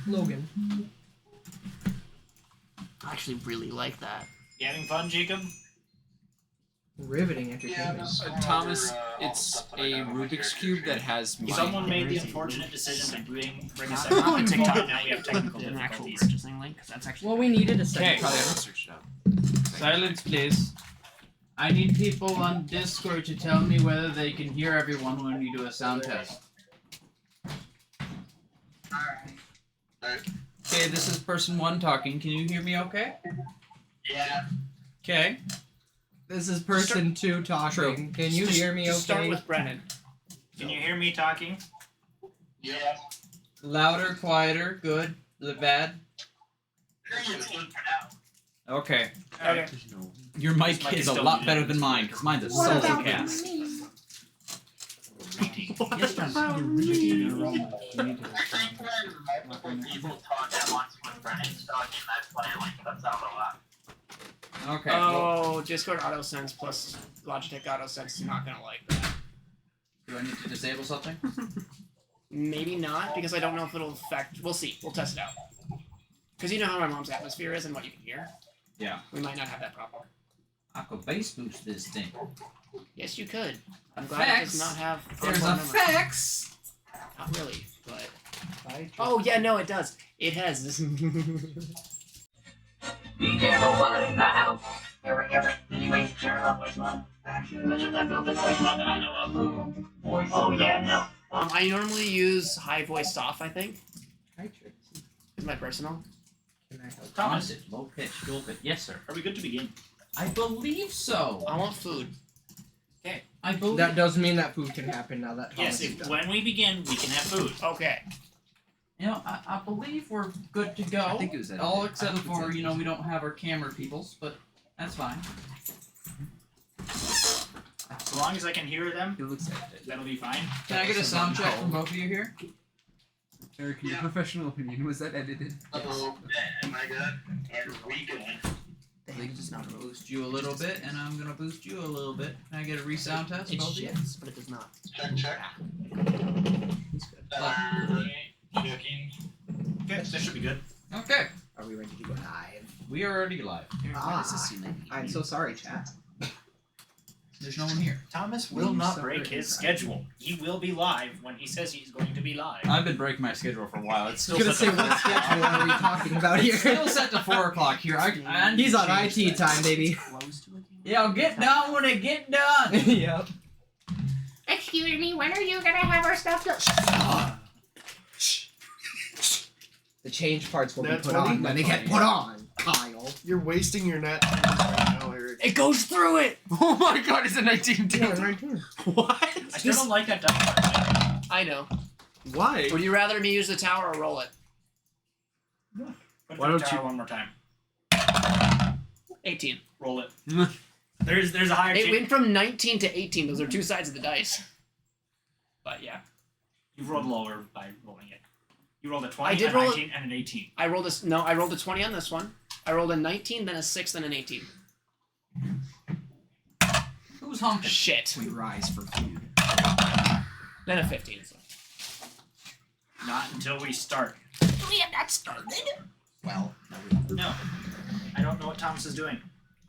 Logan. I actually really like that. You having fun, Jacob? Riveting entertainment. Thomas, it's a Rubik's Cube that has money. Someone made the unfortunate decision to bring us back to TikTok. Now we have technical An actual difficulties. purchasing link, because that's actually. Well, we needed a second. Okay. Probably haven't searched it up. Silence, please. I need people on Discord to tell me whether they can hear everyone when we do a sound test. Alright. Okay, this is person 1 talking. Can you hear me okay? Yeah. Okay. This is person 2 talking. True. Can you hear me okay? Start with Brennan. Can you hear me talking? Yeah. Louder, quieter, good, bad? It's good for now. Okay. Okay. Your This mic mic is is a still lot muted. better than mine, because mine's a What solo about cast. me? I think when multiple people talk at once when Brennan's talking, that's why it like cuts out a lot. Okay. well, Oh, Discord AutoSense plus Logitech AutoSense is not gonna like that. do I need to disable something? Maybe not, because I don't know if it'll affect. We'll see. We'll test it out. Because you know how my mom's atmosphere is and what you can hear. Yeah. We might not have that problem. I could bass boost this thing. Yes, you could. I'm glad it does Effects? not have. There's onboard memory. effects! Not really, but. Oh yeah, no, it does. It has this. Be careful while in the house. Anyway, share up with one. Actually, measure that building voice that I know of. Oh yeah, no. I normally use high voice off. I think Hi, Trixie. is my personal. Can I help? Thomas, Constant, low pitch, dual pitch. Yes, sir. are we good to begin? I believe so. I want food. I believe. That does mean that food can happen now that Yes, Thomas is if, done. when we begin, we can have food. Okay. You know, I believe we're good to go. I think it was edited. All I except think it's for, edited. we don't have our camera peoples, but that's fine. As long as I can hear them, It looks edited. that'll be fine. Can I get a sound check from both of you here? Eric, in your Yeah. professional opinion, was that edited? Uh-oh. Am I good? Are we good? I think just gonna boost you a little bit, and I'm gonna boost you a little bit. Can I get a resound test, It both of you? shifts, but it does not. Check, check. It's good. Checking. Okay, that should be good. Okay, Are we ready to go live? we are already live. I'm so sorry, chat. There's no one here. Thomas will not break his schedule. He will be live when he says he's going to be live. I've been breaking my schedule for a while. It's I still was gonna set say, to what 4 schedule are we talking about It's still here? set to 4 o'clock here. I need He's to on change IT that. time, baby. Close to it. Yo, get done when it get done. Yep. Excuse me, when are you gonna have our stuff done? The change parts will be Nat put 20? on when they get put on, Kyle. You're wasting your net right now, Eric. It goes through it. Oh my god, it's a 19 Yeah, 19. What? I still don't like that done. I know. Why? Would you rather me use the tower or roll it? Put Why the don't tower you- one more time. 18. Roll it. There's a higher It chance. went from 19 to 18. Those are two sides of the dice. But yeah, You've rolled lower by rolling it. You rolled a 20, I did a roll 19, and an 18. I rolled a no. I rolled a 20 on this one. I rolled a 19, then a 6, then an 18. Who's honking? Shit. We rise for food. Then a 15. So. Not until we start. We have not started. Well, No. I don't know what Thomas is doing.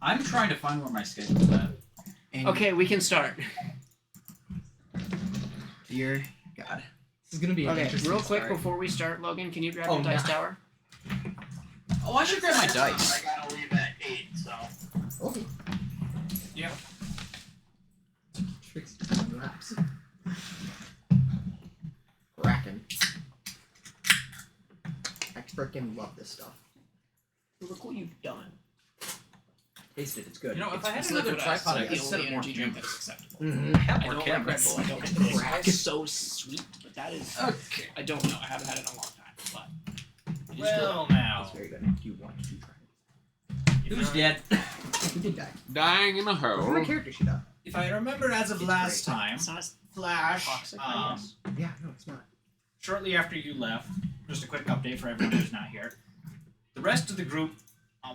I'm trying to find where my schedule's at. and Okay, we can start. dear God, this is gonna be an Okay, interesting real quick start. before we start, Logan, can you grab Oh, your dice no. tower? Oh, I should grab my dice. I gotta leave at 8, so. Okay. Yeah. Tricks and laps. Kraken. I freaking love this stuff. Look what you've done. Taste it, it's good. You know, if I had It's another liquid ice. tripod, I It's could the set only up more energy drink that cameras. is acceptable. Mm-hmm. I More don't like Red cameras. Bull. I don't like Bull. It's so sweet, but that is. Okay. I don't know. I haven't had it in a long time, but. it is Well, It's now. very good. Do you want to try it? Who's dead? Who did die? Dying in a What hole. my character should die? If I remember as of It's last great. time, It's not as Flash, toxic, I guess. Yeah, no, it's not. shortly after you left, just a quick update for everyone who's not here. The rest of the group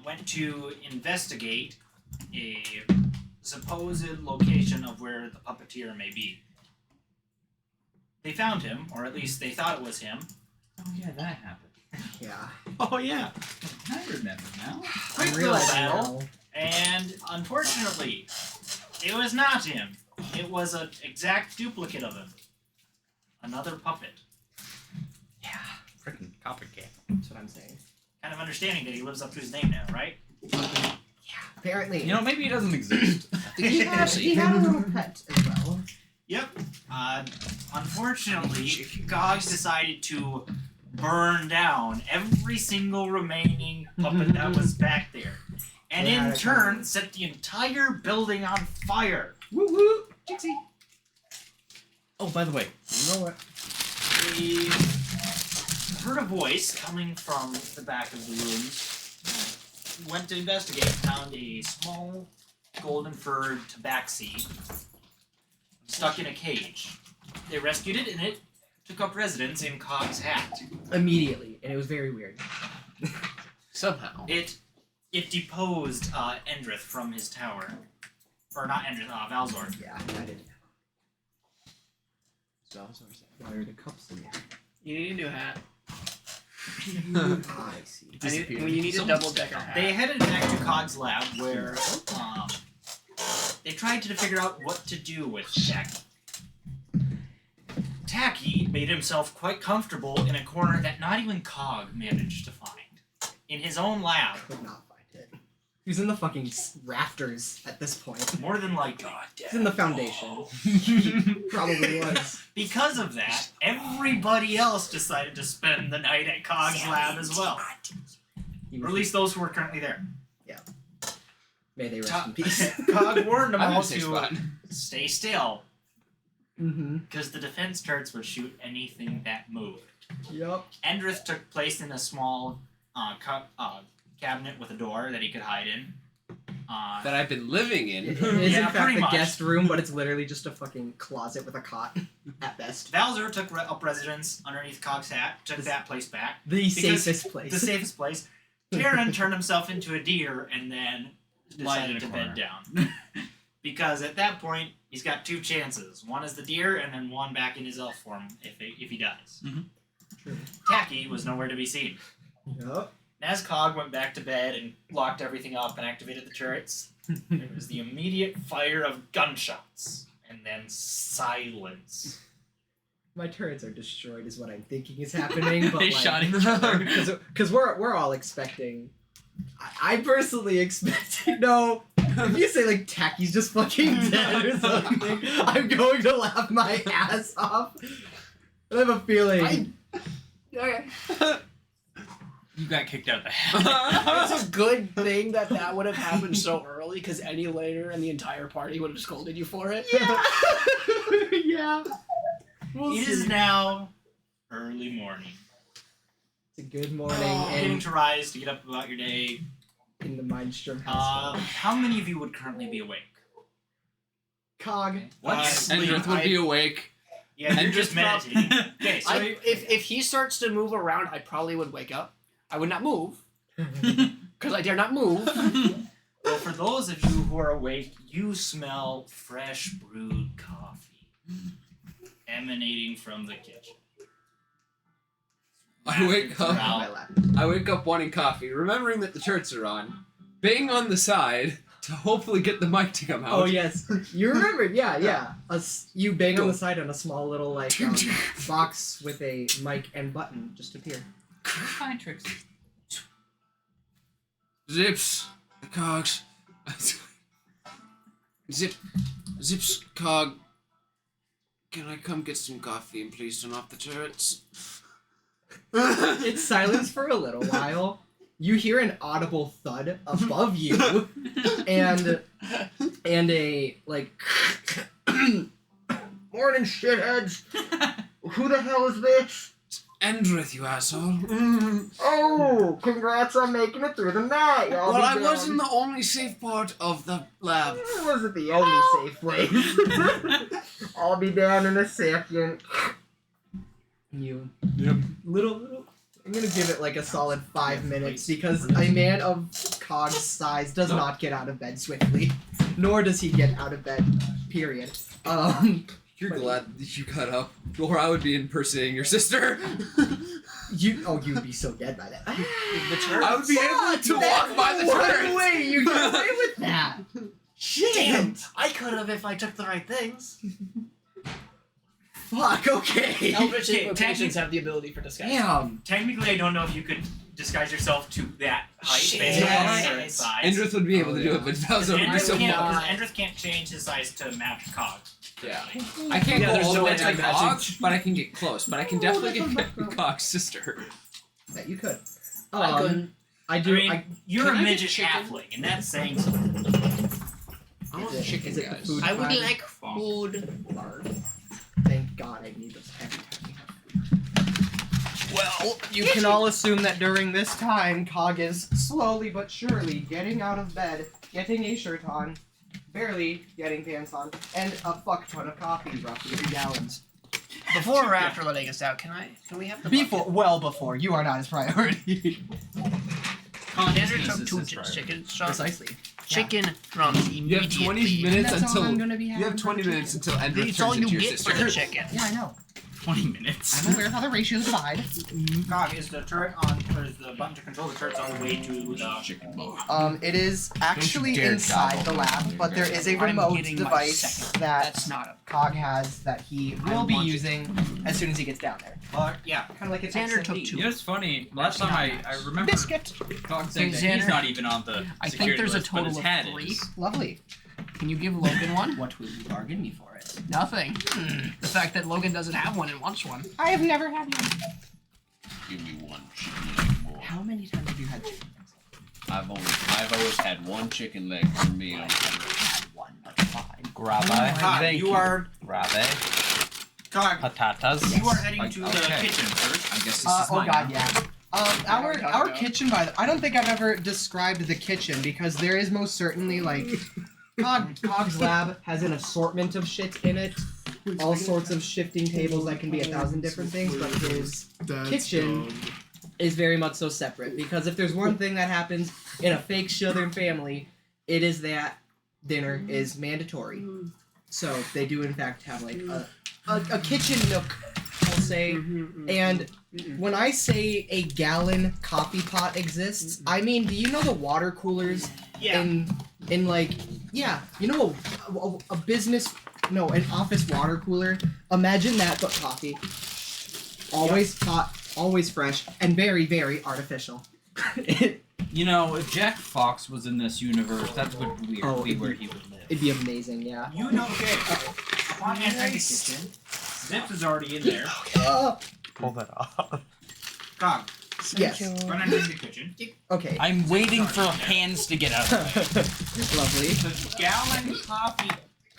went to investigate a supposed location of where the puppeteer may be. They found him, or at least they thought it was him. Oh yeah, that happened. Yeah. Oh yeah. I remember now. Quick I'm little realizing battle. now. And unfortunately, it was not him. It was an exact duplicate of him. Another puppet. Freaking copycat. That's what I'm saying. Kind of understanding that he lives up to his name now, right? Apparently. You know, maybe he doesn't exist. he had a little pet as well. Yep. Unfortunately, Gog decided to burn down every single remaining puppet that was back there. And Yeah, in that's turn, right. set the entire building on fire. Woo woo! Jixie! Oh, by the way, You know what? We heard a voice coming from the back of the rooms. Went to investigate and found a small golden furred tabaxi stuck in a cage. They rescued it and it took up residence in Cog's hat. Immediately, and it was very weird. Somehow. It deposed Endrith from his tower. Or not Endrith, Valzor. Yeah, I did. Why are the cups in there? You need a new hat. I see. You need a double decker hat. They headed back to Cog's lab where they tried to figure out what to do with Tacky. Tacky made himself quite comfortable in a corner that not even Cog managed to find. In his own lab. Could not find it. He was in the fucking rafters at this point. More than likely. He's in the foundation. Probably was. Because of that, everybody else decided to spend the night at Cog's lab as well. Or at least those who were currently there. May they rest in peace. Cog warned them I'm in all a safe to spot. stay still, Mm-hmm. because the defense turrets would shoot anything that moved. Yup. Endrith took place in a small cabinet with a door that he could hide in. That I've been living It in. is Yeah, in fact pretty the much. guest room, but it's literally just a fucking closet with a cot, at best. Valzor took up residence underneath Cog's hat, took that place back. The Because safest place. The safest place. Karen turned himself into a deer and then Lied in decided a to bed corner. down. Because at that point, he's got two chances. One is the deer, and then one back in his elf form if he dies. True. Tacky was nowhere to be seen. Yup. As Cog went back to bed and locked everything up and activated the turrets, there was the immediate fire of gunshots, and then silence. My turrets are destroyed is what I'm thinking is happening, but They like, shot each other. because we're all expecting. I personally expecting no. If you say like Tacky's just fucking dead or something, I'm going to laugh my ass off. I have a feeling. Okay. You got kicked out of the house. It's a good thing that that would have happened so early, because any later and the entire party would have scolded you for it. Yeah. Yeah. We'll It see. is now early morning. It's a good morning Getting and to rise to get up about your day. in the Mindstrom household. How many of you would currently be awake? Cog. What sleep? Endrith would be awake. Yeah, you're just Endrith prob- meditating. Okay, so If he starts to move around, I probably would wake up. I would not move, because I dare not move. well, for those of you who are awake, you smell fresh brewed coffee emanating from the kitchen. I wake up. Wow. My lap. I wake up wanting coffee, remembering that the turrets are on, bang on the side to hopefully get the mic to come out. Oh yes, you remembered. Yeah. You bang on the side and a small little like box with a mic and button just appear. Fine tricks. Zips, cogs, zips, cog. Can I come get some coffee and please turn off the turrets? It's silence for a little while. You hear an audible thud above you, and a like, morning shitheads. Who the hell is this? Endrith, you asshole. Oh, congrats on making it through the night. I'll Well, be I down. wasn't the only safe part of the lab. It wasn't the only safe place. I'll be down in a second. You. Yep. Little. I'm gonna give it like a solid 5 minutes because a man of Cog's size does not get out of bed swiftly, nor does he get out of bed. Period. You're glad that you got up, or I would be impersonating your sister. You'd be so dead by that. The turret. I would be able to walk by the One turret. way you get away with that. Shit. Damn! I could have if I took the right things. Fuck. Okay. Eldritch Okay, invocations have the ability for disguise. Damn. Technically, I don't know if you could disguise yourself to that height Shit. based on Yes. the turret size. Endrith would be able to do it, but Bowser would be so can't- fucked. Endrith can't change his size to match Cog. Yeah. I can't Yeah, go there's all the no way way to I imagine. Cog, but I can get close. But I can definitely get Cog's sister. That you could. I couldn't. I I do. mean, you're can a I get midget chicken? halfling, and that's saying something. I want Is it- chicken, is it the guys. food I would platter? like food. Thank God I need this every time we have. Well, You can all assume that during this time, Cog is slowly but surely getting out of bed, getting a shirt on, barely getting pants on, and a fuck ton of coffee, roughly 2 gallons. before or after letting us out, can we have the bucket? Well before. You are not his priority. Andrew Consciousness took is 2 his priority. chicken shots. Precisely. Chicken drums You have immediately. 20 minutes That's all until I'm gonna be you having have 20 for minutes chicken. until Endrith It's all turns you into your get for sister. the chicken. Yeah, I know. 20 minutes. I'm aware of how the ratios divide. Cog, is the turret on, or is the button to control the turret on the way to the Chicken bone. It is actually dare inside die. the lab, but there is a I'm remote getting my device second. that That's not a. Cog has that he I will be want- using as soon as he gets down there. yeah. Kind of like an Xander took XMD. 2. You know, it's funny. Last time I remember Biscuit. Cog saying that Xander, he's not even on the I think security there's a list, but total his of hat 3. is. Lovely. Can you give Logan one? What will you bargain me for it? Nothing. The fact that Logan doesn't have one and wants one. I have never had one. Give me one chicken leg more. How many times have you had chicken? I've always had one chicken leg for me. I've had one, but fine. Grave. Cog, Thank you are Grave. Cog. Patatas. You are heading to the Okay. kitchen first. I guess this is Oh mine. god, yeah. Our talking our about? kitchen I don't think I've ever described the kitchen because there is most certainly like Cog's lab has an assortment of shit in it. All sorts of shifting tables that can be 1,000 different things, but his kitchen is very much so separate because if there's one thing that happens in a fake Southern family, it is that dinner is mandatory. So they do in fact have like a kitchen nook, we'll say. And when I say a gallon coffee pot exists, I mean, do you know the water coolers Yeah. in like, yeah, you know a business, no, an office water cooler? Imagine that, but coffee. Always hot, always fresh, and very, very artificial. You know, if Jack Fox was in this universe, that would be where he would live. It'd be amazing, yeah. You know, okay. Upon entering the kitchen, Zips is already in there. Pull that off. Cog, Yes. run into the kitchen. Okay. I'm waiting for hands to get out of it. Lovely. The gallon coffee,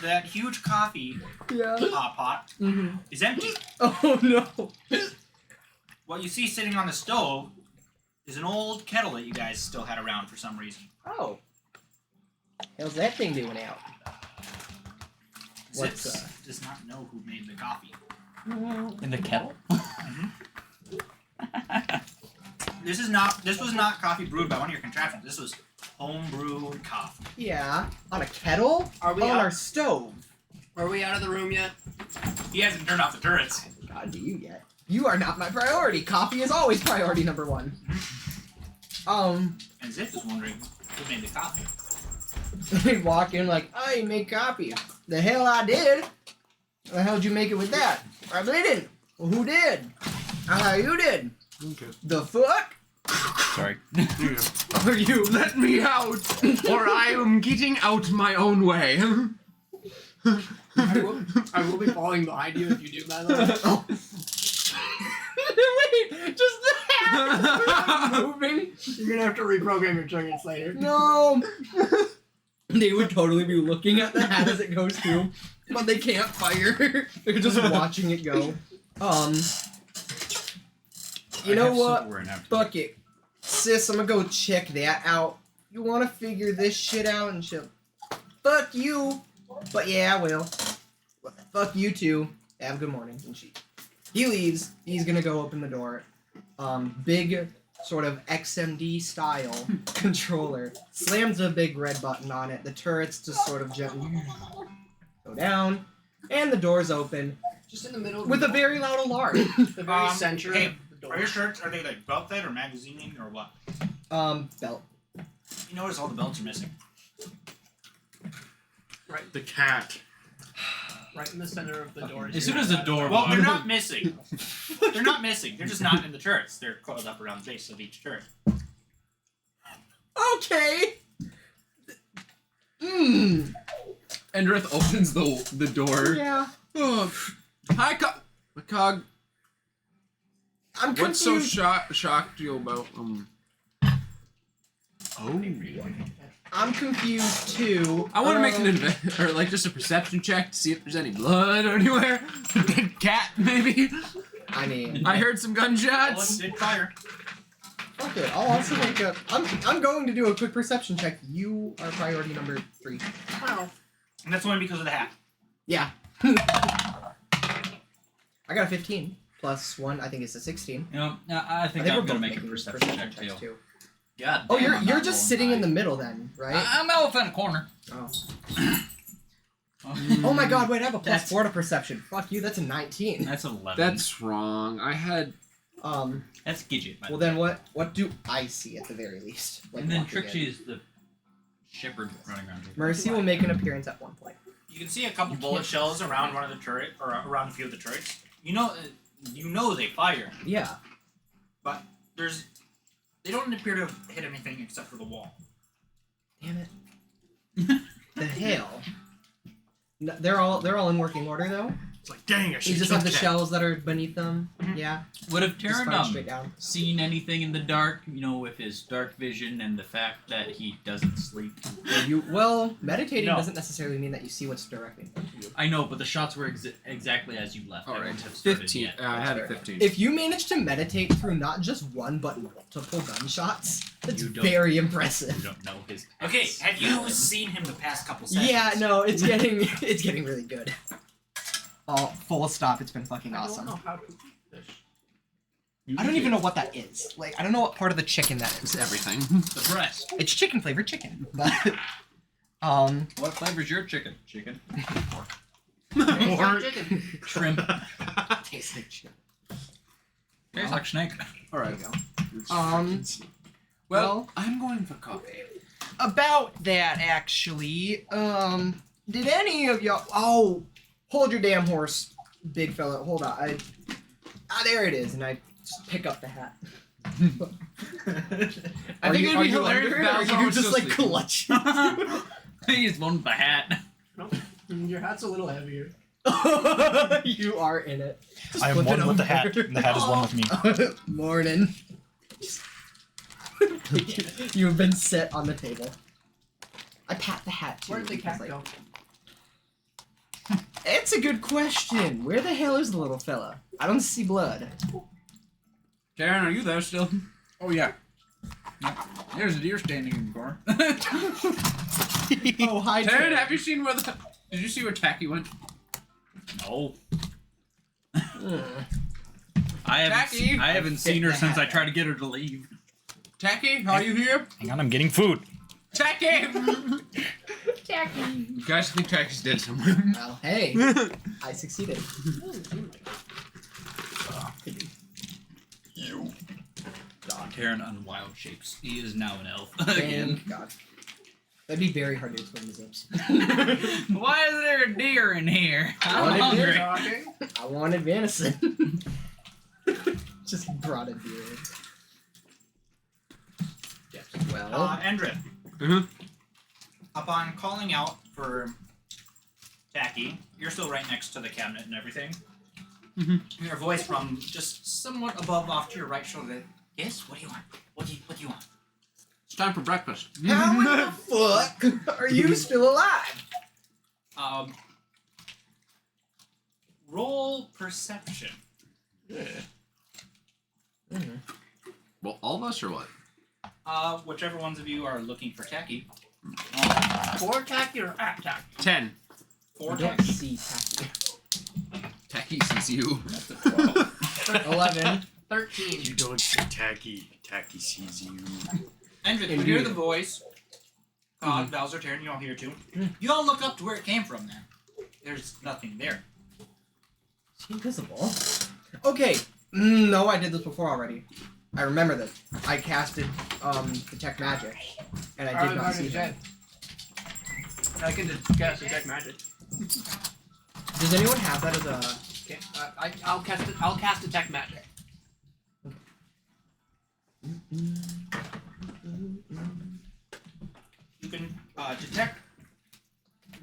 that huge coffee Yeah. pot Mm-hmm. is empty. Oh no. What you see sitting on the stove is an old kettle that you guys still had around for some reason. Oh. How's that thing doing out? Zips What's, does not know who made the coffee. In the kettle? This was not coffee brewed by one of your contraptions. This was home brewed coffee. Yeah. On a kettle? Are we on out? our stove. Are we out of the room yet? He hasn't turned off the turrets. God, do you yet? You are not my priority. Coffee is always priority number 1. And Zips is wondering who made the coffee. They walk in like, I make coffee. The hell I did. The hell did you make it with that? Probably didn't. Well, who did? I thought you did. Okay. The fuck? Sorry. Are you? Let me out, or I am getting out my own way. I will be falling behind you if you do, by the way. Oh. Wait, just the hat moving. You're gonna have to reprogram your triggers later. No. They would totally be looking at the hat as it goes through, but they can't fire. They're just watching it go. You know what? Fuck it. Sis, I'm gonna go check that out. You wanna figure this shit out and shit? Fuck you. But yeah, I will. Fuck you too. Have a good morning. And he leaves. He's gonna go open the door. Big sort of XMD style controller. Slams a big red button on it. The turrets just sort of gently go down. And the door's open. Just in the middle of With a very loud alarm. the very center Hey, of the door. Are your shirts, are they like belt fed or magazine or what? Belt. You notice all the belts are missing. Right, The cat. right in the center of the door. As soon as the door Well, they're was- not missing. They're not missing. They're just not in the turrets. They're coiled up around the base of each turret. Okay. Mmm. Endrith opens the door. Yeah. Oh, hi, Cog. I'm What's so confused. shocked you about Oh. I'm confused too. I want to make an or like just a perception check to see if there's any blood anywhere. Cat, maybe. I mean, I heard some Bullets gunshots. did fire. fuck it. I'll also make a. I'm going to do a quick perception check. You are priority number 3. Wow. And that's only because of the hat. Yeah. I got a 15 plus 1. I think it's a 16. You know, I think we're I'm both gonna make a making perception check checks too. God Oh, damn, I'm you're not just rolling sitting in the high. middle then, right? I'm elephant corner. Oh. Oh my god, wait, I have a plus 4 to perception. Fuck you, that's a 19. That's 11. That's wrong. I had. That's Gidget. Well then what do I see at the very least? Like And then walking in? Trixie is the shepherd running around here. Mercy will make an appearance at one point. You can see a couple bullet shells around one of the turret, or around a few of the turrets. You know they fire, Yeah. but they don't appear to have hit anything except for the wall. Damn it. The hell? No, they're all in working order though. It's like, dang, I should You just have the shells that are beneath them. Mhm. Yeah. Would have Just Terran fire straight down. seen anything in the dark? You know, with his dark vision and the fact that he doesn't sleep. Well, meditating No. doesn't necessarily mean that you see what's directly in front of you. I know, but the shots were exactly as you left. All They right, wouldn't have started 15. yet. I had a 15. If you manage to meditate through not just one but multiple gunshots, that's You don't- very You impressive. don't know his. Okay, ass. have you seen him the past couple sessions? Yeah, no, it's getting really good. Oh, full stop. It's been fucking I awesome. don't know how to eat this. I don't even know what that is. Like, I don't know what part of the chicken that is. It's everything. The breast. It's chicken flavored chicken, but What flavor's your chicken? Chicken. Or chicken. Shrimp. tastes like chicken. Tastes like snake. All There right. you go. Well, I'm going for coffee. About that, actually, did any of y'all? Oh, hold your damn horse, big fella. Hold on. There it is, and I just pick up the hat. I think it'd be hilarious if that was you always just so like sleepy. clutch. He's one with the hat. Nope. Your hat's a little heavier. You are in it. Just I am flip it one with the hat. over. The hat is one with me. Morning. You have been set on the table. I pat the hat too. Where'd the cat because, go? It's a good question. Where the hell is the little fella? I don't see blood. Karen, are you there still? Oh yeah. There's a deer standing in the corner. Oh, hi, Karen, Taryn. have you seen where the? Did you see where Tacky went? No. Mm. Tacky. I haven't seen her since I tried to get her to leave. Tacky, are you here? Hang on, I'm getting food. Tacky! Jackie. You guys think Tacky's dead somewhere? Well, hey, I succeeded. Terran on wild shapes. He is now an elf again. Thank God. That'd be very hard to explain to Zips. Why is there a deer in here? I'm Wanted hungry. Talking. I wanted venison. Just brought a deer in. Yes. Well, Endrith. Mhm. Upon calling out for Tacky, you're still right next to the cabinet and everything. Mhm. You hear a voice from just somewhat above off to your right shoulder. Yes, what do you want? What do you want? It's time for breakfast. how in the fuck are you still alive? Roll perception. Well, all of us or what? Whichever ones of you are looking for Tacky. For tacky or at tacky? 10. For I don't Tacky. see Tacky. Tacky sees you. That's a 12. 11. 13. You don't see Tacky. Tacky sees you. Endrith, you hear the voice. Bowser, Terran, you all hear too. You all look up to where it came from then. There's nothing there. Is he invisible? Okay, No, I did this before already. I remember this. I casted detect magic, and I did not see him. I can cast detect magic. Does anyone have that as a? Okay, I'll cast it. I'll cast detect magic. You can detect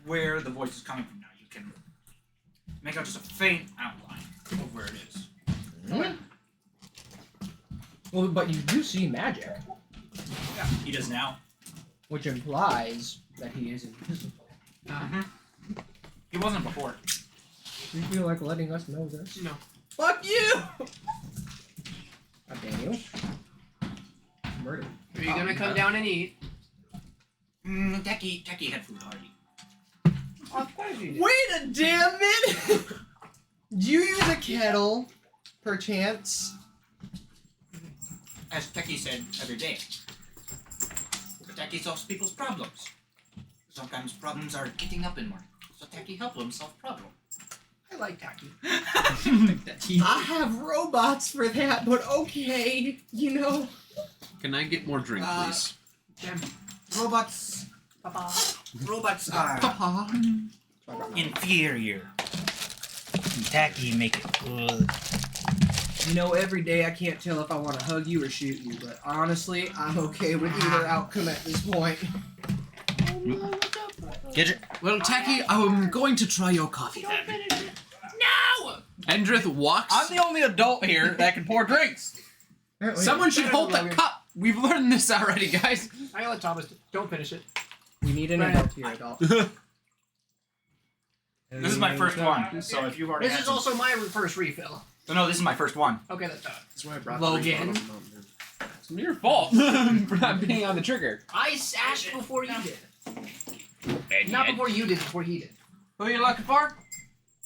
where the voice is coming from now. You can make out just a faint outline of where it is. Well, but you do see magic, Yeah, he does now. which implies that he is invisible. He wasn't before. You feel like letting us know this? No. Fuck you! God damn you. Murder. Are you gonna come down and eat? Techie had food already. Of course you did. Wait a damn minute! Do you use a kettle, perchance? As Techie said every day. Techie solves people's problems. Sometimes problems are getting up in morning. So Techie helps them solve problems. I like tacky. I have robots for that, but okay, you know. Can I get more drink, please? Damn. Robots Papa. Robots are Papa. inferior. Techie make it good. You know, every day I can't tell if I want to hug you or shoot you, but honestly, I'm okay with either outcome at this point. Get it? Well, Tacky, I'm going to try your coffee then. No! Endrith walks. I'm the only adult here that can pour drinks. Someone should hold the cup. We've learned this already, guys. I gotta let Thomas. Don't finish it. We need an Right. adult here, adult. This is my first one, so if you've already This had is some- also my first refill. No, this is my first one. Okay, that's done. That's why I brought Logan. It's your fault for not being on the trigger. I asked before you did. Not before you did, before he did. Who are you looking for?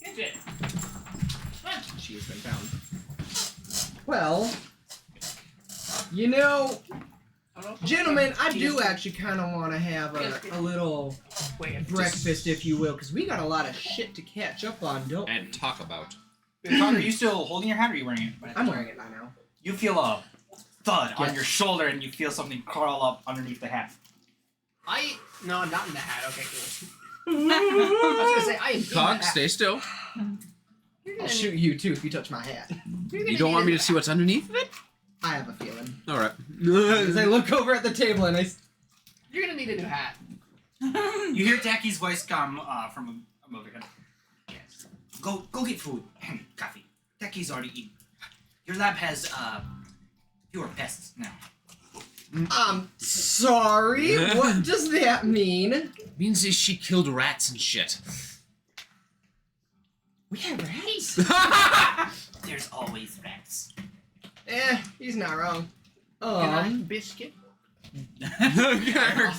That's it. She has been found. Well, you know, gentlemen, I do actually kind of want to have a little breakfast, if you will, because we got a lot of shit to catch up on, don't we? And talk about. Connor, are you still holding your hat or are you wearing it? I'm wearing it by now. You feel a thud on Yes. your shoulder and you feel something crawl up underneath the hat. No, I'm not in the hat. Okay, cool. I was gonna say I am in the Cog, hat. stay still. I'll shoot you too if you touch my hat. You don't want me to see what's underneath it? I have a feeling. All right. As I look over at the table and You're gonna need a new hat. You hear Taki's voice come from overhead. Yes. Go get food and coffee. Taki's already eaten. Your lab has fewer pests now. I'm sorry. What does that mean? Means that she killed rats and shit. We have rats. There's always rats. He's not wrong. Can I biscuit?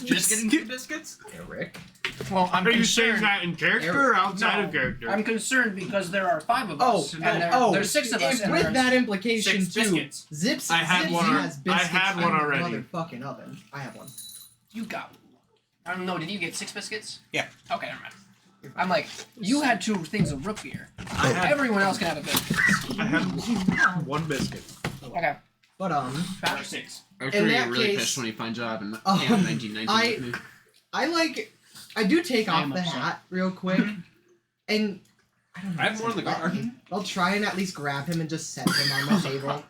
Just getting two biscuits? Eric. Well, I'm Are you saying concerned. that in character or outside of character? I'm concerned because there are 5 of Oh, us. and there's 6 of us. And and with there's- that implication 6 too, biscuits. Zips. I had Zips one has al- biscuits I had one in the already. Motherfucking oven. I have one. You got. I don't know. Did you get 6 biscuits? Yeah. Okay, never mind. I'm like, you had 2 things of root beer. Everyone else can have a biscuit. I had one biscuit. Okay. But Or 6. I'm In sure that you're really case, pissed when you find job in um, 1990 with me. I do take I off am the upset. hat real quick, and I don't know. I have more in the car. I'll try and at least grab him and just set him on the table,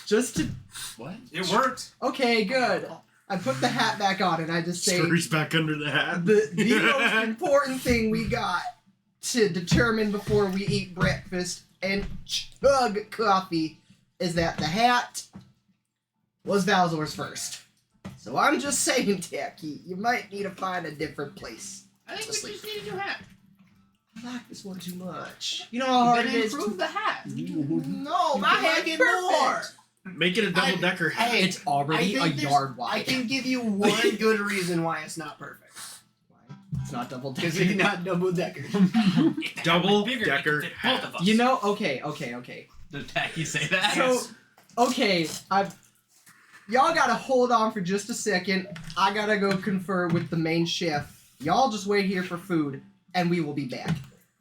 just to. What? It worked. Okay, good. I put the hat back on and I just say Scurries back under the hat. the most important thing we got to determine before we eat breakfast and chug coffee is that the hat was Valzor's first. So I'm just saying, Tacky, you might need to find a different place. I think to we sleep. just need a new hat. I like this one too much. You know how hard Then it is. improve the hat. No, my can hat's make it perfect. Make it a double decker hat. Hey, It's already I a think there's- yard I wide. can give you one good reason why it's not perfect. It's not double Because decker. it's not double decker. If the hat Double was bigger, decker it could fit both of us. You know, okay. Did Tacky say that? So, okay, y'all gotta hold on for just a second. I gotta go confer with the main chef. Y'all just wait here for food, and we will be back.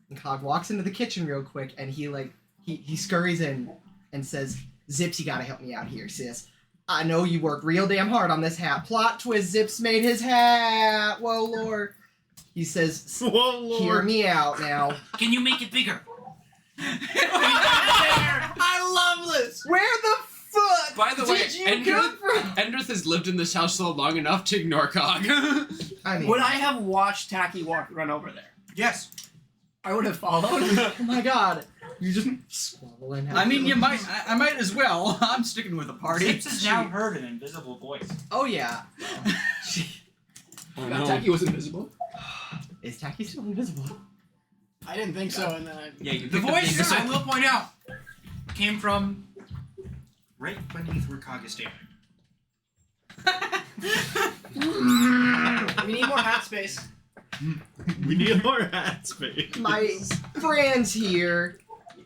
And Cog walks into the kitchen real quick, and he scurries in. and says, Zips, you gotta help me out here, sis. I know you worked real damn hard on this hat. Plot twist, Zips made his hat. Whoa, Lord. He says, Whoa, Lord. hear me out now. Can you make it bigger? I love this. Where the fuck By the way, did you come from? Endrith has lived in this house so long enough to ignore Cog. I mean, Would I have watched Tacky run over there? Yes. I would have followed. oh my god. You just swallowing. I mean, you might. I might as well. I'm sticking with the party. Zips has now heard an invisible voice. Oh yeah. Tacky was invisible. Is Tacky still invisible? I didn't think so, and then I... Yeah, you The picked up voice, invisible- I will point out, came from right beneath where Cog is standing. We need more hat space. We need more hat space. My friends here,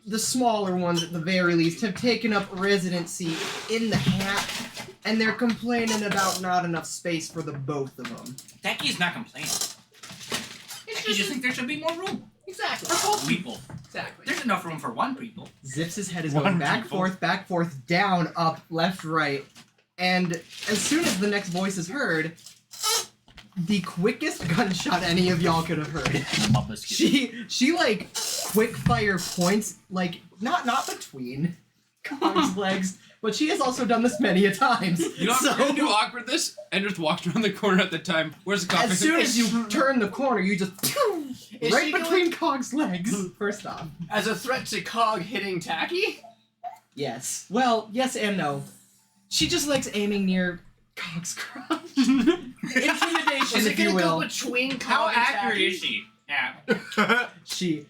the smaller ones at the very least, have taken up residency in the hat, and they're complaining about not enough space for the both of them. Tacky's not complaining. Tacky just think there should be more room. Exactly. For both people. Exactly. There's enough room for one people. Zips' head is One going back, people. forth, down, up, left, right, and as soon as the next voice is heard, the quickest gunshot any of y'all could have heard. She like quick fire points, like not between Cog's legs, but she has also done this many a times. You know what so, we're gonna do awkward this? Endrith walked around the corner at the time. Where's the coffee? as soon as you turn the corner, you just Is right she between Cog's legs. First off, As a threat to Cog hitting Tacky? yes. Well, yes and no. She just likes aiming near Cog's crotch. Intimidation, Is it if you gonna go will. between Cog How and accurate Tacky? is she? Yeah. She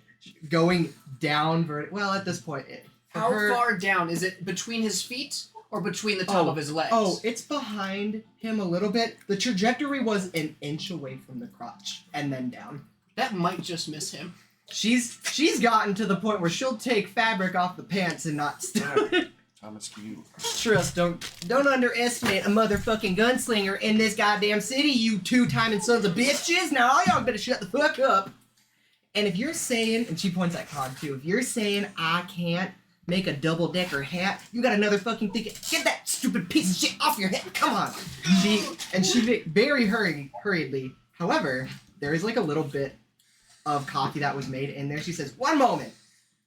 going down well at this point. For How her, far down? Is it between his feet or between the top Oh. of his legs? Oh, it's behind him a little bit. The trajectory was an inch away from the crotch and then down. That might just miss him. She's gotten to the point where she'll take fabric off the pants and not Thomas, can you? trust. Don't underestimate a motherfucking gunslinger in this goddamn city, you two-timing sons of bitches. Now all y'all better shut the fuck up. And if you're saying, and she points at Cog too, if you're saying I can't make a double-decker hat, you got another fucking thing. Get that stupid piece of shit off your head. Come on. She very hurriedly. However, there is like a little bit of coffee that was made in there. She says, "One moment."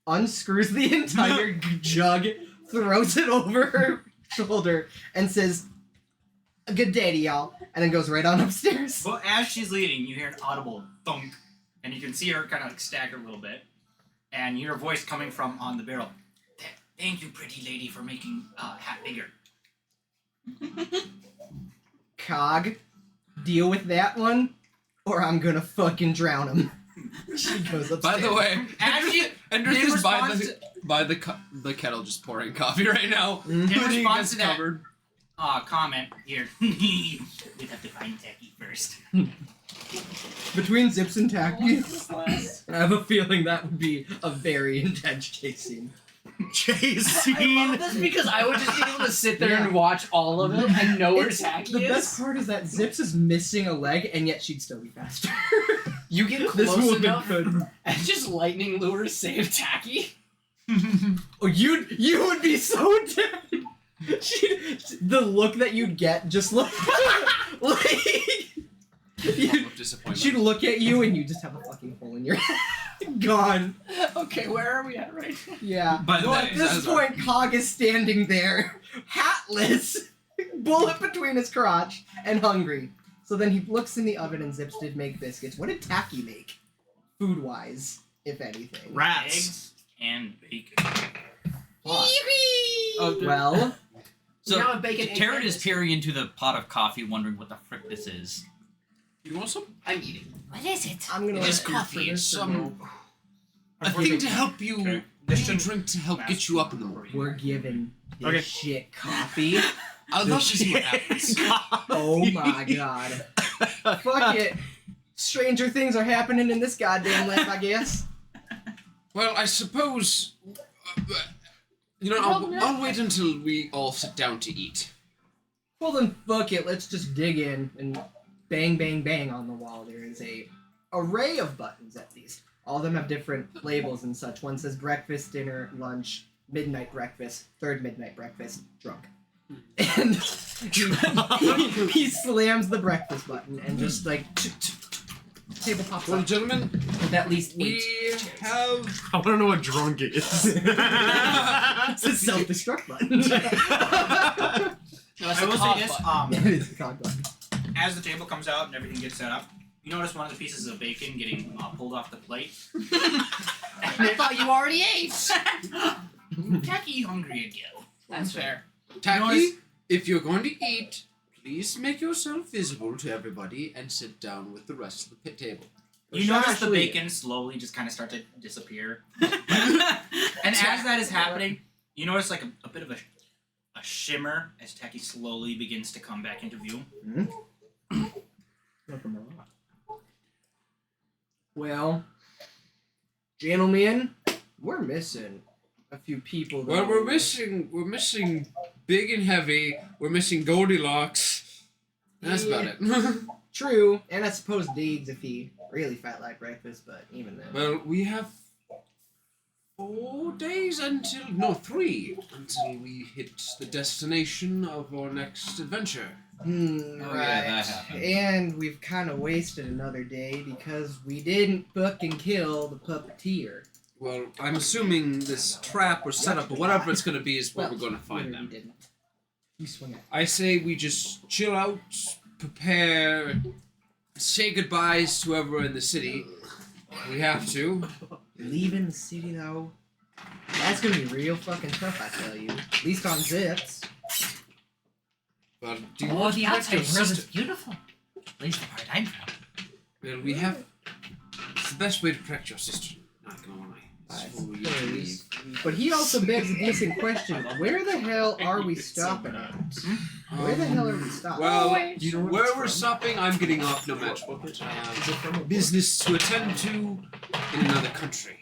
Unscrews the entire jug, throws it over her shoulder, and says, "A good day to y'all," and then goes right on upstairs. But as she's leaving, you hear an audible thunk, and you can see her kind of like stagger a little bit, and you hear a voice coming from on the barrel. Thank you, pretty lady, for making hat bigger. Cog, deal with that one, or I'm gonna fucking drown him. She goes upstairs. By the way, Actually, Endrith in is by response the kettle just pouring coffee right now. In He response gets to that covered. comment here, we'd have to find Tacky first. Between Zips and Tacky, I have a feeling that would be a very intense chase scene. Chase I scene. love this because I would just be able to sit there Yeah. and watch all of it and know where It's- Tacky the is. best part is that Zips is missing a leg, and yet she'd still be faster. You get This close woman enough could. and just lightning lure save Tacky. Oh, you would be so dead. The look that you'd get, just like Full of disappointment. she'd look at you, and you just have a fucking hole in your head. Gone. Okay, where are we at right now? Yeah. By the Well, way, at this point, Cog is standing there, hatless, bullet between his crotch, and hungry. So then he looks in the oven, and Zips did make biscuits. What did Tacky make, food-wise, if anything? Rats. Eggs and bacon. Oh, Well, so Now a bacon egg Taryn is biscuit. peering into the pot of coffee, wondering what the frick this is. You want some? I'm eating. What is it? I'm gonna It let is you coffee. finish It's the some roll. a thing to help you. Okay. Just a drink to help get you up in the morning. We're giving this Okay. shit coffee. I'd love to see what happens. Oh my god. Fuck it. Stranger things are happening in this goddamn lab, I guess. Well, I suppose. You know, I'll wait until we all sit down to eat. Well then, fuck it. Let's just dig in and bang, bang, bang on the wall. There is a array of buttons at least. All of them have different labels and such. One says breakfast, dinner, lunch, midnight breakfast, third midnight breakfast, drunk. And he slams the breakfast button and just like table pops Well, up gentlemen, with at least 8. we have. I want to know what drunk is. It's a self-destruct button. No, it's I a will cog say this: button. It is a cog button. as the table comes out and everything gets set up, you notice one of the pieces of bacon getting pulled off the plate. I thought you already ate. Tacky hungry again. That's fair. Tacky, Notice- if you're going to eat, please make yourself visible to everybody and sit down with the rest of the pit table. You Should notice the actually- bacon slowly just kind of start to disappear. And as that is happening, you notice like a bit of a shimmer as Tacky slowly begins to come back into view. Well, gentlemen, we're missing a few people. Well, though. we're missing Big and Heavy. We're missing Goldilocks. That's about it. True, and I suppose Deegs if he really felt like breakfast, but even then. Well, we have 4 days until 3 until we hit the destination of our next adventure. Oh, yeah, that happened. And we've kind of wasted another day because we didn't fucking kill the puppeteer. Well, I'm assuming this trap or setup or whatever it's going to be is where we're going to find literally them. Didn't. You swing it. I say we just chill out, prepare, say goodbyes to whoever in the city. We have to. Leaving the city though, that's gonna be real fucking tough. I tell you. At least on Zips. Well, do you Oh, want the to protect outside your world is sister? beautiful. At least the part I'm from. Well, we have. It's the best way to protect your sister. Not gonna lie. I Before you suppose. leave. But he also begs a decent question. Where the hell are we stopping at? Where the hell are we stopping? Well, you know where we're stopping, I'm getting off no matter what. I have business to attend to in another country.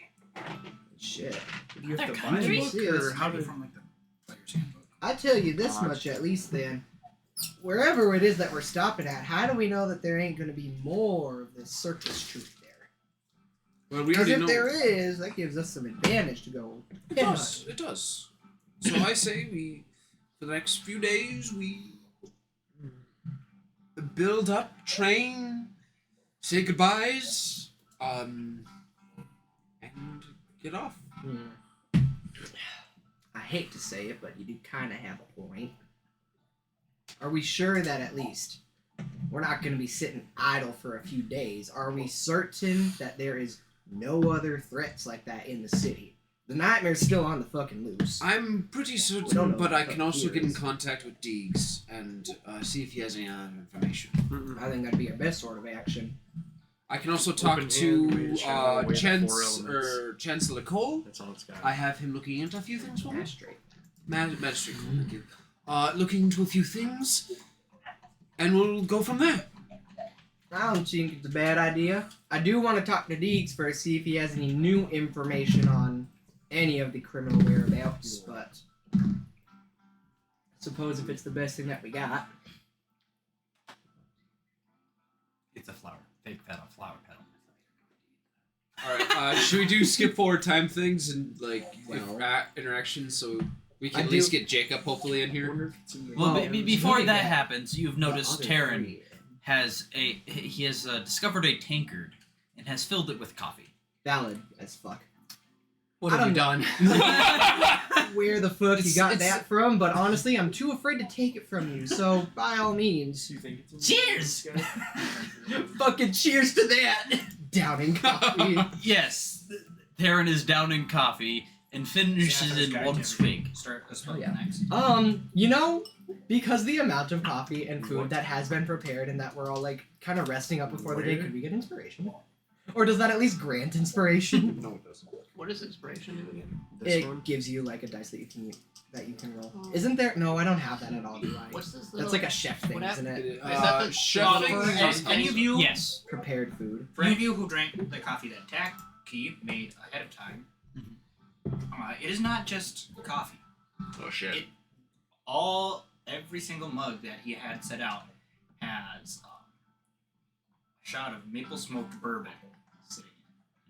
Shit. Do you have Other to buy a countries? book, or how do from like the player's handbook? I tell you this much at least then. Wherever it is that we're stopping at, how do we know that there ain't gonna be more of this circus troupe there? Well, we Because already if know. there is, that gives us some advantage to go. It does. It does. So I say we, for the next few days, we build up, train, say goodbyes, and get off. I hate to say it, but you do kind of have a point. Are we sure that at least we're not going to be sitting idle for a few days? Are we certain that there is no other threats like that in the city? The nightmare's still on the fucking loose. I'm pretty don't certain, know but I what can also get in theories. contact with Deegs and see if he has any other information. I think that'd be our best sort of action. I can also talk Open to hand, way shadow, way the four elements. Chancellor Cole. That's all it's got. I have him looking into a few things for me. Magistrate. Magistrate Cole, thank you. Looking into a few things, and we'll go from there. I don't think it's a bad idea. I do want to talk to Deegs first, see if he has any new information on any of the criminal whereabouts, but I suppose if it's the best thing that we got. It's a flower. Fake petal, flower petal. Alright, should we do skip forward time things and like Well- interactions so we can I at least do- get Jacob hopefully in here? Well, Well, before maybe that that- happens, you've noticed The other Taryn three. has discovered a tankard and has filled it with coffee. Valid as fuck. What I have you don't done? Where the fuck you got It's- that from? But honestly, I'm too afraid to take it from you. So by all means, Cheers! fucking cheers to that. Downing coffee. Yes, Taryn is downing coffee and finishes Yeah, in guy, one Tim. swig. Start the Oh, spell yeah. next. You know, because the amount of coffee and food that has been prepared and that we're all like kind of resting up before the day, could we get inspiration? Or does that at least grant inspiration? No, it doesn't. What is inspiration do again? This It one? gives you like a dice that you can roll. Isn't there? No, I don't have that at all. Do I? What's this little... That's like a chef thing, What isn't it? Is that the chef thing? Any of you, Yes. Prepared food. for any of you who drank the coffee that Tacky made ahead of time, it is not just coffee. Oh shit. Every single mug that he had set out has a shot of maple smoked bourbon sitting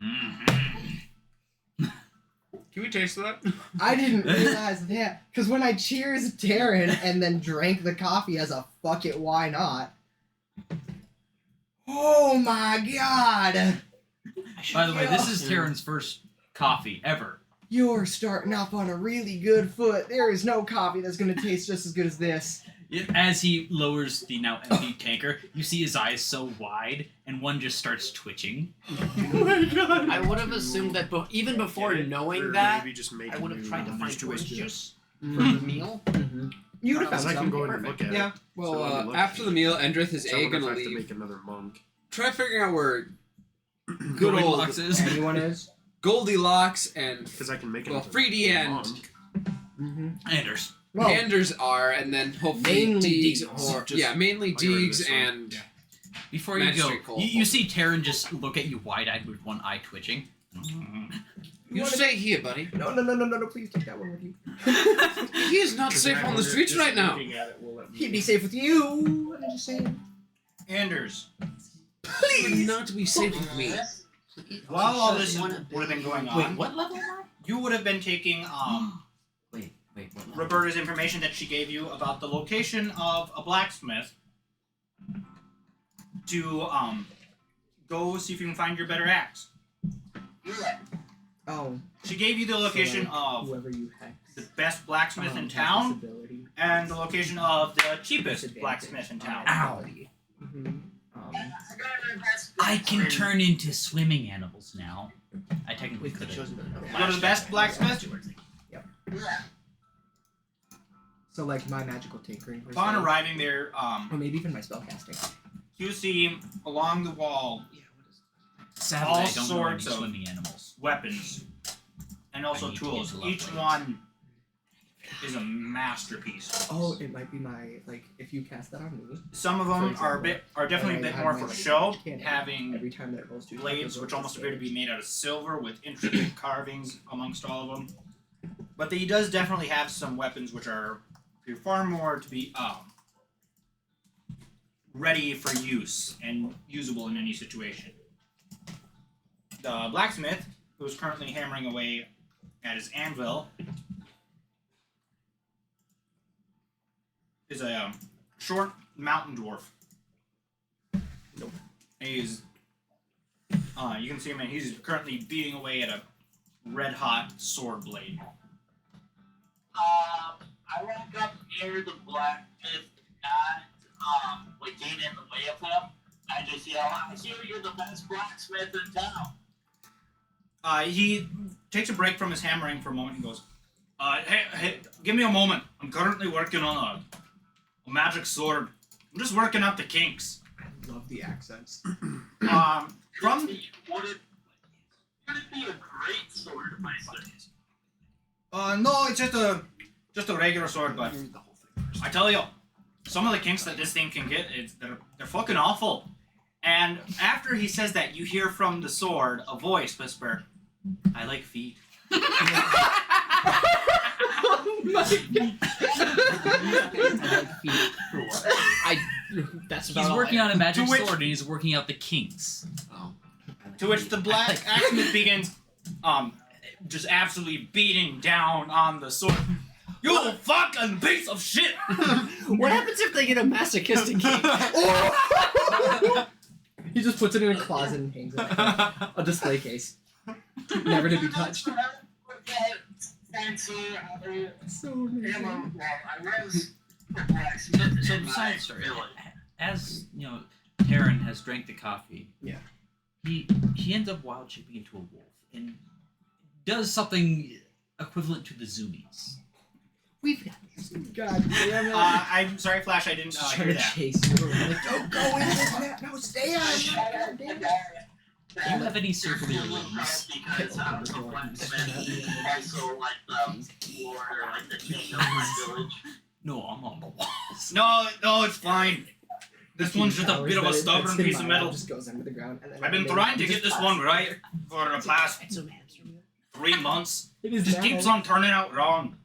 in. Can we taste that? I didn't realize that. Because when I cheers Darren and then drank the coffee as a fuck it, why not? Oh my god! By the way, this is Taryn's first coffee ever. You're starting off on a really good foot. There is no coffee that's going to taste just as good as this. As he lowers the now empty tanker, you see his eyes so wide, and one just starts twitching. Oh my god! I would have assumed that even before knowing Or that, maybe just make I a would have new tried to find mystery orange whiskey. juice for Mm-hmm. the meal. You would have Because found I can some. go in and look at Yeah. it. Well, So let me look. after the meal, Endrith is So I A wonder if gonna I have to leave. make another monk. Try figuring out where good Goldilocks old is. Anyone is? Goldilocks and Because I can make well, another Freedy and monk. Mm-hmm. Anders. Well, Anders are, and then hopefully mainly Deegs Deegs. or Just- mainly I'll get rid of Deegs this one. and Yeah. Before you go, Magistrate Cole. you see Taryn just look at you wide-eyed with one eye twitching. you stay here, buddy. No, please take that one with you. He is not 'Cause safe then I on the wonder if streets just right now. looking at it will let me- He'd be safe with you. I'm just saying. Anders, Would not be safe with me. while all this would have been going on, Wait, what level am I? you would have been taking Wait, what level? Roberta's information that she gave you about the location of a blacksmith to go see if you can find your better axe. Oh, She gave you the location of whoever you hex. the best blacksmith in has town this ability. and the location of the cheapest blacksmith in town. Ow. Mhm. I can turn into swimming animals now. I technically We've could have. chosen another Go to the best blacksmith. So like my magical tinkering. per Upon se. arriving there, Or maybe even my spellcasting. you see along the wall Sadly, all I don't know any sorts of swimming animals. weapons and also I need to tools. use a lot Each of one is a masterpiece. Oh, it might be my like if you cast that on me. Some of For them example, are definitely a I bit have more my, for like, show, cannon. having Every time that it rolls 2 blades which almost appear to be made out of silver with intricate carvings amongst all of them. But he does definitely have some weapons which are far more to be ready for use and usable in any situation. The blacksmith, who is currently hammering away at his anvil, is a short mountain dwarf. He's you can see him, and he's currently beating away at a red-hot sword blade. I walk up near the blacksmith, not like getting in the way of him. I just yell, "I hear you're the best blacksmith in town." He takes a break from his hammering for a moment and goes, hey, give me a moment. I'm currently working on a magic sword. I'm just working out the kinks. I love the accents. From Would it be a great sword if I said? no, it's just a regular sword, but I tell you, some of the kinks that this thing can get, they're fucking awful. And after he says that, you hear from the sword a voice whisper, "I like feet." Oh my god. That's about He's all working on a magic To which- sword and he's working out the kinks. To which the blacksmith begins, just absolutely beating down on the sword. You fucking piece of shit! What happens if they get a masochistic kink? He just puts it in a closet and hangs it. A display case. Never to be touched. Fancy So amazing. well, I was the blacksmith. So in my besides, sorry, village. as you know, Taryn has drank the coffee. Yeah. He ends up wild shaping into a wolf and does something equivalent to the zoomies. We've got this. God damn it. I'm sorry, Flash, I didn't Just hear trying to that. chase you around. Like, don't go into that. No, stay on. God damn it. Do you have any circular rings? Because I'm the blacksmith, also like the lord or like the king of my village. No, I'm on the walls. No, it's fine. This one's just a bit of a stubborn piece of metal. Just goes under the ground. And then I've been trying to get this one right for the past It's a hamster wheel. 3 months. It is Just now. keeps on turning out wrong.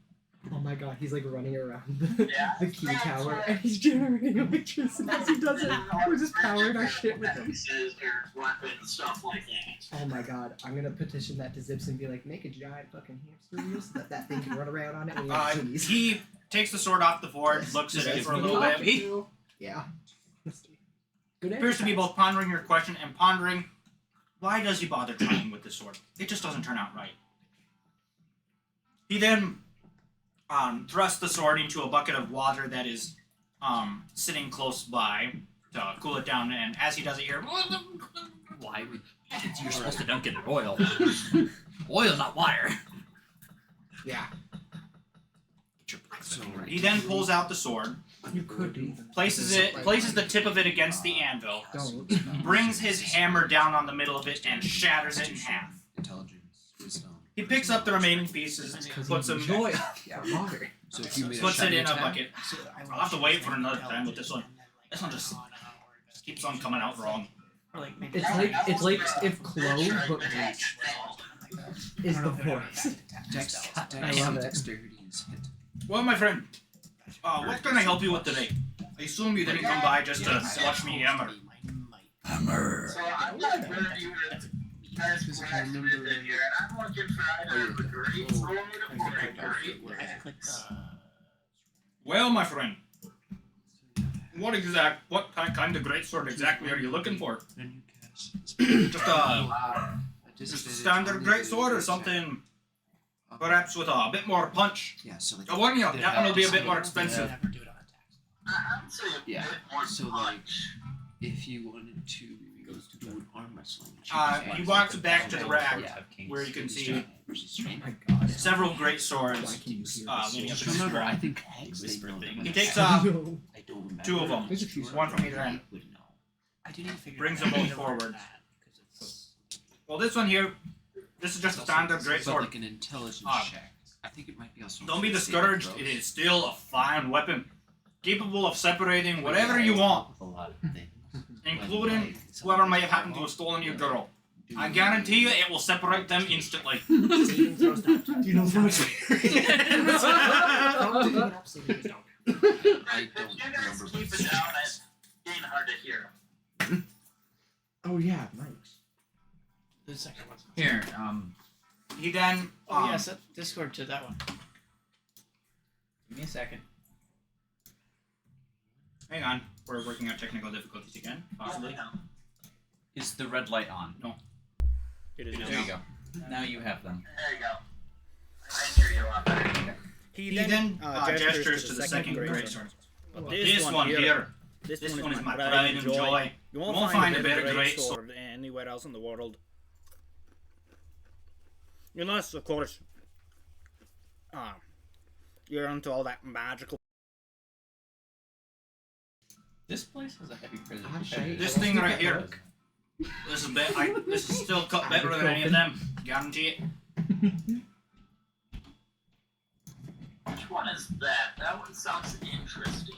Oh my god, he's like running around Yeah, the key that's tower right. and he's generating electricity as he does it. We're just powering our shit with him. Scissors, weapons, stuff like that. Oh my god, I'm gonna petition that to Zips and be like, make a giant fucking hamster wheel so that that thing can run around on it when you have zoomies. He takes the sword off the board, looks at it for a little bit. Yeah. Good Appears to be exercise. both pondering your question and pondering why does he bother trying with this sword? It just doesn't turn out right. He then thrusts the sword into a bucket of water that is sitting close by to cool it down, and as he does it here, Why would you're supposed to dunk it in oil? Oil, not water. Yeah. he then pulls out the sword, You could do. places the tip of it against the anvil, Don't. brings his hammer down on the middle of it, and shatters it in half. Intelligence, wisdom. He picks up the remaining pieces, puts them, Yeah, water. So if you made a puts it shiny in a attack, bucket. I'll have to wait for another time with this one. This one just keeps on coming out wrong. It's like if Clove but Bleach is the voice. I love it. Dexterity is hit. Well, my friend, what can I help you with today? I assume you didn't come by just to watch me hammer. So I'm gonna burn you with best blacksmith in here, and I'm looking for either a great sword or a great axe. Well, my friend, what kind of greatsword exactly are you looking for? Just a standard greatsword or something, perhaps with a bit more punch? Yeah, so like I warn you, that one will be a bit more expensive. I would say a Yeah, bit more so, like, punch. if you wanted to do an arm wrestling, He walks back to the rack where you can see several great swords leaning up Just against the remember, I rack. think Hags they know that. He takes I two don't remember. of them, There's a few one from either end, brings them both forward. Well, this one here, this is just a standard But greatsword. like an intelligence check. I think it might be also. Don't be discouraged, it is still a fine weapon, capable of separating whatever you want, A lot of things. including whoever may have happened to have stolen your girl. I guarantee you it will separate them instantly. You know so much. I If don't you guys remember. keep it down, it's getting hard to hear. Oh yeah, Mike. The second one. Here, He then, Oh yeah, set Discord to that one. Give me a second. hang on, we're working out technical difficulties again, possibly. Is the red light on? It is There you go. Now you have them. There you go. I hear you a lot better. He then gestures to the second greatsword. This one here, this one is my pride and joy. You won't find a better greatsword anywhere else in the world. Unless, of course, you're into all that magical. This place has a heavy prison. This thing right here, this is still cut better than any of them, guarantee it. Which one is that? That one sounds interesting.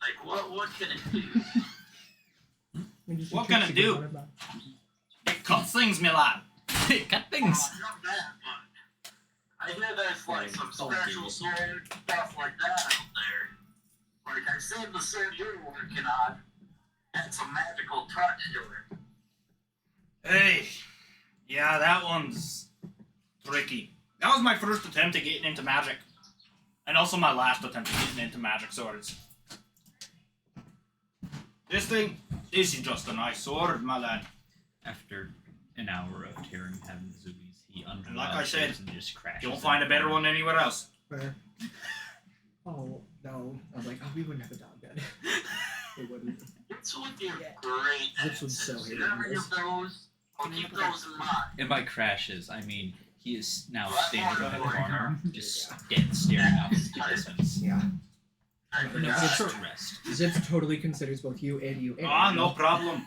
Like, what can it do? What can it do? It cuts things, me lad. Cut things. Oh, not that, but I hear there's like some special sword stuff like that out there. Like I said, the sword you're working on had some magical touch to it. Hey, yeah, that one's tricky. That was my first attempt at getting into magic. And also my last attempt at getting into magic swords. This is just a nice sword, my lad. After an hour of tearing heaven's zoomies, he And like I said, and just crashes. You won't find a better one anywhere else. Where? Oh no! I was like, oh, we wouldn't have a dog then. It wouldn't. What's with your great This one's so axes? hit You and ever miss. use those? I'll keep those in mind. And by crashes, I mean he is now standing in the corner, just dead, staring off into the distance. Yeah. No Yeah. place to rest. Zips totally considers both you and you. And Ah, you. no problem.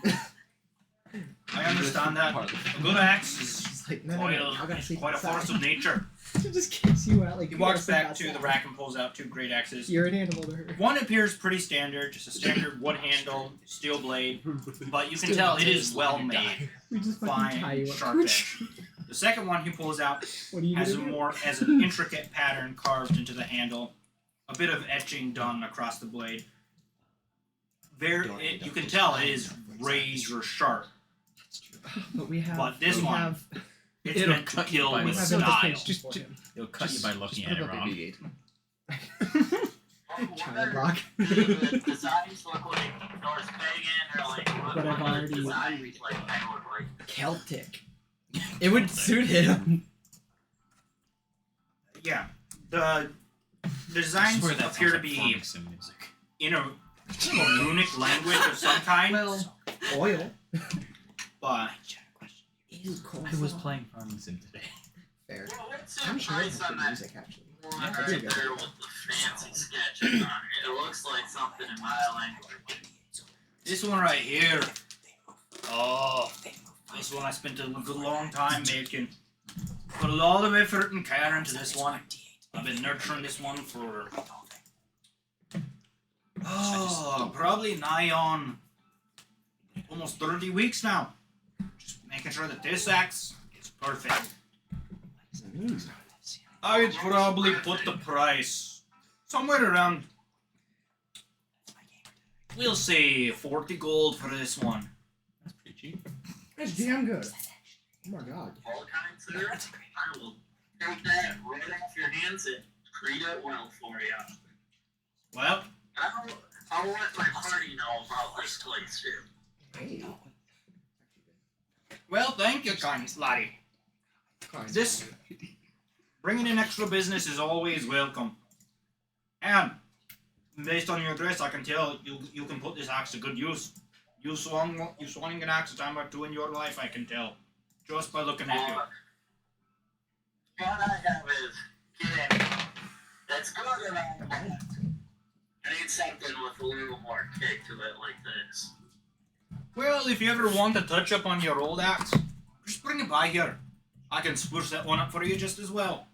I understand that. A good axe is She's like, no, I gotta sleep quite a outside. force of nature. She just kicks you out like He you gotta walks sleep back to the outside. rack and pulls out two great axes. You're an animal to her. One appears pretty standard, just a standard wood handle, steel blade, but you can tell it is well made. We just fucking tie Fine, you up. sharp edge. The second one he pulls out What are you has gonna has an intricate pattern carved into the handle, a bit of etching done across the blade. You can tell it is razor sharp. But we have. But this we one, have, it's It'll meant to cut you kill by with we have style. implications for him. It'll cut you by looking Just at put it up wrong. a BB-8. Child lock. The designs look like Norse pagan or like what But I've are the already- designs like kind of look like? Celtic. It would suit him. Yeah, the designs Swear that appear to sounds like be farming sim music. in a runic language of some kind. Well, oil. But Is cold. I was playing farming sim today. Fair. Well, what's I'm your sure price it's on good that music actually. one Yeah, right there you go. there with the fancy sketches on it? It looks like something in my language. this one right here, oh, this one I spent a good long time making. Put a lot of effort and care into this one. I've been nurturing this one for probably nigh on almost 30 weeks now. Just making sure that this axe is perfect. I'd probably put the price somewhere around, we'll say 40 gold for this one. That's pretty cheap. That's damn good. Oh my god. All kinds, sir. I will take that right off your hands and treat it well for you. Well, I'll let my party know about this place too. Hey. well, thank you, kind laddie. This bringing in extra business is always welcome. And based on your dress, I can tell you can put this axe to good use. You swung an axe a time or two in your life, I can tell, just by looking at you. What I have is getting that's good and all that. I need something with a little more kick to it like this. Well, if you ever want to touch up on your old axe, just bring it by here. I can spruce that one up for you just as well.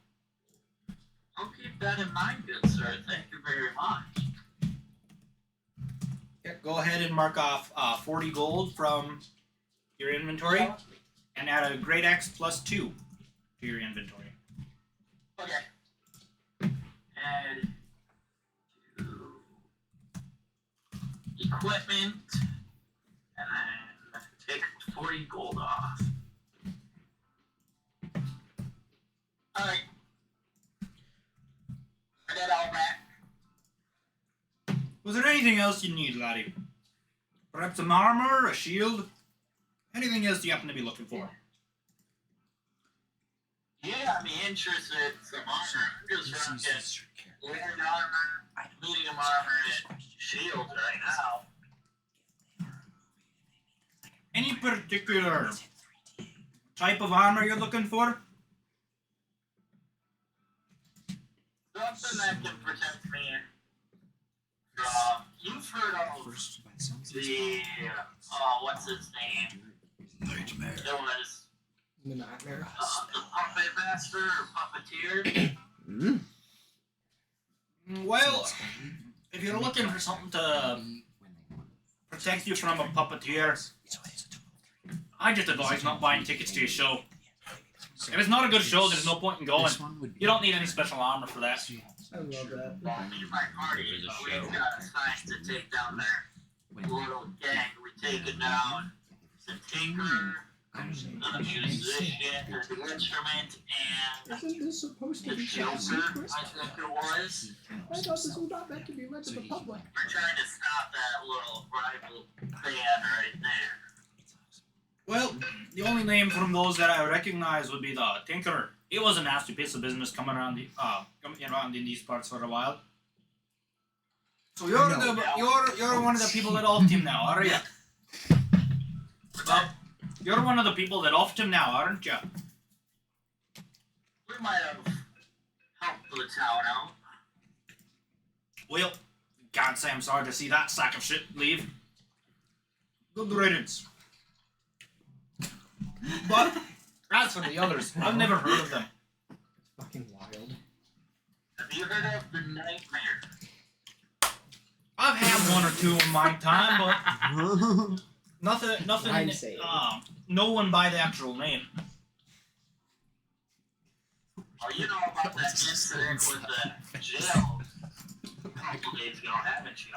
I'll keep that in mind, good sir. Thank you very much. Yeah, go ahead and mark off 40 gold from your inventory, and add a great axe plus 2 to your inventory. Okay. Add to equipment, and then take 40 gold off. Alright. I got all that. Was there anything else you need, laddie? Perhaps some armor, a shield? Anything else you happen to be looking for? Yeah, I'm interested in some armor. I'm just rocking lead armor, medium armor, and shield right now. Any particular type of armor you're looking for? Something that can protect me from. You've heard of the what's his name? Nightmare. It was The nightmare. the puppet master or puppeteer. Well, if you're looking for something to protect you from a puppeteer, I just advise not buying tickets to a show. If it's not a good show, there's no point in going. You don't need any special armor for that. I love that. Well, me and my party, we've got assigned to take down their little gang. We take it down. The tinker, the musician, the instrument, and Isn't this supposed to the be top joker, secret? I think it was. I thought this was not meant to be read to the public. We're trying to stop that little rival band right there. Well, the only name from those that I recognize would be the Tinkerer. He was a nasty piece of business coming around in these parts for a while. So you're one of the people that offed him now, are you? Well, you're one of the people that offed him now, aren't you? We might have helped the town out. Well, can't say I'm sorry to see that sack of shit leave. Good riddance. But as for the others, I've never heard of them. Fucking wild. Have you heard of the Nightmare? I've had one or two in my time, but nothing. I'd say No one by the actual name. Oh, you know about that incident with the jail a couple days ago, haven't you?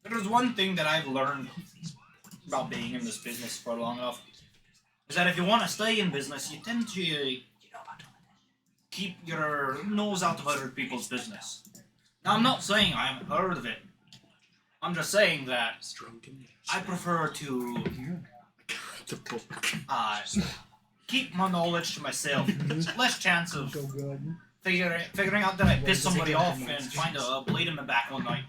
There's one thing that I've learned about being in this business for long enough, is that if you want to stay in business, you tend to keep your nose out of other people's business. Now, I'm not saying I haven't heard of it. I'm just saying that I prefer to keep my knowledge to myself. Less chance of figuring out that I pissed somebody off and find a blade in my back one night.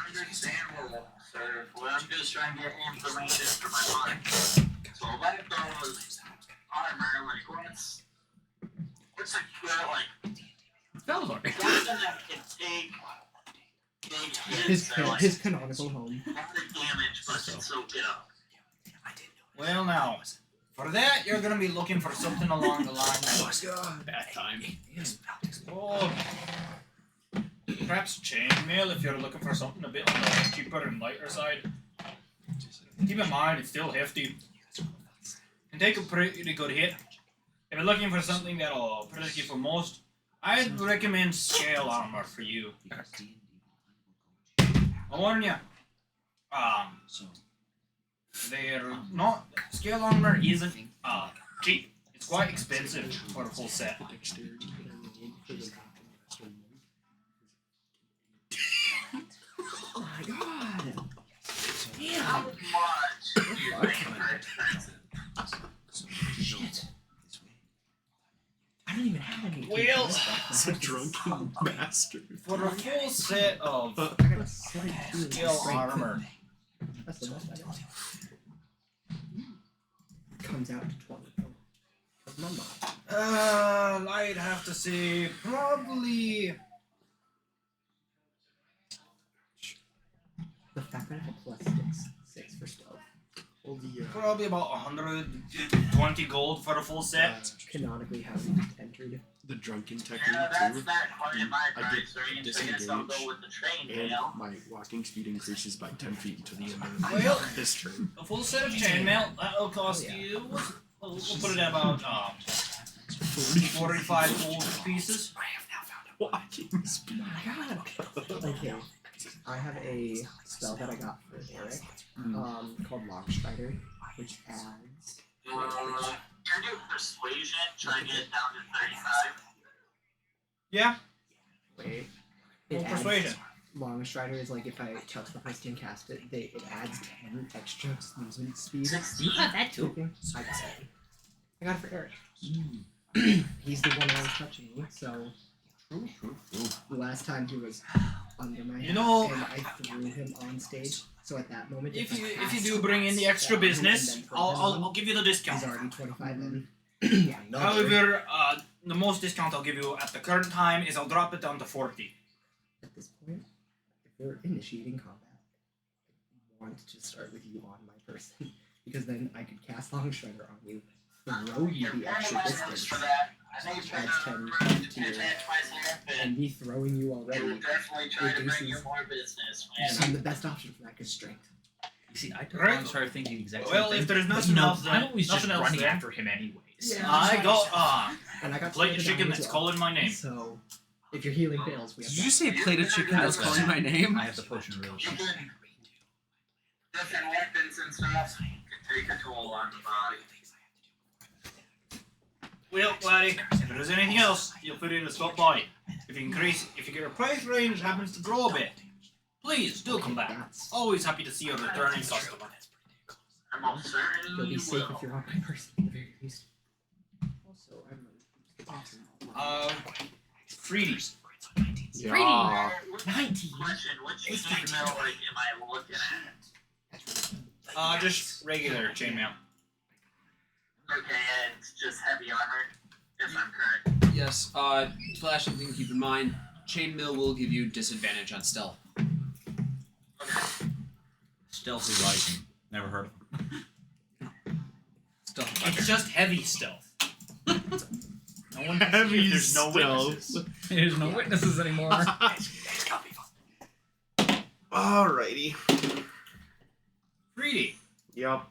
Understandable, sir. Well, I'm just trying to get information for my mind. So let those armor, like, what's a Felmar. something that can take big His, hits, or, like, his canonical home. a lot of damage, but can soak it up. Well, now, for that, you're gonna be looking for something along the lines of Bad time. oh, perhaps chainmail if you're looking for something a bit on the cheaper and lighter side. Keep in mind, it's still hefty. Can take a pretty good hit. If you're looking for something that'll protect you from most, I'd recommend scale armor for you. I warn you. They're not. Scale armor isn't cheap. It's quite expensive for a full set. Oh my god. How much do you think are expensive? Shit. I don't even have any. Well, it's a drunken bastard. For a full set of I got a 17 scale strength. armor, That's the best I got. Comes out to 20 though. That's my mom. I'd have to say probably. The fact that I have a plus 6 for stealth. Well, the Probably about 120 gold for a full set. canonically haven't entered. The drunken technique Yeah, that's too. not quite in my I get price range. I guess I'll go with the train And mail. my walking speed increases by 10 feet until the end of Well, this turn. a full set of chainmail that'll cost Oh, yeah. you. We'll put it at about 45 gold pieces. Walking speed. Oh my god. Okay. I have a spell that I got for Eric, called Longstrider, which adds. Can I do persuasion? Try to get it down to 35. Yeah, Wait. well, adds- persuasion. Longstrider is like if I touch the person and cast it, it adds 10 extra movement speed. 16. You got that too. I got it. I got it for Eric. He's the one I was touching, so. The last time he was under my You hat, know- and I threw him on stage. So at that moment, If I you cast do bring in the extra that move business, and then put I'll him on, I'll give you the discount. he's already 25 in. Yeah, no. However, the most discount I'll give you at the current time is I'll drop it down to 40. At this point, if we're initiating combat, I want to start with you on my person because then I could cast Longstrider on you, throw you You're the very extra much distance, for that. I think which adds 10 to your, attach myself and and me throwing you I will already. definitely try to bring you reduces- more business, And man. the best option for that is strength. You see, I Right. started thinking exactly. Well, if there's nothing else, I'm always just nothing else running there. after him anyways. Yeah. I got And I got plate scared of to chicken die as that's well. calling my name. So, if your healing fails, we have Did you say plate of chicken that's calling my name? I have the potion of real You can, different weapons and stuff can take a toll on the body. Well, laddie, if there's anything else, feel free to stop by. If your price range happens to grow a bit, please do come back. That's, Always happy to see a returning customer. I'm most you'll certainly be safe will. if you're on my person at the very least. Also, I'm Freedies. Yeah. 19. Question, which chainmail like am I looking at? Just regular chainmail. Okay, and it's just heavy armor, if I'm correct. Yes. Flash, something to keep in mind. Chainmail will give you disadvantage on stealth. Okay. Stealthy Rising. Never heard of him. Stealth. It's just heavy stealth. No one can see Heavy if there's no stealth. witnesses. There's no witnesses anymore. Alrighty. Freedy, Yep.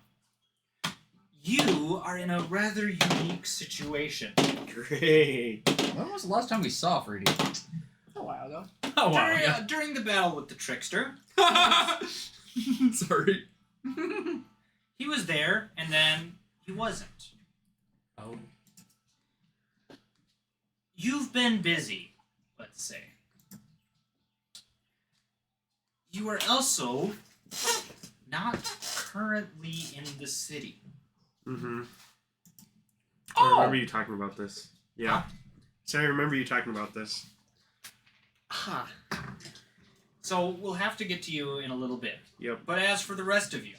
You are in a rather unique situation. Great. When was the last time we saw Freddy? A while ago. Oh wow. During the battle with the trickster, Sorry. he was there, and then he wasn't. Oh. You've been busy, let's say. You are also not currently in the city. Mm-hmm. Oh! I remember you talking about this. Yeah. So I remember you talking about this. Huh. So we'll have to get to you in a little bit. Yep. But as for the rest of you,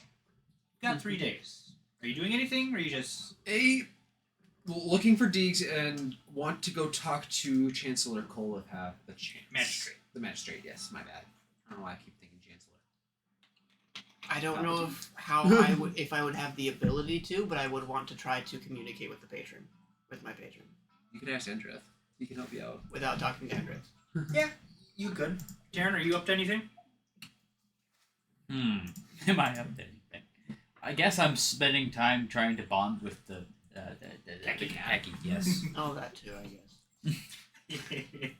you've got 3 days. Are you doing anything, or are you just... Looking for Deegs and want to go talk to Chancellor Cole if have the chance. Magistrate. The magistrate, yes, my bad. I don't know why I keep thinking Chancellor. I don't know if I would have the ability to, but I would want to try to communicate with my patron, You could ask Endrith. He can help you out. without talking to Andres. Yeah, you could. Darren, are you up to anything? Am I up to anything? I guess I'm spending time trying to bond with the Techie, yes. Oh, that too, I guess.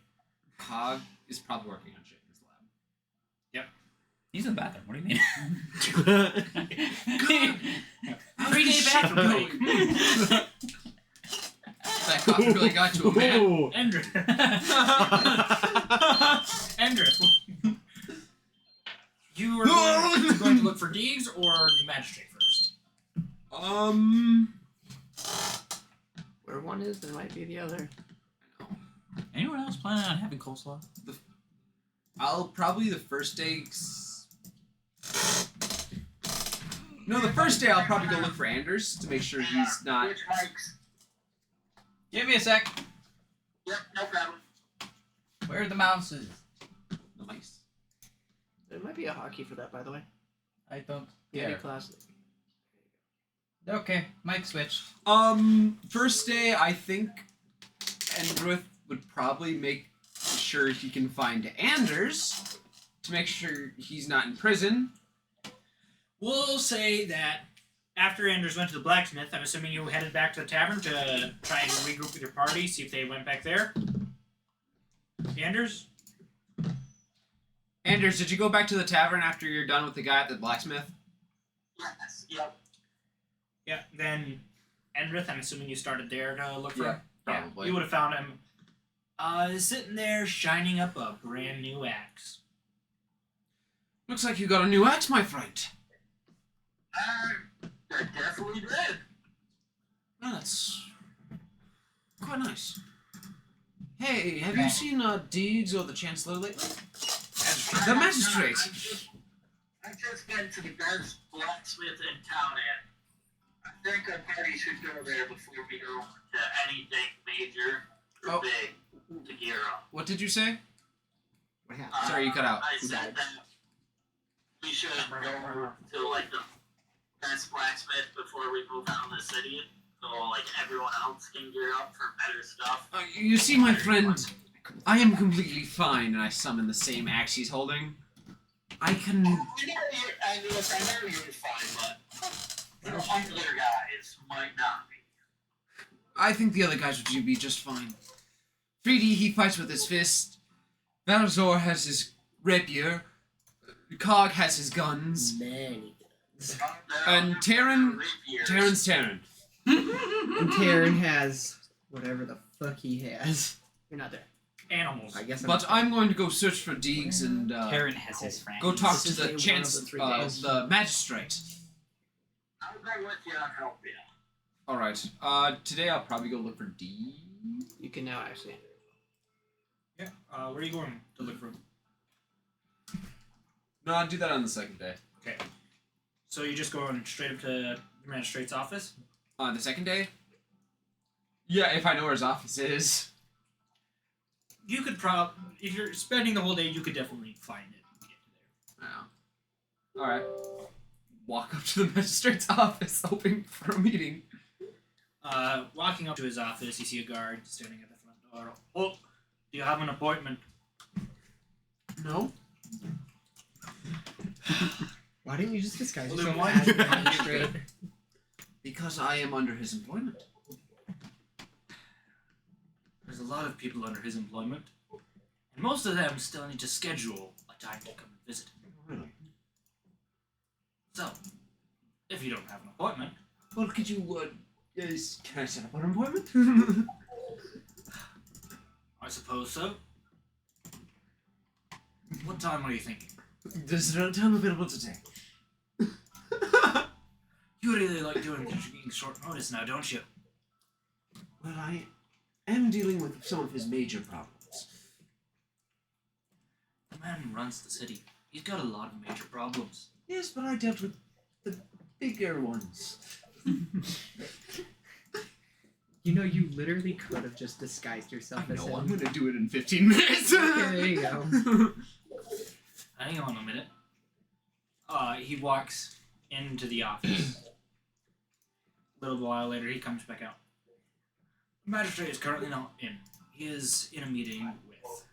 Cog is probably working on shit in his lab. He's in the bathroom. What do you mean? 3-day bathroom break. That cough really got to him, man. Endrith. Endrith. You are going to look for Deegs or the magistrate first? Where one is, there might be the other. Anyone else planning on having coleslaw? I'll probably the first day. No, the first day I'll probably go look for Anders to make sure he's not. Which mics? Give me a sec. Yep, no problem. Where are the mouses? The mice. There might be a hotkey for that, by the way. I don't Yeah, care. class. Okay, mic switch. First day I think Endrith would probably make sure he can find Anders to make sure he's not in prison. We'll say that after Anders went to the blacksmith, I'm assuming you headed back to the tavern to try and regroup with your party, see if they went back there. Anders? Anders, did you go back to the tavern after you're done with the guy at the blacksmith? Yes, yep. Yeah, then Endrith, I'm assuming you started there to look for Yeah, him? probably. You would have found him sitting there shining up a brand new axe. Looks like you got a new axe, my friend. I definitely did. Oh, that's quite nice. Hey, have you seen Deeds or the Chancellor lately? The magistrate. I just went to the best blacksmith in town, and I think our party should go there before we go to anything major or big to gear up. What did you say? What happened? Sorry, you cut out. I said that we should go to like the best blacksmith before we move out of the city, so like everyone else can gear up for better stuff. You see, my friend, I am completely fine, and I summon the same axe he's holding. I can. I know you're fine, but the other guys might not be. I think the other guys would be just fine. 3D, he fights with his fist. Valazor has his rapier. Cog has his guns. Many guns. And Terran. Terran's Terran. And Terran has whatever the fuck he has. You're not there. Animals. I guess. But I'm going to go search for Deegs and Terran has his friends. go talk to This is the one of chance, the 3 days. the magistrate. I'll go with you and help you. All right. Today I'll probably go look for D. You can now actually. Yeah. Where are you going to look for? No, I'll do that on the second day. Okay. So you're just going straight up to the magistrate's office? On the second day? Yeah, if I know where his office is. You could if you're spending the whole day, you could definitely find it and get to Oh. Alright. Walk up to the magistrate's office, hoping for a meeting. there. Walking up to his office, you see a guard standing at the front door. Oh, do you have an appointment? No. Why didn't you just disguise Well, yourself then why as did a you- magistrate? Because I am under his employment. There's a lot of people under his employment, and most of them still need to schedule a time to come and visit him. Really? So, if you don't have an appointment, Well, could you, yes, can I set up an appointment? I suppose so. What time are you thinking? There's no time available today. You really like doing short notice now, don't you? Well, I am dealing with some of his major problems. The man who runs the city, he's got a lot of major problems. Yes, but I dealt with the bigger ones. You know, you literally could have just disguised yourself I as know, him. I'm gonna do it in 15 minutes. Okay, there you go. Hang on a minute. He walks into the office. A little while later, he comes back out. The magistrate is currently not in. He is in a meeting with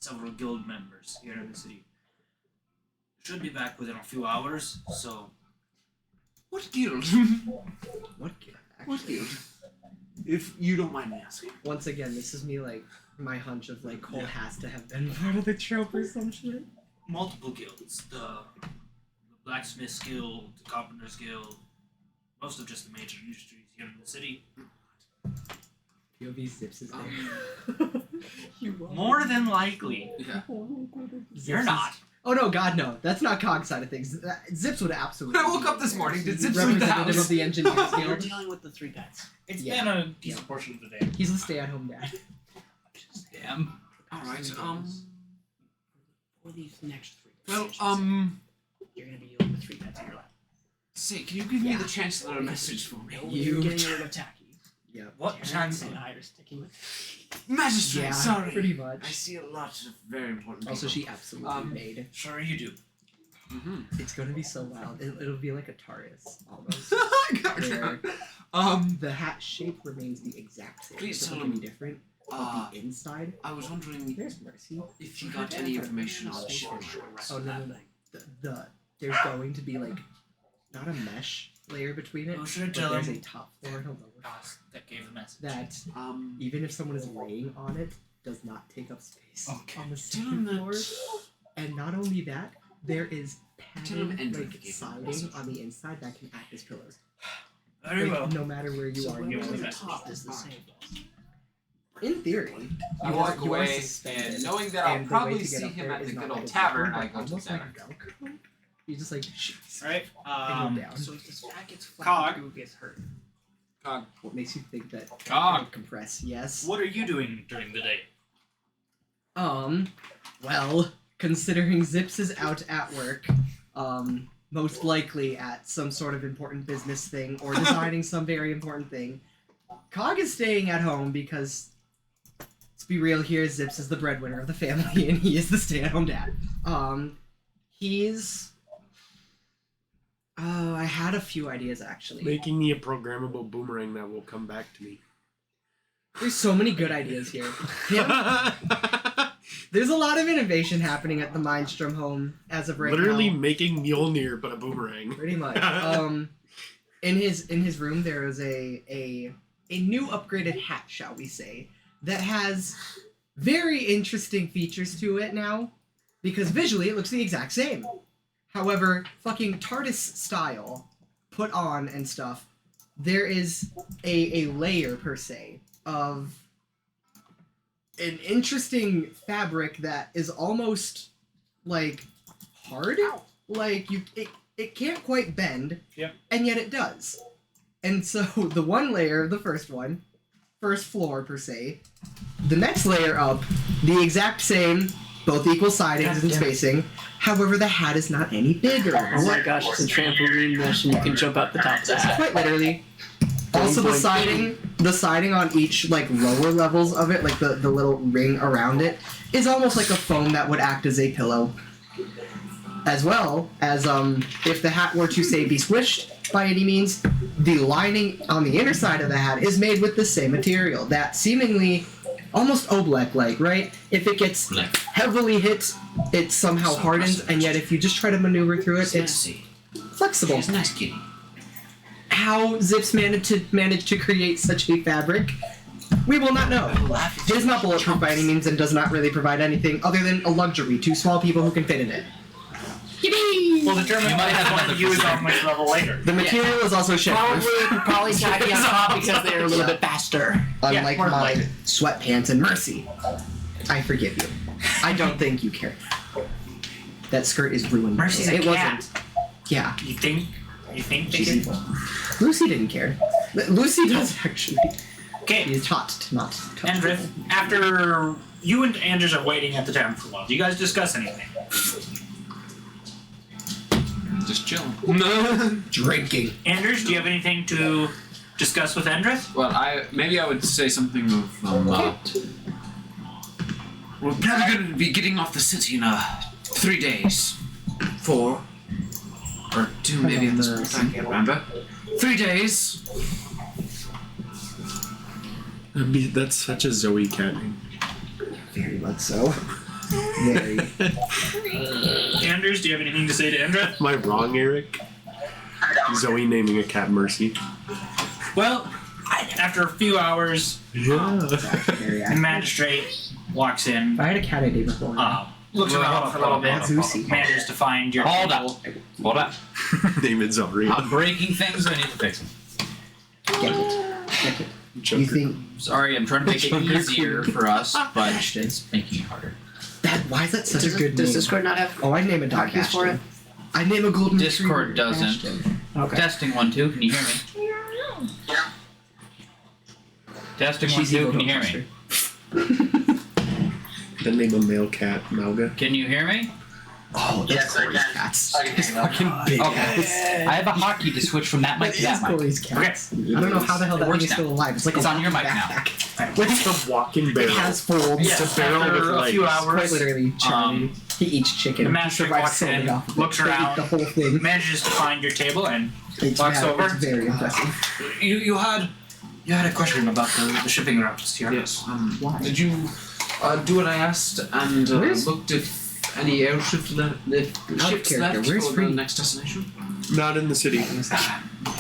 several guild members here in the city. Should be back within a few hours, so... What guild? What guild? What guild? If you don't mind me asking. Once again, this is me, like, my hunch of, like, Cole has to have been part of the trope or some shit. Multiple guilds. The Blacksmiths Guild, the Carpenters Guild, most of just the major industries here in the city. POV Zips is there. More than likely. Yeah. You're not. Oh no, God no. That's not Cog's side of things. Zips would absolutely. When I woke up this morning, did Zips leave the representative house? of the Engineers You're Guild. dealing with the 3 pets. It's Yeah. been a decent portion of the day. He's the stay-at-home dad. Damn. Alright, For these next 3 well, positions, you're gonna be dealing with 3 pets in your lap. say, can you give me the Chancellor a message for me? You- Getting rid of Tacky. Yeah. What Terrence chance? and I are sticking with. Magistrate, Yeah, sorry. pretty much. I see a lot of very important Also, people. she absolutely made. Sure you do. Mm-hmm. It's gonna be so wild. It'll be like a TARDIS almost. Where the hat shape remains the exact same. Please It's tell looking him, different. But the inside, I was wondering there's Mercy. if you got any information on shipment. Oh no. There's going to be like not a mesh layer between it, Oh, sure, but tell there's him. a top floor and a lower Us that gave the message. that even if someone is laying on it, does not take up space Okay. on the Tell second him that. floor. And not only that, there is Tell him padding, Andrew like gave him a siding message. on the inside that can act as pillows. Very Like, well. no matter where you So are, when you give are him the the message. top is the same. in theory. I you walk are away, suspended, and knowing that I'll and the probably way to get see up him there at is the not good like old a tavern, zipper, I but go to almost the like tavern. Velcro. You just like shoots Alright, and go down. So if this pack gets flat, Cog. who gets hurt? What makes you think that Cog. compress? Yes. what are you doing during the day? Well, considering Zips is out at work, most likely at some sort of important business thing or designing some very important thing, Cog is staying at home because, let's be real here, Zips is the breadwinner of the family and he is the stay-at-home dad. He's... Oh, I had a few ideas actually. Making me a programmable boomerang that will come back to me. There's so many good ideas here. Yeah. There's a lot of innovation happening at the Mindstrom home as of right Literally now. making Mjolnir, but a boomerang. Pretty much. In his room there is a new upgraded hat, shall we say, that has very interesting features to it now, because visually it looks the exact same. However, fucking TARDIS style put on and stuff, there is a layer per se of an interesting fabric that is almost like hard. Like it can't quite bend. Yep. And yet it does. And so the one layer, the first floor per se, the next layer up, the exact same, both equal sidings and spacing. However, the hat is not any bigger. Oh my gosh, it's a trampoline mesh and you can jump out the top of the hat. Quite literally. Also, the siding on each like lower levels of it, like the little ring around it, is almost like a foam that would act as a pillow. As well as if the hat were to say be squished by any means, the lining on the inner side of the hat is made with the same material that seemingly almost Oblek-like, right? If it gets heavily hit, it somehow hardens, and yet if you just try to maneuver through it, it's flexible. She's a nice kitty. how Zips managed to create such a fabric. We will not know. It is not bulletproof by any means and does not really provide anything other than a luxury to small people who can fit in it. Yippee! We'll determine You might have which one another to use on which level later. The material is also shed-proof. Probably tacky on top because they're a little bit faster. Unlike more my light. sweatpants and Mercy. I forgive you. I don't think you care. That skirt is ruined. Mercy's a it cat. wasn't. Yeah, You think? They she's did? evil. Lucy didn't care. Lucy does actually. Okay. She's taught to not touch Andrith, people. after you and Anders are waiting at the tavern for a while, do you guys discuss anything? Just chilling. Drinking. Anders, do you have anything to discuss with Andrith? Well, maybe I would say something of we're probably going to be getting off the city in 3 days, 4 or 2 maybe at this point. I can't remember. 3 days. That's such a Zoe cat name. Very much so. Very. Anders, do you have anything to say to Andrith? Am I wrong, Eric? Zoe naming a cat Mercy. Well, after a few hours, Yeah. Very the active. magistrate walks in, If I had a cat I'd name it for. looks around for a little bit, Lucy. manages to find your Hold table. up. Hold up. Name it Zoe. I'm breaking things. I need to fix them. Get it. Get it. You Joker. think Sorry, I'm trying to make it Joker. easier for us, but it's making it harder. that? Why is that such a good Does name? Discord not have Oh, I'd name a dog hotkeys for it? Ashton. I'd name a golden Discord retriever doesn't. Ashton. Okay. Testing 1 2. Can you hear me? Testing 1 She's 2. evil, Can you don't hear me? trust her. Then name a male cat Malga. Can you hear me? Oh, that's Yes, I Corey's can. cats. I can It's hang up. fucking big Okay. ass. I have a hotkey to switch from that mic That to that is mic. Corey's cats. I don't know how the hell It that works thing is now. still alive. It's like It's a on your walking mic now. backpack. It's a walking It barrel. has folds. Yes, It's a barrel after with a few legs. hours, Quite literally, Charlie. He eats chicken. the He master survives walks solely in, off of looks it. They eat around. the whole thing. manages to find your table and It's walks bad. over. It's very impressive. you had a question about the shipping routes here. Yes. Why? Did you do what I asked and Where's- looked if any ships character, left where's for Free? the next destination? Not in the city.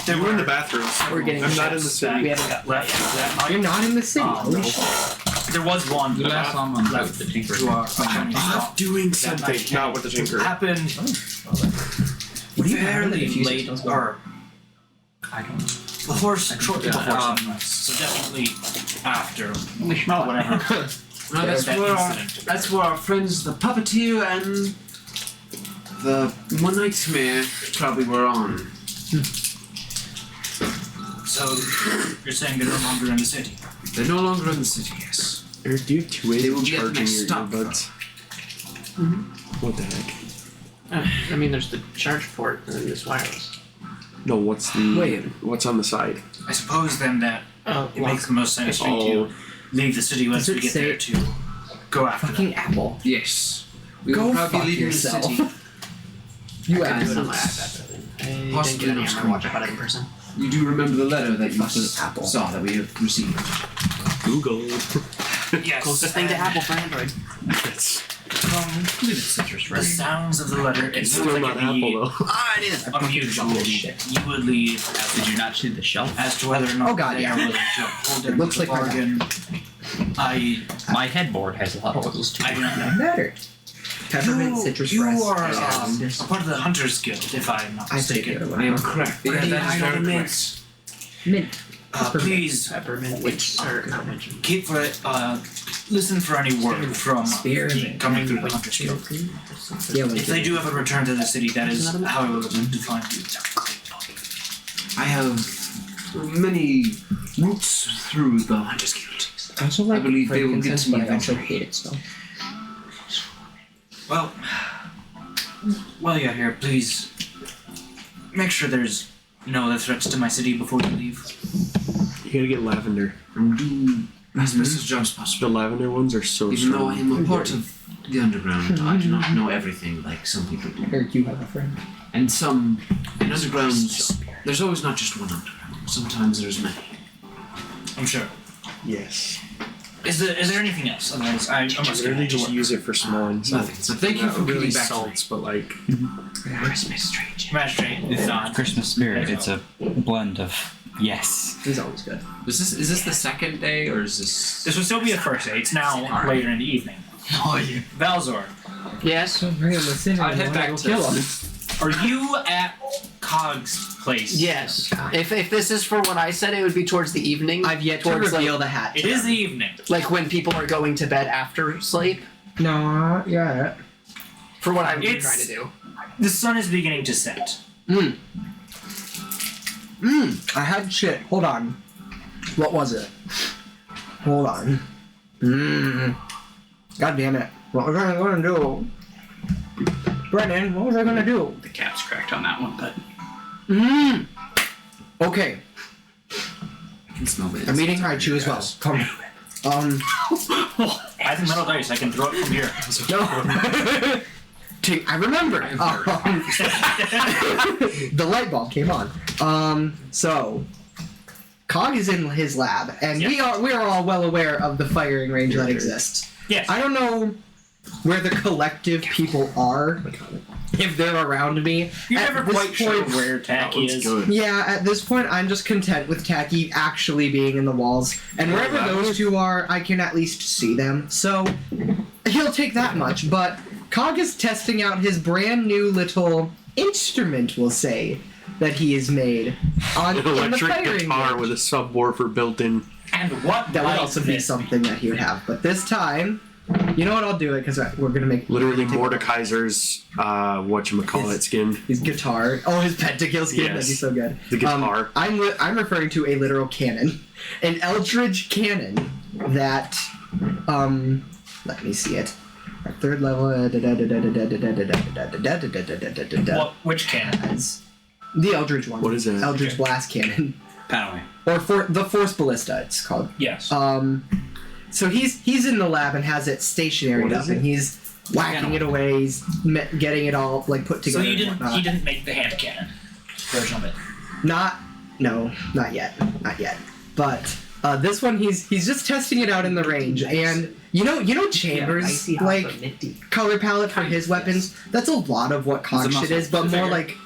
They We're in the bathroom. We're getting I'm not in the ships that city. we haven't got left that night. You're not in the city. Um, Holy shit. There was one The last time I'm left the tinker. to our company I'm stop. doing something. Not with the tinker. Happened What do you have in the fairly diffuser? late, Let's go. or I don't know. before, shortly Yeah, before sunrise. So definitely after We smell whatever. No, that's that where our, incident. that's where our friends, the puppeteer and the one nightmare, probably were on. So you're saying they're no longer in the city? They're no longer in the city. Yes. Eric, do you have two ways They of will be at the charging next your stop for earbuds? What the heck? I mean, there's the charge port and then there's wireless. No, what's the Wait. what's on the side? I suppose then that Oh, it makes the most sense for you to leave the city once Does we it get say- there to go after them. Fucking Apple. Yes. We Go will probably fuck be leaving yourself. the city. You I can do it on my assholes. iPad. I didn't Possibly get any not on my watch. I bought it in person. You do remember the letter that you Fucking Apple. saw that we have received? Google. Yes. Closest thing to Apple for Android. It's From Leave it citrus, the right? sounds of the letter, it it's seems still like not it'd be Apple though. Ah, it is. I fucking unusual love this shit. you would leave Did you not see the shelf? as to whether or not Oh, God, they yeah. are willing to uphold their It looks end of like the my bargain. My headboard has a lot of those too. I do not know. No matter. Peppermint, citrus You press, are and a part of the Hunters Guild, if I'm not I take mistaken. it I away. am correct. Yeah, Pretty that is high very on the correct. mints. Mint. Please Peppermint, which are not mentioned. keep for listen for any word from Spearmint. coming through the Hunters Guild. Yeah, like If they do ever return to the city, that is how I will attempt to find you. I have many roots through the Hunters Guild. I also I believe they will get frankincense, to me but I also eventually. hate it still. Well, while you're here, please make sure there's no other threats to my city before you leave. You gotta get lavender. And do as best as jobs The possible. lavender ones are so Even though I strong. am a part of the underground, I do not know everything like some people do. Eric, you have a friend. And some in undergrounds, there's always not just one underground. Sometimes there's many. I'm sure. Yes. Is there anything else? Otherwise, I'm just Literally gonna just use it for smelling. So Nothing. So thank you for really getting back to me. salts, but like Christmas tree. Magistrate. It's Don. Christmas spirit. It's a blend of yes. He's always good. Is this the second day or is this? This would still be the first day. It's now later in the evening. Oh yeah. Valzor, Yes. I'd head back to kill him. are you at Cog's place? Yes. If this is for what I said, it would be towards the evening. I've yet to towards reveal the hat. It is the evening. like when people are going to bed after sleep. No, not yet. For what I'm It's- trying to do. The sun is beginning to set. I had shit. Hold on. What was it? Hold on. God damn it. What was I gonna do? Brennan, what was I gonna do? The cap's cracked on that one, but Okay. I can smell it. I'm eating haichu as well. Come. I have metal dice. I can throw it from here. No. I remember. The light bulb came on. So Cog is in his lab, and we are all well aware of the firing range that exists. Yes. I don't know where the collective people are, if they're around me. You're At never this quite sure point- where Tacky is. Yeah, at this point, I'm just content with Tacky actually being in the walls. And wherever those two are, I can at least see them. So, he'll take that much. But Cog is testing out his brand new little instrument, we'll say, that he has made on an in the electric firing guitar range. with a subwoofer built in. And what That would light also be this- something that he would have. But this time, you know what, I'll do it, because we're going to make... Literally Mordekaiser's, whatchamacallit skin. His guitar. Oh, his pentakill skin. That'd be Yes. so good. The guitar. I'm referring to a literal cannon, an eldritch cannon that, let me see it. At third level. Which cannon? The eldritch one. What is it? Eldritch blast cannon, Panaway. or the force ballista. It's called. Yes. So he's in the lab and has it stationary What up, is it? and he's whacking it away. He's getting it all like put So together. you and didn't whatnot. he didn't make the hand cannon version of it. Not yet. But this one, he's just testing it out in the range, and you know Chambers like color palette for his weapons. That's a lot of what Cog It's a shit muscle. is, but It's a more figure.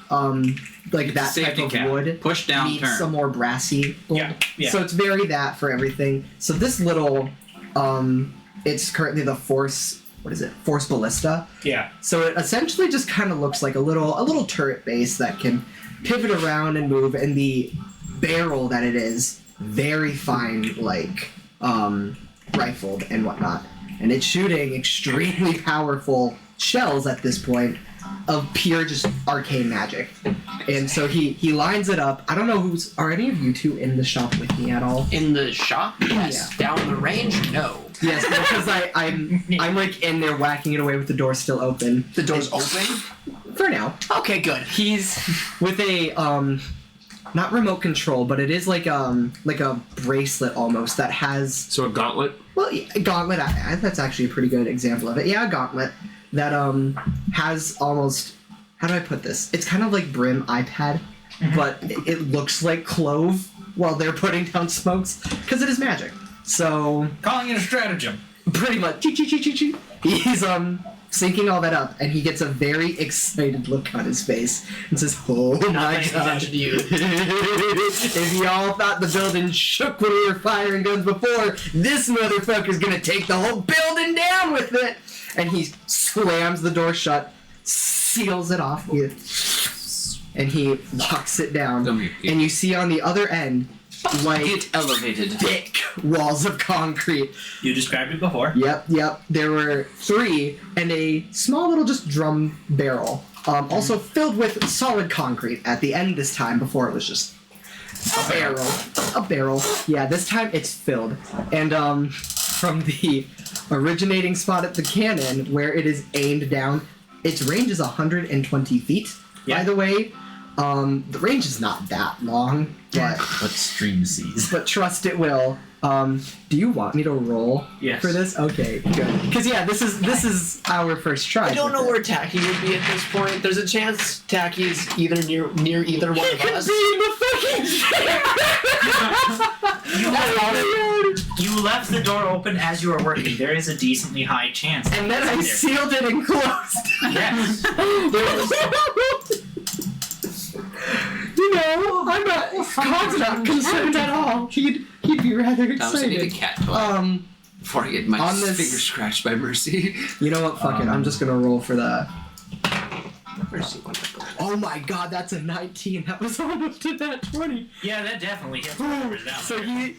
like that type Safety of cap. wood. Push down, Needs turn. some more brassy. gold. Yeah. So it's very that for everything. So this little, it's currently the force. What is it? Force ballista. Yeah. So it essentially just kind of looks like a little turret base that can pivot around and move, and the barrel that it is very fine, like rifled and whatnot, and it's shooting extremely powerful shells at this point of pure just arcane magic. And so he lines it up. I don't know are any of you two in the shop with me at all? In the shop? Yes. Down the range? No. Yes, because I'm like in there whacking it away with the door still open. The door's open? For now. Okay, good. He's with a not remote control, but it is like a bracelet almost that has, So a gauntlet? well, yeah, a gauntlet. That's actually a pretty good example of it. Yeah, a gauntlet that has almost, how do I put this? It's kind of like Brim iPad, but it looks like clove while they're putting down smokes because it is magic. So Calling it a stratagem. pretty much, he's syncing all that up, and he gets a very excited look on his face and says, "Oh my paying god!" attention to you. If y'all thought the building shook when we were firing guns before, this motherfucker's gonna take the whole building down with it. And he slams the door shut, seals it off, and he locks it down. And you see on the other end, like, Get elevated. thick walls of concrete. You described it before. Yep. There were 3 and a small little just drum barrel. Also filled with solid concrete at the end this time. Before it was just a barrel. Yeah, this time it's filled. And from the originating spot at the cannon where it is aimed down, its range is 120 feet. Yeah. By the way, the range is not that long, but stream sees. but trust it will. Do you want me to roll Yes. for this? Okay, good. Because yeah, this is our first try. I don't know where Tacky would be at this point. There's a chance Tacky's either near either one of us. Be in the fucking You left the door open as you were working. There is a decently high chance. And then I sealed it and closed. Yes. You know, I'm not. Cog's not concerned at all. He'd be rather Thomas, I need a excited. cat toy. Before I get my on this- finger scratched by Mercy. You know what? Fuck it. I'm just gonna roll for that. Oh my god, that's a 19. That was almost a nat 20. Yeah, that definitely hits whatever's down So there.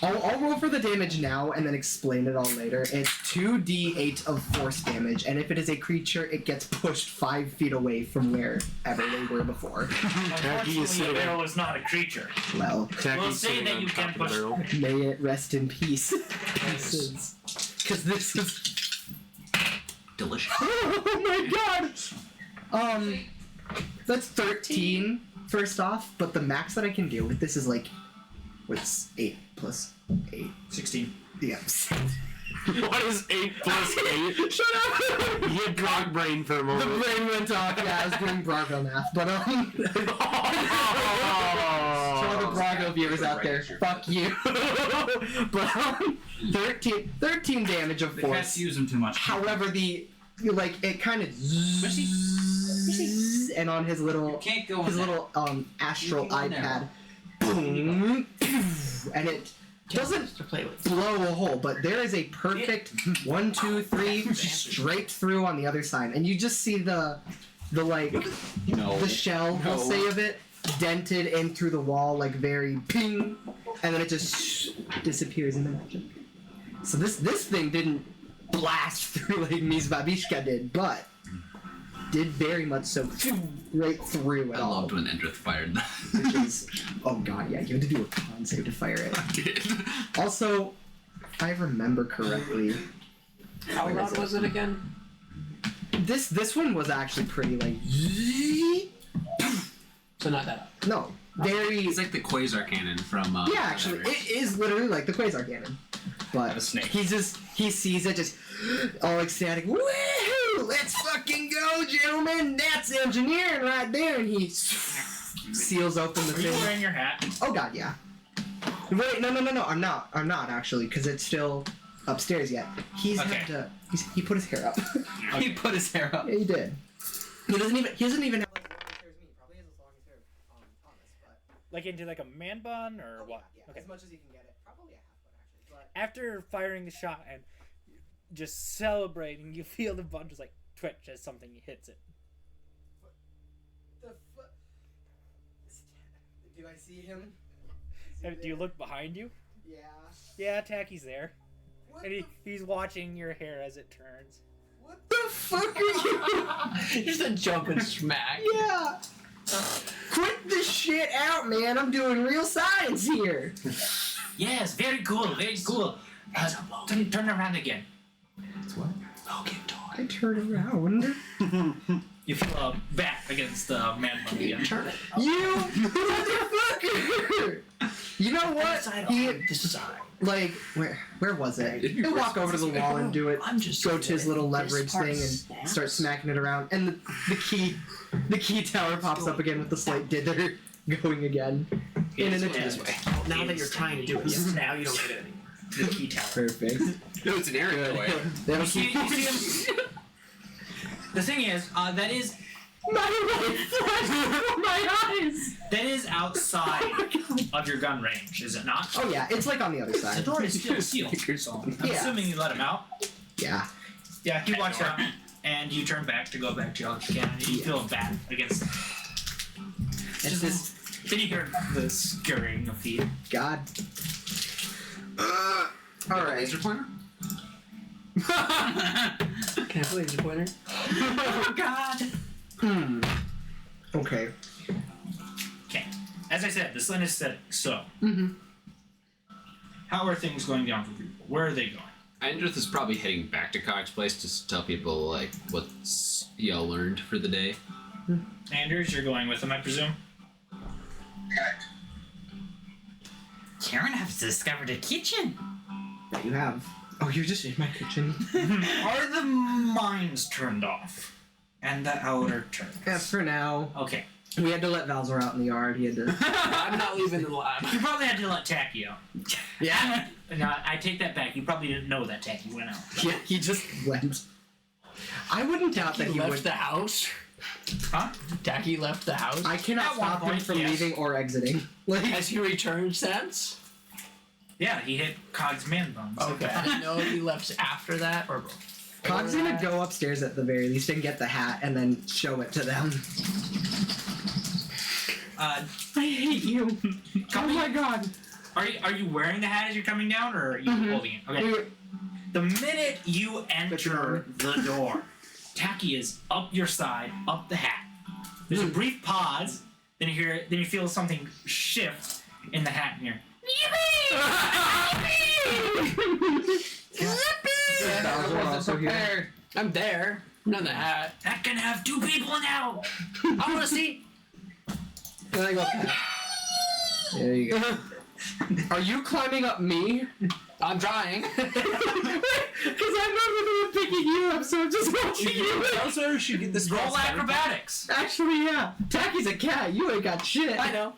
I'll roll for the damage now and then explain it all later. It's 2d8 of force damage, and if it is a creature, it gets pushed 5 feet away from wherever they were before. Unfortunately, a barrel is not a creature. Well, We'll say that you can push. may it rest in peace. Because this is. Delicious. Oh my god! That's 13 first off, but the max that I can deal with this is like, what's 8 plus 8? 16. Yeah. What is 8 plus 8? Shut up! You had Grog brain for a The moment. brain went off. Yeah, I was doing Brago math, but to all the Brago viewers out there, fuck you. But 13 damage of The cats force. use them too much. However, it kind of and on his little Can't go in that. little astral You can go in there. iPad, boom, and it doesn't To play with. blow a hole, but there is a perfect 1, 2, 3 straight through on the other side, and you just see the the shell, we'll say, of it dented in through the wall, like very ping, and then it just disappears in the magic. So this thing didn't blast through like Ms. Babishka did, but did very much so right through it I all. loved when Endrith fired that. Which is, oh god, yeah, you had to do a con save to fire it. I did. Also, if I remember correctly, How loud was it again? this one was actually pretty like So not that. no, very It's like the quasar cannon from. yeah, actually, whatever. it is literally like the quasar cannon. But A snake. he sees it just all ecstatic. Woohoo! Let's fucking go, gentlemen! That's engineering right there, and he seals open the Are you thing. wearing your hat? Oh god, yeah. Wait, no, I'm not actually, because it's still upstairs yet. He put his hair up. He put his hair up. Yeah, he did. He doesn't even have like as long hair as me. Probably has as long as hair Thomas, but Like into like a man bun or what? yeah, Okay. as much as you can get it. Probably a half bun actually. But After firing the shot and just celebrating, you feel the bun just like twitch as something hits it. the do I see him? And do you look behind you? Yeah. Yeah, Tacky's there. What And the, he's watching your hair as it turns. what the fuck are you? Just a jump and smack. Yeah. Quit this shit out, man. I'm doing real science here. Yes, very cool, very cool. Turn around again. I turn around. You feel a bat against the man bun again. Turn it. You motherfucker! You know what? He like where was it? He'll walk over to the wall and do it. I'm just Go to his little leverage thing and snaps. start smacking it around, and the key tower pops up again with the slight dither going again. In an This attempt. way. Now that you're trying to do it, yes, now you don't get it anymore. The key tower. Perfect. No, it's an area away. That'll You see keep him? The thing is, that is my eyes. that is outside of your gun range, is it not? Oh yeah, it's like on the other The side. door is still sealed, so I'm Yeah. assuming you let him out. Yeah. Yeah, he walks out, and you turn back to go back to your cannon, and you feel a bat against. It's this Then you hear the scurrying of feet. god. All right. Laser pointer? Can I play the pointer? Oh God. Okay. Okay. As I said, the sun is setting. So, Mhm. how are things going down for people? Where are they going? Endrith is probably heading back to Cog's place to tell people like what's y'all learned for the day. Anders, you're going with them, I presume. Karen has discovered a kitchen. That you have. Oh, you're just in my kitchen. Are the mines turned off? And the outer turrets? Yeah, for now. Okay. We had to let Valzor out in the yard. He had to. I'm not leaving the lab. You probably had to let Tacky out. Yeah. No, I take that back. You probably didn't know that Tacky went out. Yeah, he just went. I wouldn't doubt that he left would. the house. Huh? Tacky left the house. I cannot At one stop him point, from yes. leaving or exiting. Like, Has he returned since? Yeah, he hit Cog's man buns. Okay. I didn't know if he left after that or before. Cog's gonna go upstairs at the very least and get the hat and then show it to them. I hate you. Oh my god. Are you wearing the hat as you're coming down, or are you holding it? Okay. The minute you enter the door, Tacky is up your side, up the hat. There's a brief pause, then you feel something shift in the hat, and you're I'm there. I'm not in the hat. That can have two people now. I want to see. Can I go? There you go. Are you climbing up me? I'm trying. Because I'm not really picking you up, so I'm just watching you. Also, should get this Roll acrobatics. Actually, yeah. Tacky's a cat. You ain't got shit. I know.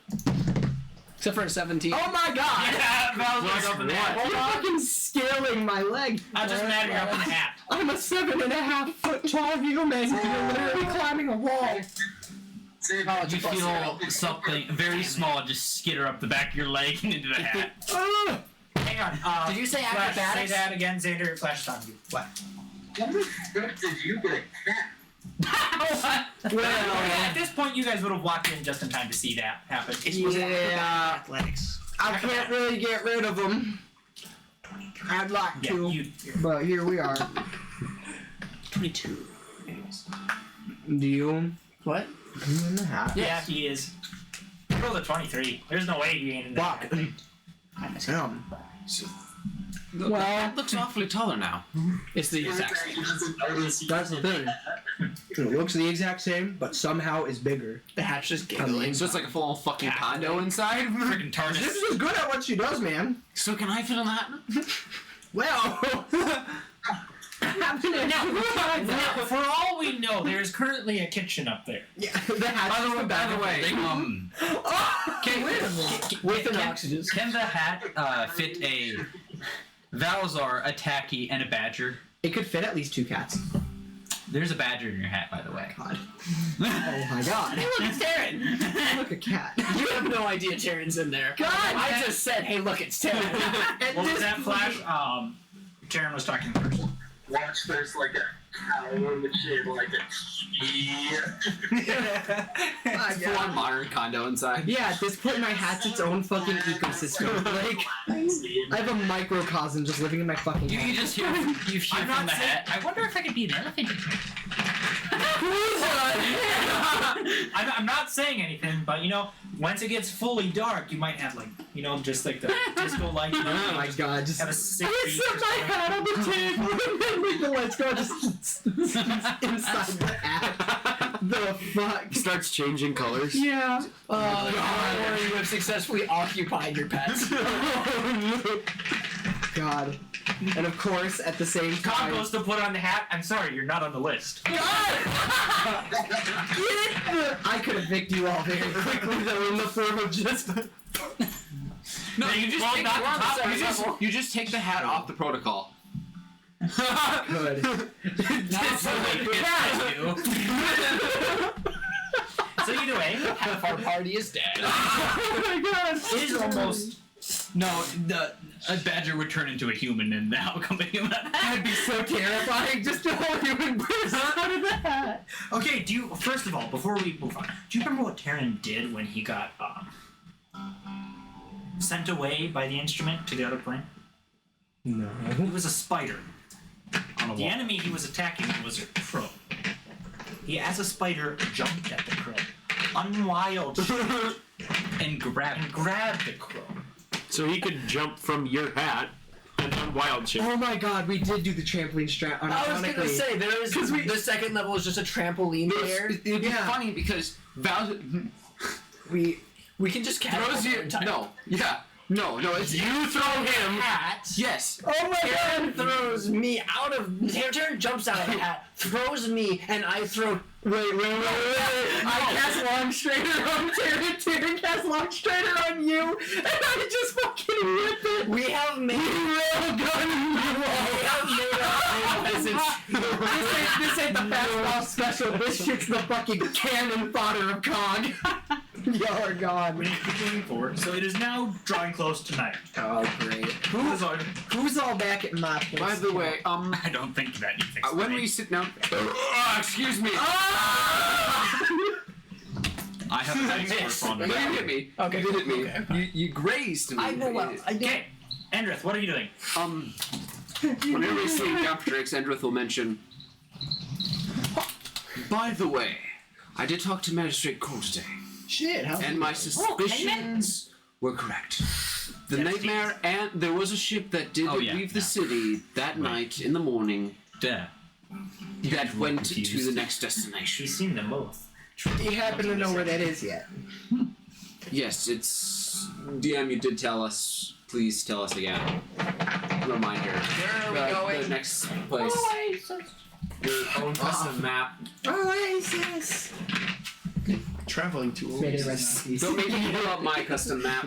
Except for a 17. Oh my god! Yeah, Val's up in the hat. You're fucking scaling my leg. I'll just matter you're up in the hat. I'm a 7.5 foot tall human. You're literally climbing a wall. You feel something very small just skitter up the back of your leg and into the hat. Hang on. Did you say Flash, acrobatics? say that again, Xander. Flash is on you. What? What respect did you get a cat? Well, at this point, you guys would have walked in just in time to see that happen. Yeah. Athletics. I can't really get rid of them. I'd like to, but here we are. 22. Do you? What? You in the hat? Yeah, he is. Roll a 23. There's no way he ain't in that. Damn. Well, that looks awfully taller now. It's the exact same. That's the thing. It looks the exact same, but somehow is bigger. The hat's just giggling. So it's like a full fucking condo inside? Freaking TARDIS. This is good at what she does, man. So can I fit on that? Well. Now, for all we know, there is currently a kitchen up there. Yeah, the hat's By the way, with an oxygen. Can the hat fit a Valzar, a Tacky, and a Badger? It could fit at least 2 cats. There's a Badger in your hat, by the way. God. Oh my god. Hey, look, it's Taryn. Look, a cat. You have no idea Taryn's in there. God, I just said, hey, look, it's Taryn. What was that, Flash? Taryn was talking first. Watch, there's like a cow in the shade, like a Full on modern condo inside. Yeah, at this point, my hat's its own fucking ecosystem. Like, I have a microcosm just living in my fucking You hat. just hear from the hat. I wonder if I could be an elephant. I'm not saying anything, but once it gets fully dark, you might have just like the disco light. Oh my god, just have a I sick set my hat on the table and then make the lights go just inside the hat. The fuck? Starts changing colors. Yeah. God. Or you have successfully occupied your pets. God. And of course, at the same Cobb time... goes to put on the hat. I'm sorry, you're not on the list. I could evict you all very quickly, though, in the form of just... No, you just Well, take not the top you just take the hat off the protocol. Good. So either way, Half our party is dead. Oh my god! it is almost. No, a Badger would turn into a human and now become a human. That'd be so terrifying, just a whole human person out of the hat. Okay, first of all, before we move on, do you remember what Taryn did when he got sent away by the instrument to the other plane? No. He was a spider. On a The wall. enemy he was attacking was a crow. He, as a spider, jumped at the crow, unwild And grabbed the crow. So he could jump from your hat and on wild shit. Oh my god, we did do the trampoline strap. I was gonna say, there is the second level is just a trampoline there. It'd be funny because we can just throws you. entire. No, yeah. No, it's you throw him. Hat. Yes. Oh my god! Throws me out of. Taryn jumps out of the hat, throws me, and I throw. Wait. I cast Long Strider on Taryn cast Long Strider on you, and I just fucking whip it. We have made. This ain't the fastball special. This shit's the fucking cannon fodder of Cog. Y'all are gone. We need to keep moving forward. So it is now drawing close to night. Oh, great. Who's all back at my place? By the way, I don't think that needs explaining. when we sit down. Excuse me. I have a nice You didn't hit me. Okay. You didn't hit me. You grazed me. I know well. I did. Okay, Andrith, what are you doing? Whenever we see jump tricks, Endrith will mention. By the way, I did talk to Magistrate Cole today, Shit, how and my suspicions were correct. The nightmare, and there was a ship that did leave the city that night in the morning Duh. that went to confused. the next destination. He's seen them both. you happen to know where that is yet? Yes, it's DM. You did tell us. Please tell us again. Reminder. Where are we going? The next place. Your own custom map. Oasis. Traveling to Made it rest in peace. Don't make me pull up my custom map.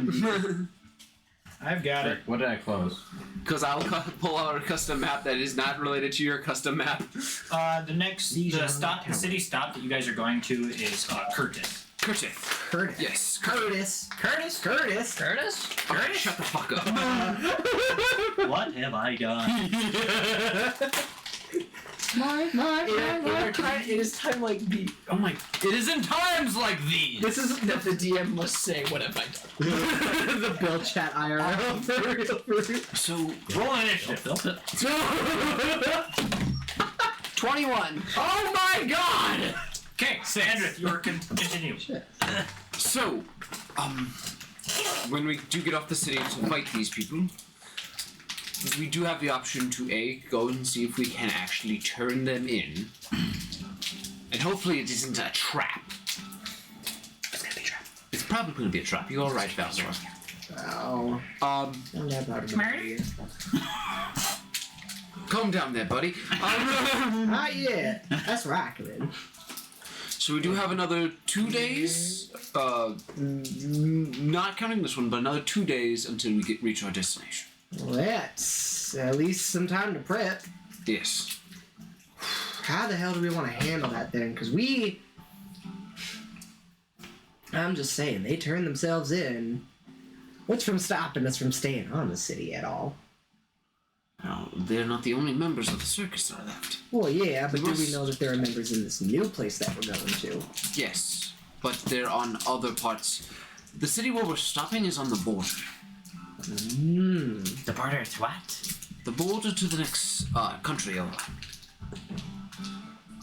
I've got it. What did I close? Because I'll pull out a custom map that is not related to your custom map. The city stop that you guys are going to is Curtis. Curtis. Yes. Curtis. Okay, shut the fuck up. What have I done? It is time like the. Oh my. It is in times like these. This is that the DM must say, what have I done? The Bill Chat IRL. For real. So, Roll an initiative. Built it. 21. Oh my god! Okay, Andrith, you are continue. so, when we do get off the city to fight these people, we do have the option to go and see if we can actually turn them in, and hopefully it isn't a trap. It's gonna be a trap. It's probably gonna be a trap. You're all right, Valzor. Oh. I'm not proud of it. Calm down there, buddy. Not yet. That's rocking. So we do have another 2 days, not counting this one, but another 2 days until we reach our destination. Well, that's at least some time to prep. Yes. How the hell do we want to handle that then? Because I'm just saying, they turned themselves in. What's from stopping us from staying on the city at all? Now, they're not the only members of the circus that are left. Well, yeah, but do we know that there are members in this new place that we're going to? Yes, but they're on other parts. The city where we're stopping is on the border. The border is what? The border to the next country over.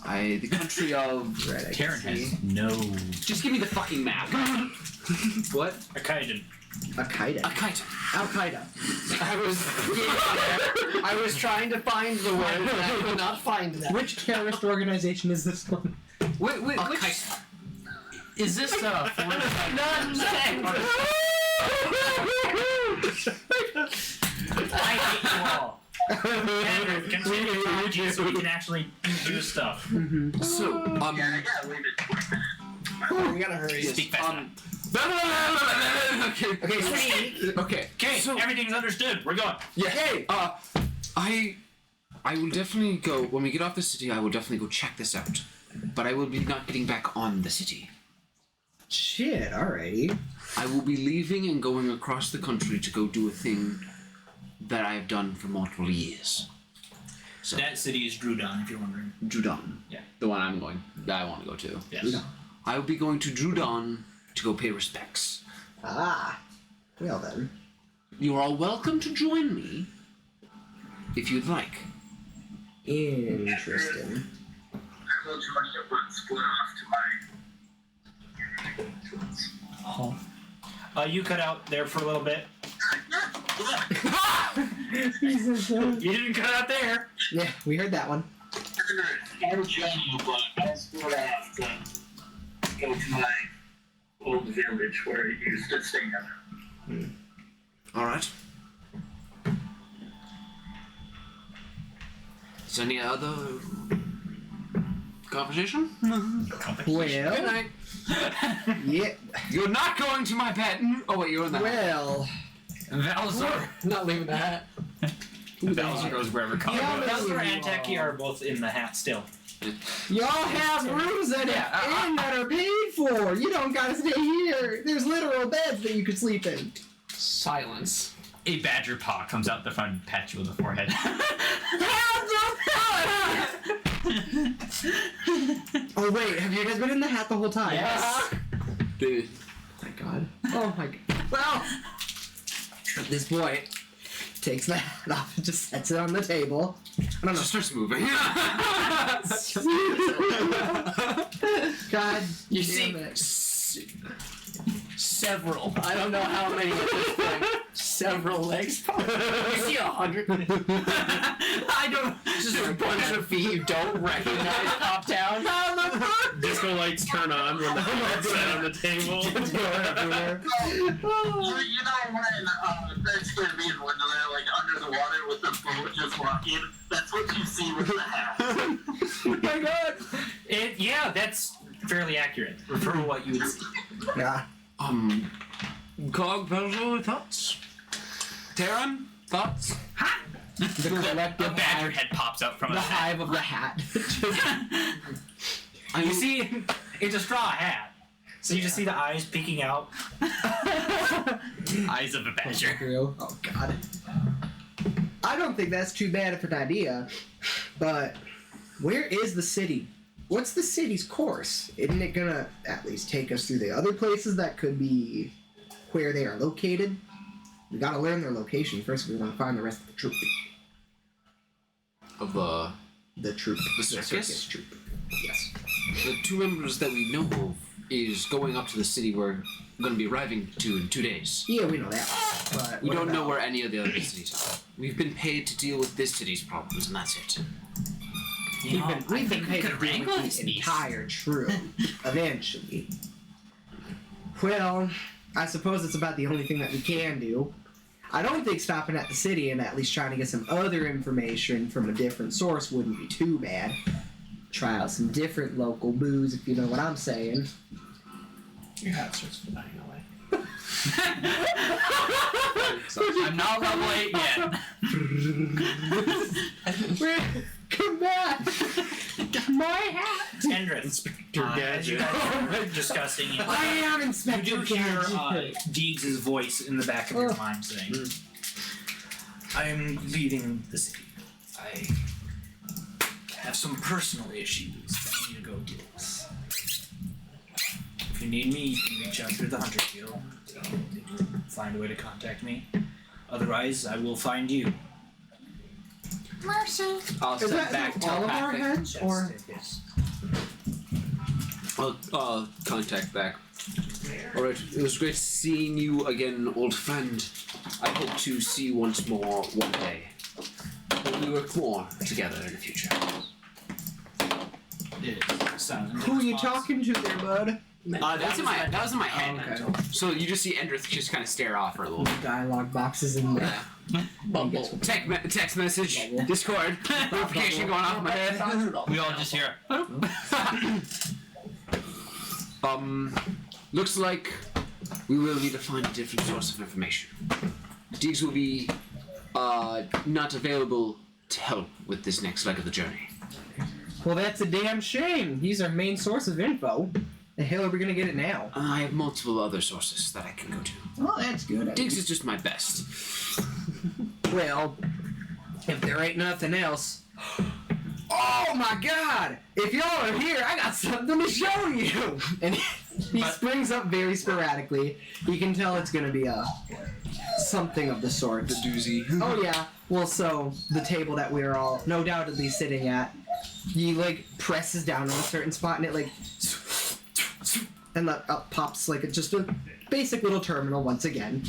The country of... Right, I Karen can see. has no. Just give me the fucking map. What? Akaiden. Al-Qaeda. Al-Qaeda. I was trying to find the word and I could not find that. Which terrorist organization is this one? Wait, which... Is this I hate you all. Andrith, continue to talk to you so we can actually do stuff. So, Yeah, I gotta leave it. We gotta hurry. Speak fast. Okay. Okay, So, everything's understood. We're going. yeah. I will definitely go when we get off the city. I will definitely go check this out, but I will be not getting back on the city. Shit, alrighty. I will be leaving and going across the country to go do a thing that I have done for multiple years. So That city is Drudon, if you're wondering. Drudon. Yeah. The one I want to go to. Yes. I will be going to Drudon to go pay respects. Ah. Well then. You are all welcome to join me if you'd like. Interesting. I will join you, but split off to my. You cut out there for a little bit. You didn't cut out there. Yeah, we heard that one. I'll join you, but I'll split off to go to my old village where I used to stay. All right. Is there any other conversation? Well, Good night. yeah. You're not going to my bed. Oh wait, you're in the hat. Well, Valzor. Not leaving the hat. Valzor goes wherever comes. Valzor and Techie are both in the hat still. y'all have rooms that are paid for. You don't gotta stay here. There's literal beds that you could sleep in. Silence. A badger paw comes out the front and pats you on the forehead. Oh wait, have you guys been in the hat the whole time? Yes. Dude. Oh my god. Oh my god. Well, at this point, takes the hat off and just sets it on the table. I don't know. Just starts moving. God, You damn see, it. several. I don't know how many at this point. Several legs. You see 100. I don't. Just a bunch of feet you don't recognize pop down. Disco lights turn on when the hat's set on the table. You know when Mexican people when they're like under the water with the boat just walking? That's what you see with the hat. Oh my god. Yeah, that's fairly accurate. Refer to what you would see. Yeah. Cog, Valzor, thoughts? Terran, thoughts? The collective A badger head pops out from the a hive of the hat. You see, it's a straw hat. So you just see the eyes peeking out. eyes of a badger. Oh god. I don't think that's too bad of an idea, but where is the city? What's the city's course? Isn't it gonna at least take us through the other places that could be where they are located? We gotta learn their location first if we want to find the rest of the troop. Of The troop. The circus? troop. Yes. the two members that we know of is going up to the city we're going to be arriving to in 2 days. Yeah, we know that. But We what don't know about- where any of the other cities are. We've been paid to deal with this city's problems, and that's it. We've been paid to could deal wrangle with this the beast. entire troop. Eventually. Well, I suppose it's about the only thing that we can do. I don't think stopping at the city and at least trying to get some other information from a different source wouldn't be too bad. Try out some different local booze, if you know what I'm saying. Your hat starts flying away. I'm not level 8 yet. Come back! My hat! Endrith, Inspector as you Gadget. guys are discussing it, I am you Inspector do hear Gadget. Deegs' voice in the back of your mind saying, I'm leaving the city. I have some personal issues that I need to go deal with. If you need me, you can reach out through the Hunter Guild. Find a way to contact me. Otherwise, I will find you. Mercy. I'll Is send that back all of our telepathic. heads, or Yes. I'll contact back. Alright, it was great seeing you again, old friend. I hope to see you once more one day. Hope we work more together in the future. who are you talking to there, bud? That was in my head. Okay. So you just see Endrith just kind of stare off for a little bit. Dialogue boxes in there. Bumble. Text message, Discord, notification going off in my head. We all just hear. Looks like we will need to find a different source of information. Deegs will be not available to help with this next leg of the journey. Well, that's a damn shame. He's our main source of info. The hell are we gonna get it now? I have multiple other sources that I can go to. Well, that's good. Deegs is just my best. Well, if there ain't nothing else. Oh my god! If y'all are here, I got something to show you! And he springs up very sporadically. You can tell it's gonna be something of the sort. The doozy. Oh yeah. Well, so the table that we're all no doubtedly sitting at, he like presses down on a certain spot and it like and that up pops like just a basic little terminal once again.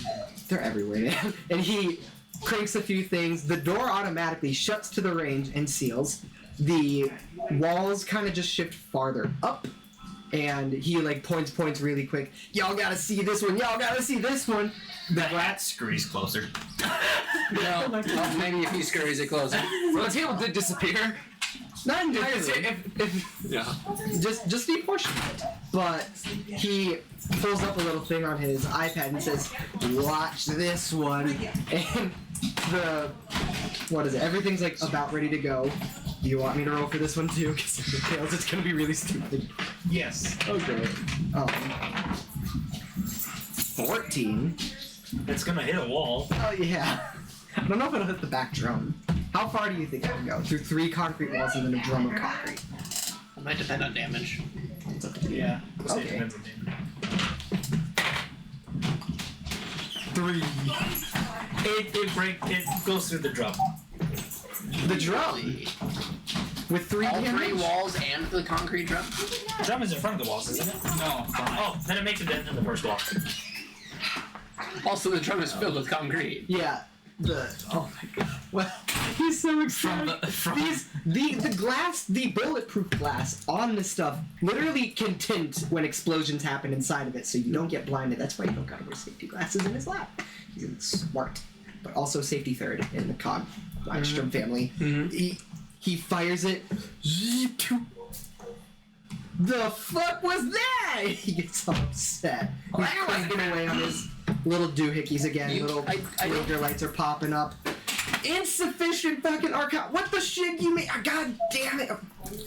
They're everywhere, man. And he cranks a few things. The door automatically shuts to the range and seals. The walls kind of just shift farther up, and he like points really quick. Y'all gotta see this one. Y'all gotta see this one. The hat scurries closer. Well, maybe if he scurries it closer. Well, the table did disappear. Not entirely. Yeah. Just a portion of it. But he pulls up a little thing on his iPad and says, "Watch this one." And what is it? Everything's like about ready to go. Do you want me to roll for this one too? Because if it fails, it's gonna be really stupid. Yes. Okay. 14. It's gonna hit a wall. Oh yeah. I don't know if it'll hit the back drum. How far do you think I can go? Through 3 concrete walls and then a drum of concrete. It might depend on damage. Yeah. Okay. 3. It goes through the drum. The drum? With 3 All damage? 3 walls and the concrete drum? The drum is in front of the walls, isn't it? No. Oh, then it makes a dent in the first wall. Also, the drum is filled with concrete. Yeah. Oh my god. Well, he's so excited. The glass, the bulletproof glass on this stuff literally can tint when explosions happen inside of it, so you don't get blinded. That's why you don't gotta wear safety glasses in his lab. He's smart, but also safety third in the Cog Blackstrom family. Mm-hmm. He fires it. The fuck was that? He gets all upset. He's cranking away on his little doohickeys again. Little laser lights are popping up. Insufficient fucking archive. What the shit you mean? God damn it.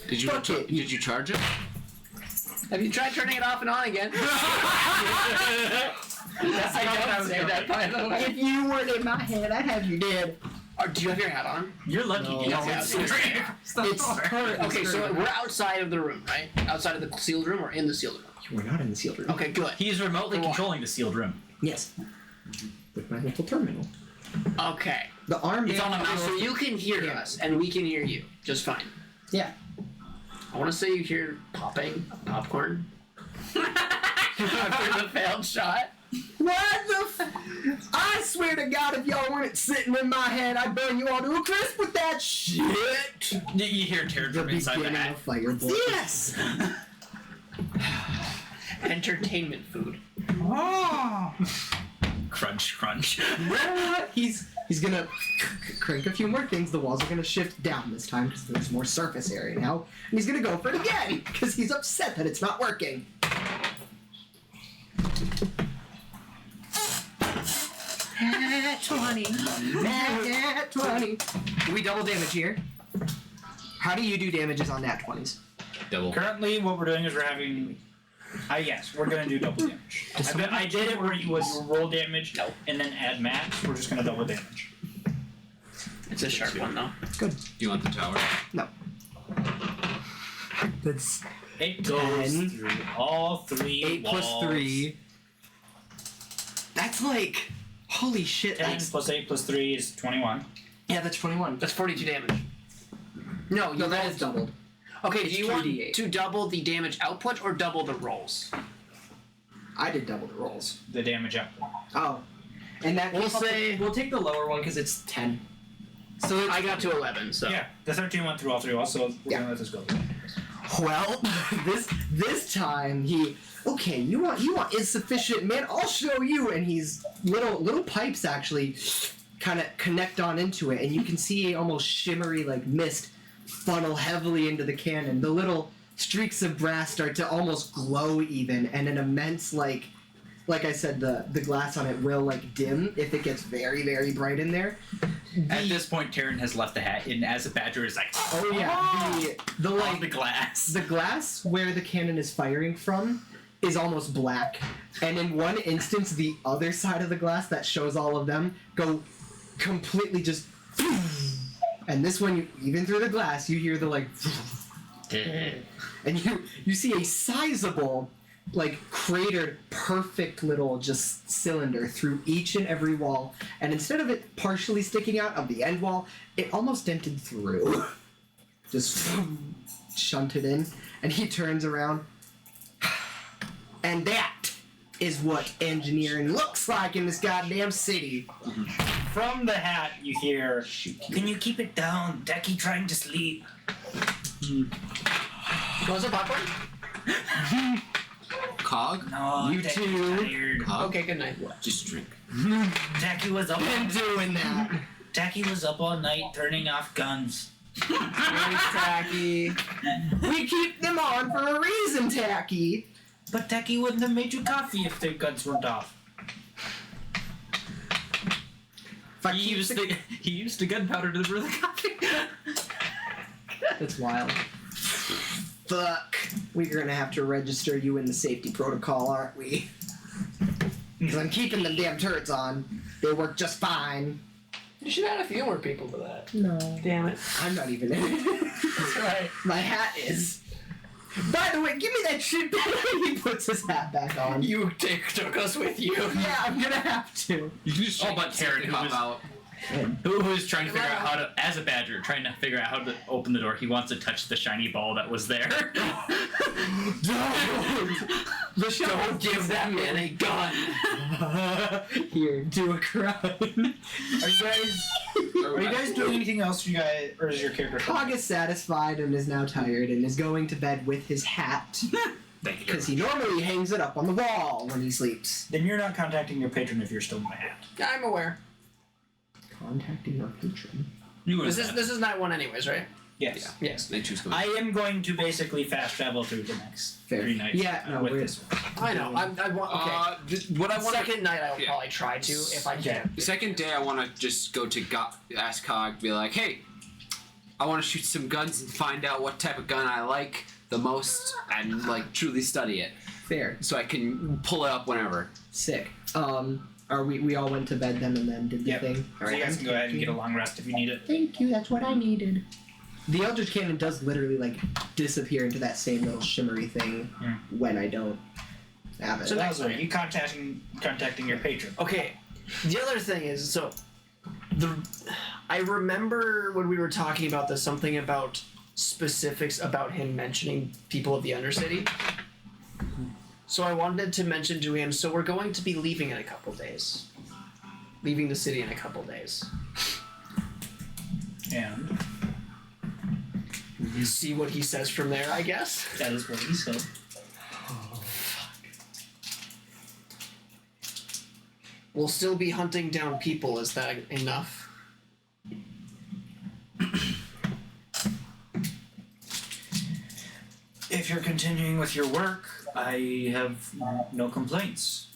Did you did you charge it? Have you tried turning it off and on again? I don't say that, by the way. If you weren't in my head, I'd have you dead. Do you have your hat on? You're lucky. No, you don't it's Okay, so we're outside of the room, right? Outside of the sealed room or in the sealed room? We're not in the sealed room. Okay, good. He's remotely controlling the sealed room. Yes. With my little terminal. Okay. The arm It's on a mouse, so you can hear us, and we can hear you just fine. Yeah. I want to say you hear popping popcorn after the failed shot. What the I swear to God, if y'all weren't sitting in my head, I'd burn you all to a crisp with that shit! You hear tear The from inside the beginning hat. of Firebolt. Yes! Entertainment food. Oh! Crunch, crunch. He's gonna crank a few more things. The walls are gonna shift down this time because there's more surface area now. And he's gonna go for it again because he's upset that it's not working. At 20. At 20. Do we double damage here? How do you do damages on nat 20s? Double. Currently, what we're doing is we're having. Yes, we're gonna do double damage. I did it where you would roll damage and then add max. We're just gonna double damage. It's a sharp one, though. Good. Do you want the tower? No. That's It goes 10. through all 3 8 walls. plus 3. That's like, holy shit. 10 That's, plus 8 plus 3 is 21. yeah, that's 21. That's 42 damage. No, No, that is doubled. Okay, It's do you want 2d8. to double the damage output or double the rolls? I did double the rolls. The damage output. Oh. And that We'll say- we'll take the lower one because it's 10. So it's, I got to 11, so. Yeah, the 13 went through all 3 walls, so we're gonna let this go. well, this time okay, you want insufficient, man, I'll show you. And he's little pipes actually kind of connect on into it, and you can see a almost shimmery like mist funnel heavily into the cannon. The little streaks of brass start to almost glow even, and an immense like I said, the glass on it will like dim if it gets very, very bright in there. At this point, Taryn has left the hat, and as a badger is like, Oh yeah, the like on the glass. the glass where the cannon is firing from is almost black, and in one instance, the other side of the glass that shows all of them go completely just. And this one, even through the glass, you hear the like, and you see a sizable, like cratered, perfect little just cylinder through each and every wall, and instead of it partially sticking out of the end wall, it almost dented through. Just shunted in, and he turns around, and that is what engineering looks like in this goddamn city. From the hat, you hear, "Can you keep it down? Decky trying to sleep." Want some popcorn? Cog? No, You Tacky too. tired. Cog? Okay, good night. Just drink. Tacky was up. Been doing that. Tacky was up all night turning off guns. Thanks, Tacky. We keep them on for a reason, Tacky. But Tacky wouldn't have made you coffee if their guns weren't off. He used the gunpowder to brew the coffee. That's wild. Fuck. We're gonna have to register you in the safety protocol, aren't we? Because I'm keeping them damn turrets on. They work just fine. You should add a few more people to that. No. Damn it. I'm not even in it. That's right. My hat is. By the way, give me that shit back. He puts his hat back on. You took us with you. Yeah, I'm gonna have to. You can just Oh, but Taryn, who was trying to figure out how to, as a badger, trying to figure out how to open the door. He wants to touch the shiny ball that was there. Don't give that man a gun. Here, do a crime. Are you guys doing anything else? You guys, or is your character? Cog is satisfied and is now tired and is going to bed with his hat. Thank you. Because he normally hangs it up on the wall when he sleeps. Then you're not contacting your patron if you're still in my hat. I'm aware. Contacting our patron. This is night one anyways, right? Yes. Yes. Night two's coming. I am going to basically fast travel through the next Fair. 3 nights. Yeah, no, with we're- this one. I know. I want. Okay. What I want Second night, I will probably try to if I can. The second day, I want to just go to ask Cog, be like, hey, I want to shoot some guns and find out what type of gun I like the most and, like, truly study it. Fair. So I can pull it up whenever. Sick. Are we all went to bed then and then did the Yep. thing? So you guys can go ahead and get a long rest if you need it. Thank you, that's what I needed. The Eldritch Cannon does literally, like, disappear into that same little shimmery thing when I don't have it. So that was right. You contacting your patron. Okay. The other thing is, so I remember when we were talking about this, something about specifics about him mentioning people of the Undercity. So I wanted to mention to him, so we're going to be leaving in a couple days. Leaving the city in a couple days. And see what he says from there, I guess. That is what he said. We'll still be hunting down people, is that enough? If you're continuing with your work, I have no complaints.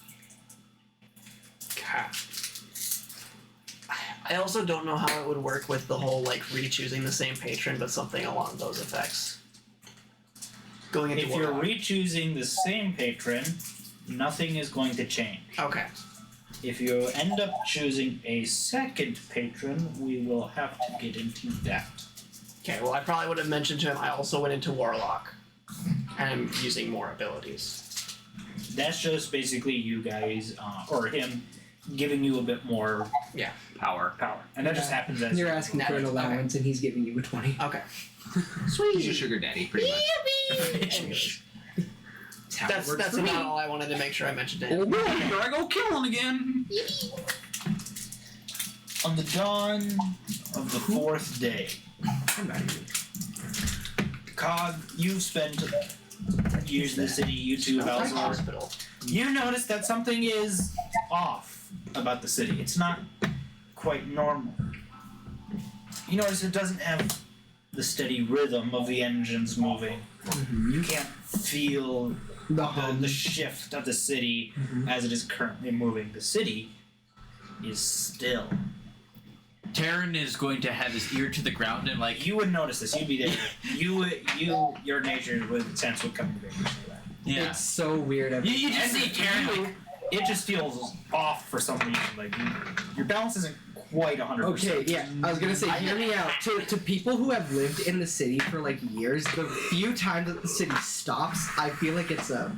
God. I also don't know how it would work with the whole, like, re-choosing the same patron, but something along those effects. Going into If you're Warlock. re-choosing the same patron, nothing is going to change. Okay. If you end up choosing a second patron, we will have to get into that. Okay, well, I probably would have mentioned to him I also went into Warlock. And I'm using more abilities. That's just basically you guys, or him, giving you a bit more Power. And that just happens as You're asking for an allowance and he's giving you a 20. Okay. He's your sugar daddy, pretty much. Anyways, how it that's works for about me. all I wanted to make sure I mentioned to him. Oh boy, here I go killing again. On the dawn of the 4th day, I'm not even. Cog, you've spent years in the city, you two, Like Valzor. hospital. You notice that something is off about the city. It's not quite normal. You notice it doesn't have the steady rhythm of the engines moving. You can't feel the shift of the city as it is currently moving. The city is still. Taryn is going to have his ear to the ground and like You would notice this. You'd be there. Your nature would sense would come to bear. yeah. It's so weird. You just see Taryn like It just feels off for some reason. Like your balance isn't quite 100%. Okay, yeah, I was gonna say, hear me out. To people who have lived in the city for like years, the few times that the city stops, I feel like it's a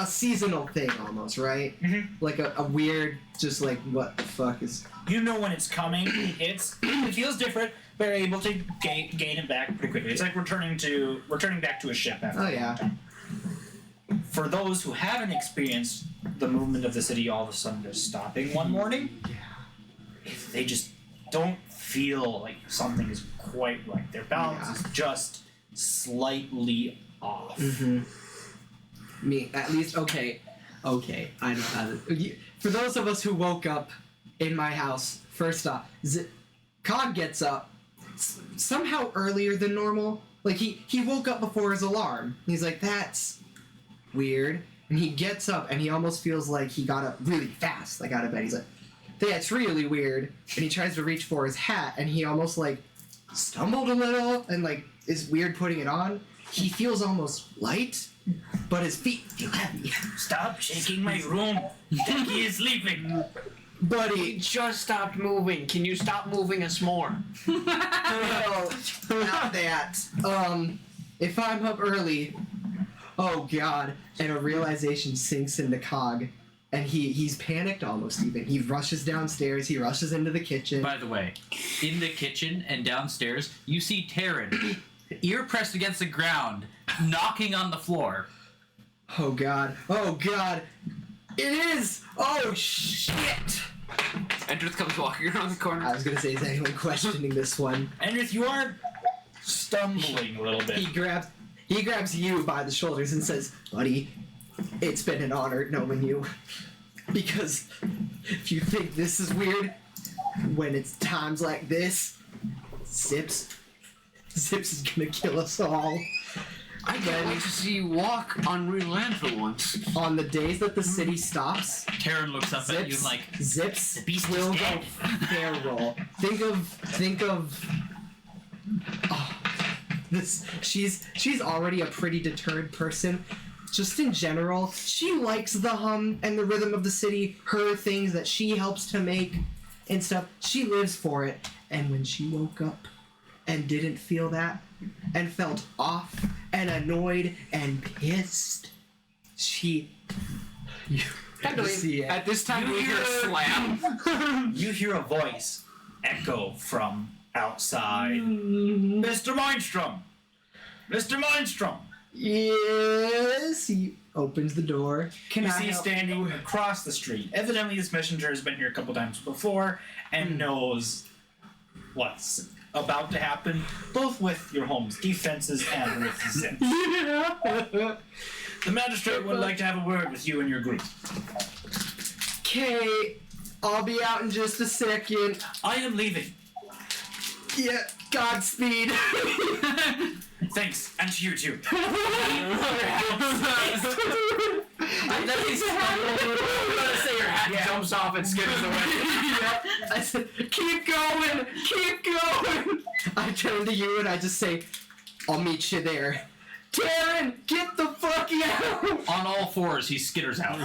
seasonal thing almost, right? Like a weird, just like, what the fuck is... You know when it's coming. It feels different, but you're able to gain it back pretty quickly. It's like returning back to a ship after. Oh, yeah. For those who haven't experienced the movement of the city all of a sudden just stopping one morning, if they just don't feel like something is quite right. Their balance is just slightly off. Me, at least. Okay, I know how to. For those of us who woke up in my house, first off, Cog gets up somehow earlier than normal. Like he woke up before his alarm. He's like, that's weird. And he gets up and he almost feels like he got up really fast, like out of bed. He's like, that's really weird. And he tries to reach for his hat and he almost like stumbled a little and like is weird putting it on. He feels almost light, but his feet feel heavy. Stop shaking my room. He is sleeping. Buddy, just stopped moving. Can you stop moving us more? No, not that. If I'm up early, oh god, and a realization sinks into Cog, and he's panicked almost even. He rushes downstairs, he rushes into the kitchen. By the way, in the kitchen and downstairs, you see Taryn, ear pressed against the ground, knocking on the floor. Oh god, it is! Oh shit! Endrith comes walking around the corner. I was gonna say, is anyone questioning this one? Endrith, you are stumbling a little bit. He grabs you by the shoulders and says, buddy, it's been an honor knowing you. Because if you think this is weird, when it's times like this, Zips is gonna kill us all. I can't wait to see you walk on real land for once. On the days that the city stops, Taryn looks up at you and like, Zips the beast will is go dead. feral. Think of this. She's already a pretty deterred person. Just in general, she likes the hum and the rhythm of the city, her things that she helps to make and stuff. She lives for it. And when she woke up and didn't feel that, and felt off and annoyed and pissed, At this time, we hear a slam. You hear a voice echo from outside. Mr. Mindstrom! Mr. Mindstrom! Yes, he opens the door. You see standing across the street. Evidently, this messenger has been here a couple times before and knows what's about to happen, both with your home's defenses and with Zips. The magistrate would like to have a word with you and your group. Okay, I'll be out in just a second. I am leaving. Yeah, Godspeed. Thanks, and to you too. I thought he's gonna say your hat jumps off and skitters away. I said, keep going. I turn to you and I just say, I'll meet you there. Taryn, get the fuck out! On all fours, he skitters out.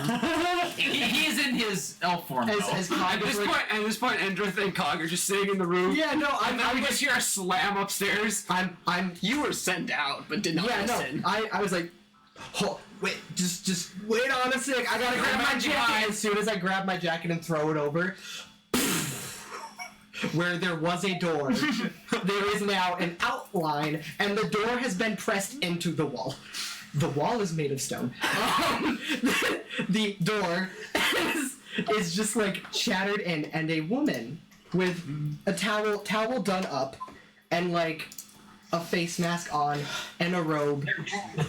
he is in his elf form, though. At this point, Endrith and Cog are just sitting in the room. Yeah, no, we just hear a slam upstairs. You were sent out, but did not listen. I was like, wait, just wait on a sec. I gotta grab my jacket. As soon as I grab my jacket and throw it over, where there was a door, there is now an outline, and the door has been pressed into the wall. The wall is made of stone. The door is just like shattered in, and a woman with a towel done up, and like a face mask on, and a robe.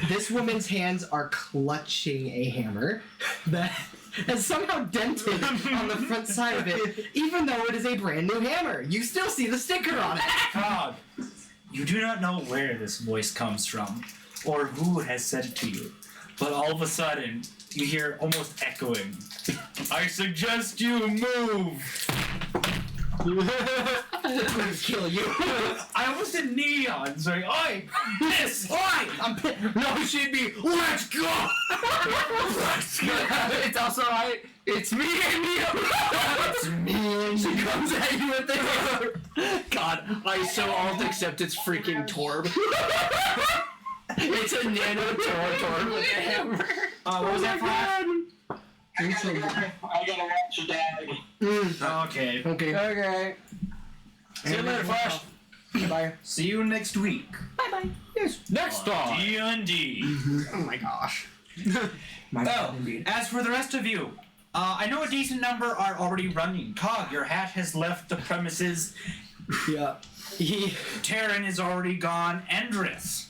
This woman's hands are clutching a hammer that has somehow dented on the front side of it, even though it is a brand new hammer. You still see the sticker on it. Cog, you do not know where this voice comes from, or who has said it to you, but all of a sudden, you hear almost echoing, I suggest you move! Kill you. I almost did neon, sorry. Oi! Miss! Oi! No, she'd be, let's go! It's also it's me and you. It's me and she comes at you with the hammer. God, I so alt except it's freaking Torb. It's a nano Torb with a hammer. What was that for? I gotta watch a dog. Okay. See you later, Flash. Bye. See you next week. Bye. Yes. Next on DND. Oh my gosh. As for the rest of you, I know a decent number are already running. Cog, your hat has left the premises. Yeah. Taryn is already gone. Endrith.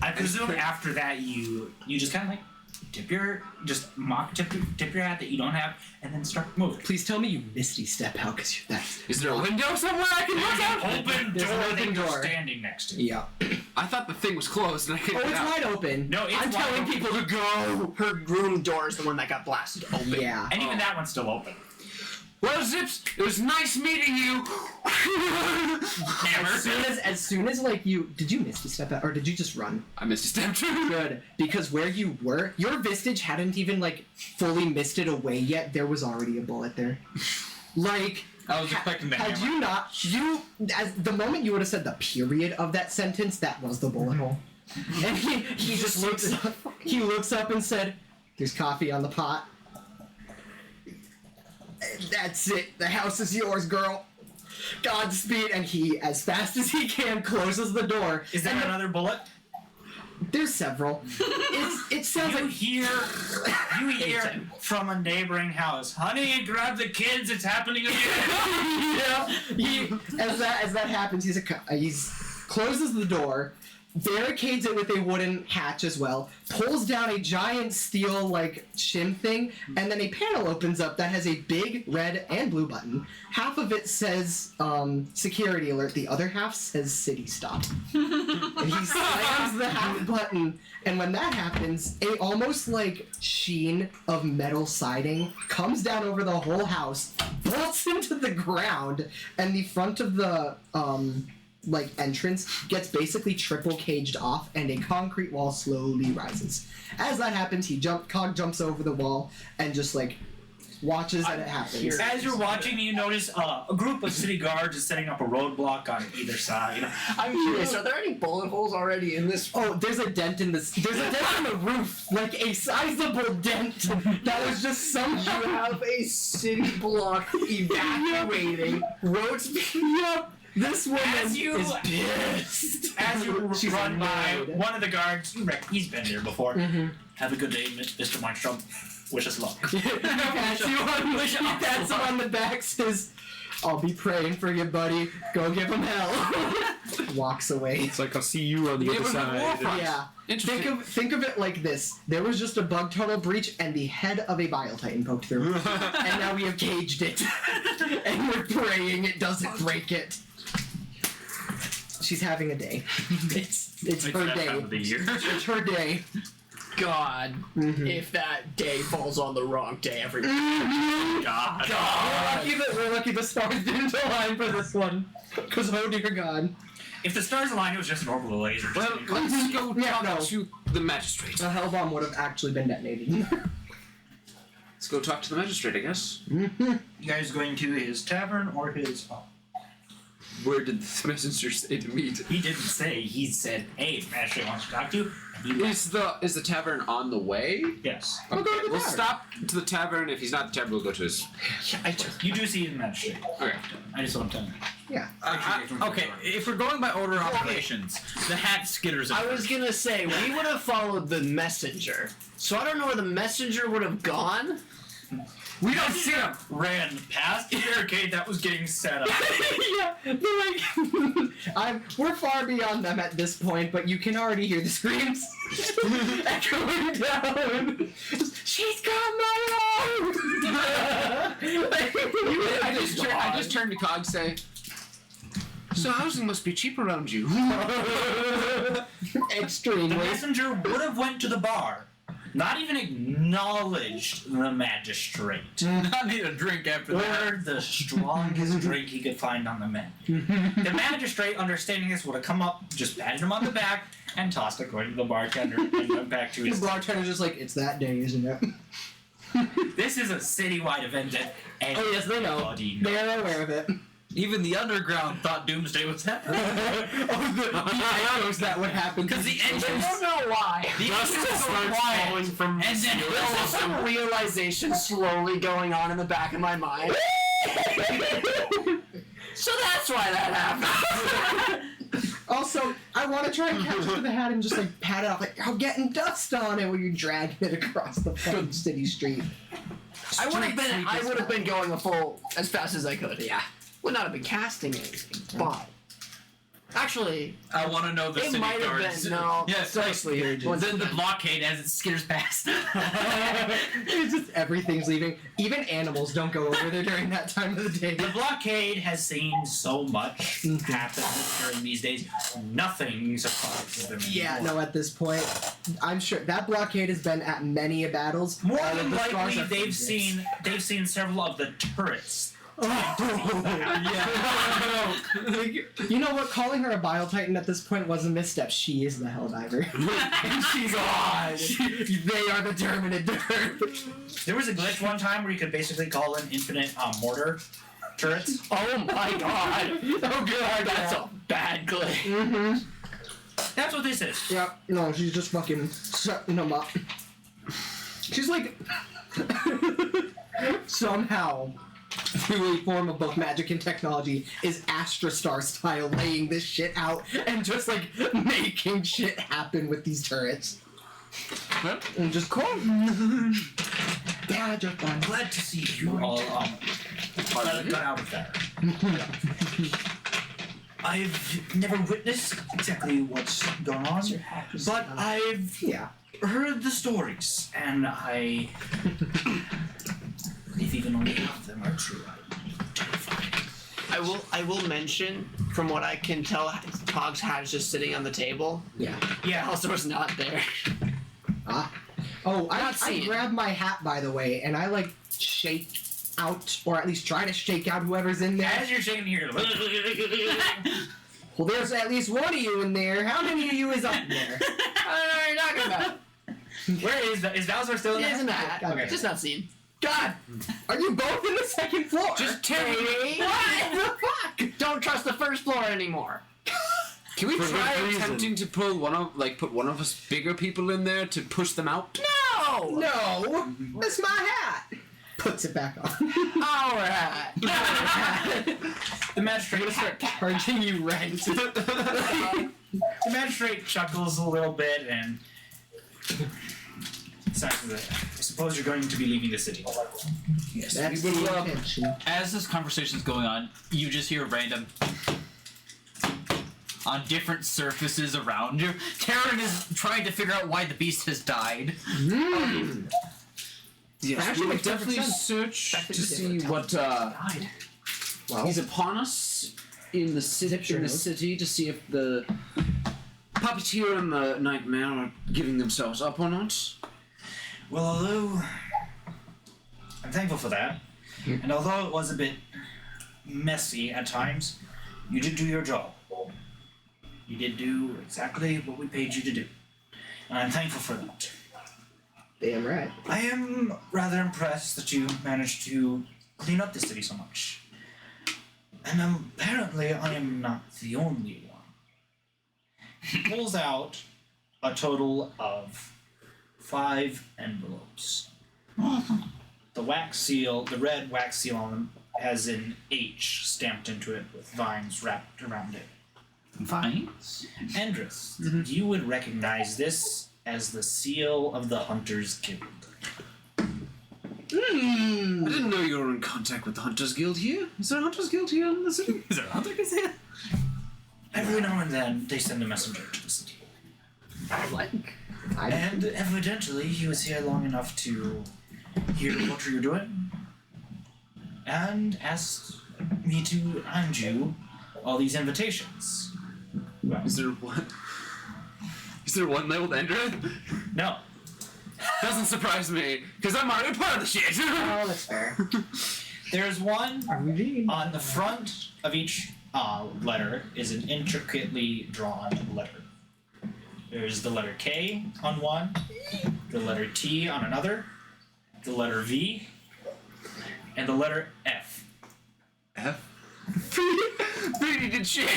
I presume after that you just kind of like tip your hat that you don't have, and then start moving. Please tell me you misty step out because you're that. Is there a window somewhere I can look out? Open There's door an that open you're door. standing next to. Yeah. I thought the thing was closed and I couldn't Oh, get it's out. wide open. No, it's I'm wide telling open. people to go. Her room door is the one that got blasted open. Yeah. And even that one's still open. Well, Zips, it was nice meeting you. As soon as like you did you misty step out or did you just run? I missed a step too. Good, because where you were, your Vistage hadn't even like fully misted away yet. There was already a bullet there. Like I was expecting that. had you not, as the moment you would have said the period of that sentence, that was the bullet hole. And he just looks up. He looks up and said, "There's coffee on the pot." That's it. The house is yours, girl. Godspeed. And he, as fast as he can, closes the door. Is there another bullet? There's several. It sounds You like hear from a neighboring house, "Honey, grab the kids, it's happening again." yeah. As that happens, he closes the door, barricades it with a wooden hatch as well, pulls down a giant steel like shim thing, and then a panel opens up that has a big red and blue button. Half of it says security alert, the other half says city stop. And he slams the half button, and when that happens, a almost like sheen of metal siding comes down over the whole house, bolts into the ground, and the front of the entrance gets basically triple caged off, and a concrete wall slowly rises. As that happens, Cog jumps over the wall and just like watches that it happens. As you're watching, you notice a group of city guards is setting up a roadblock on either side. I'm curious, are there any bullet holes already in this? Oh, there's a dent in this. There's a dent in the roof, like a sizable dent that was just somehow. You have a city block evacuating. Roads. Yep. This woman As you- is pissed. As you She's run by annoyed. one of the guards, he's been here before. Mm-hmm. Have a good day, Mr. Markstrom. Wish us luck. He pats him on the back, says, "I'll be praying for you, buddy. Go give him hell." Walks away. It's like I'll see you on the other side. Yeah. Interesting. Think of it like this. There was just a bug tunnel breach and the head of a Bile Titan poked through. And now we have caged it. And we're praying it doesn't break it. She's having a day. It's her that day. time of the year. It's her day. God, if that day falls on the wrong day, everybody. God. We're lucky the stars didn't align for this one. Because oh dear God. If the stars aligned, it was just an orbital laser. Well, let's go Yeah, talk no. to the magistrate. A hell bomb would have actually been detonated. Let's go talk to the magistrate, I guess. You guys going to his tavern or his home? Where did the messenger say to meet? He didn't say. He said, "Hey, Ashley wants to talk to you." And he left. Is the tavern on the way? Yes. We'll go to the We'll tavern. stop to the tavern. If he's not at the tavern, we'll go to his. You do see him magistrate. Okay. I just want to tell you. Yeah. Okay, if we're going by order of operations, the hat skitters. I was gonna say, we would have followed the messenger. So I don't know where the messenger would have gone. We don't see him. Ran past the barricade that was getting set up. Yeah, we're far beyond them at this point, but you can already hear the screams echoing down. She's coming! I just turned to Cog and say, "So housing must be cheap around you." Extremely. The messenger would have went to the bar, not even acknowledged the magistrate. I need a drink after that. Ordered the strongest drink he could find on the menu. The magistrate, understanding this, would have come up, just patted him on the back, and tossed it going to the bartender and went back to The his. bartender's just like, it's that day, isn't it? This is a citywide event that Oh yes, they know. everybody knows. They're aware of it. Even the underground thought Doomsday was happening. The echoes that would happen. Because the I engines. don't know why. The Dust engines are starts quiet. falling from And then There's some realization slowly going on in the back of my mind. So that's why that happened. Also, I want to try and catch up to the hat and just like pat it off, like, "I'm getting dust on it," when you're dragging it across the fucking city street. I would have been going a full as fast as I could. Yeah. Would not have been casting anything, but Actually, I want to know the it city might have guards. been no. Yes, Mostly urgent. then the blockade as it skitters past. It's just everything's leaving. Even animals don't go over there during that time of the day. The blockade has seen so much happen during these days. Nothing surprises them Yeah, anymore. no, at this point, I'm sure that blockade has been at many a battles. More All of than the scars likely, are they've from seen several of the turrets. You know what? Calling her a Bile Titan at this point was a misstep. She is the Helldiver. And she's God. They are the Terminator. There was a glitch one time where you could basically call in infinite mortar turrets. Oh my god! Oh god, That's a bad glitch. Mm-hmm. That's what this is. Yeah, no, she's just fucking setting them up. She's like somehow through a form of both magic and technology is Astra Star style laying this shit out and just like making shit happen with these turrets. And just cool. Yeah, just fun. Glad to see you all got out of there. I've never witnessed exactly what's going on, but I've heard the stories, and I believe even only half of them are true. I'm terrified. I will mention, from what I can tell, Cog's hat is just sitting on the table. Yeah. Yeah, Halsor's not there. Oh, I Not seen. grab my hat, by the way, and I like shake out, or at least try to shake out whoever's in there. As you're shaking here, Well, there's at least one of you in there. How many of you is up there? I don't know what you're talking about. where is Valzar still in He the is in the hat. Okay. Just not seen. God, are you both in the second floor? Just Terry. What the fuck? Don't trust the first floor anymore. Can we For try good reason. attempting to pull put one of us bigger people in there to push them out? No! No, that's my hat. Puts it back on. Our hat. The magistrate. I'm gonna start charging you rent. The magistrate chuckles a little bit and decides that I suppose you're going to be leaving the city. Yes. That's we will, the intention. As this conversation's going on, you just hear random on different surfaces around you. Taryn is trying to figure out why the beast has died. yes, Actually we will makes perfect definitely sense. search That's to see what Well, is upon us in the city to see if the puppeteer and the nightmare are giving themselves up or not. Well, although I'm thankful for that, and although it was a bit messy at times, you did do your job. You did do exactly what we paid you to do, and I'm thankful for that. damn right. I am rather impressed that you managed to clean up the city so much. And apparently I am not the only one. He pulls out a total of 5 envelopes. The wax seal, the red wax seal on them, has an H stamped into it with vines wrapped around it. Vines? Andrus, you would recognize this as the seal of the Hunters Guild. I didn't know you were in contact with the Hunters Guild here. Is there a Hunters Guild here in the city? Is there a hunter guild here? Every now and then, they send a messenger to the city. And evidently, he was here long enough to hear what you're doing, and asked me to hand you all these invitations. Well, Is there one? Is there one labeled Andrew? no. Doesn't surprise me, because I'm already part of the shit. Oh, that's fair. There's one on the front of each letter is an intricately drawn letter. There's the letter K on one, the letter T on another, the letter V, and the letter F. F? Freedy did shit.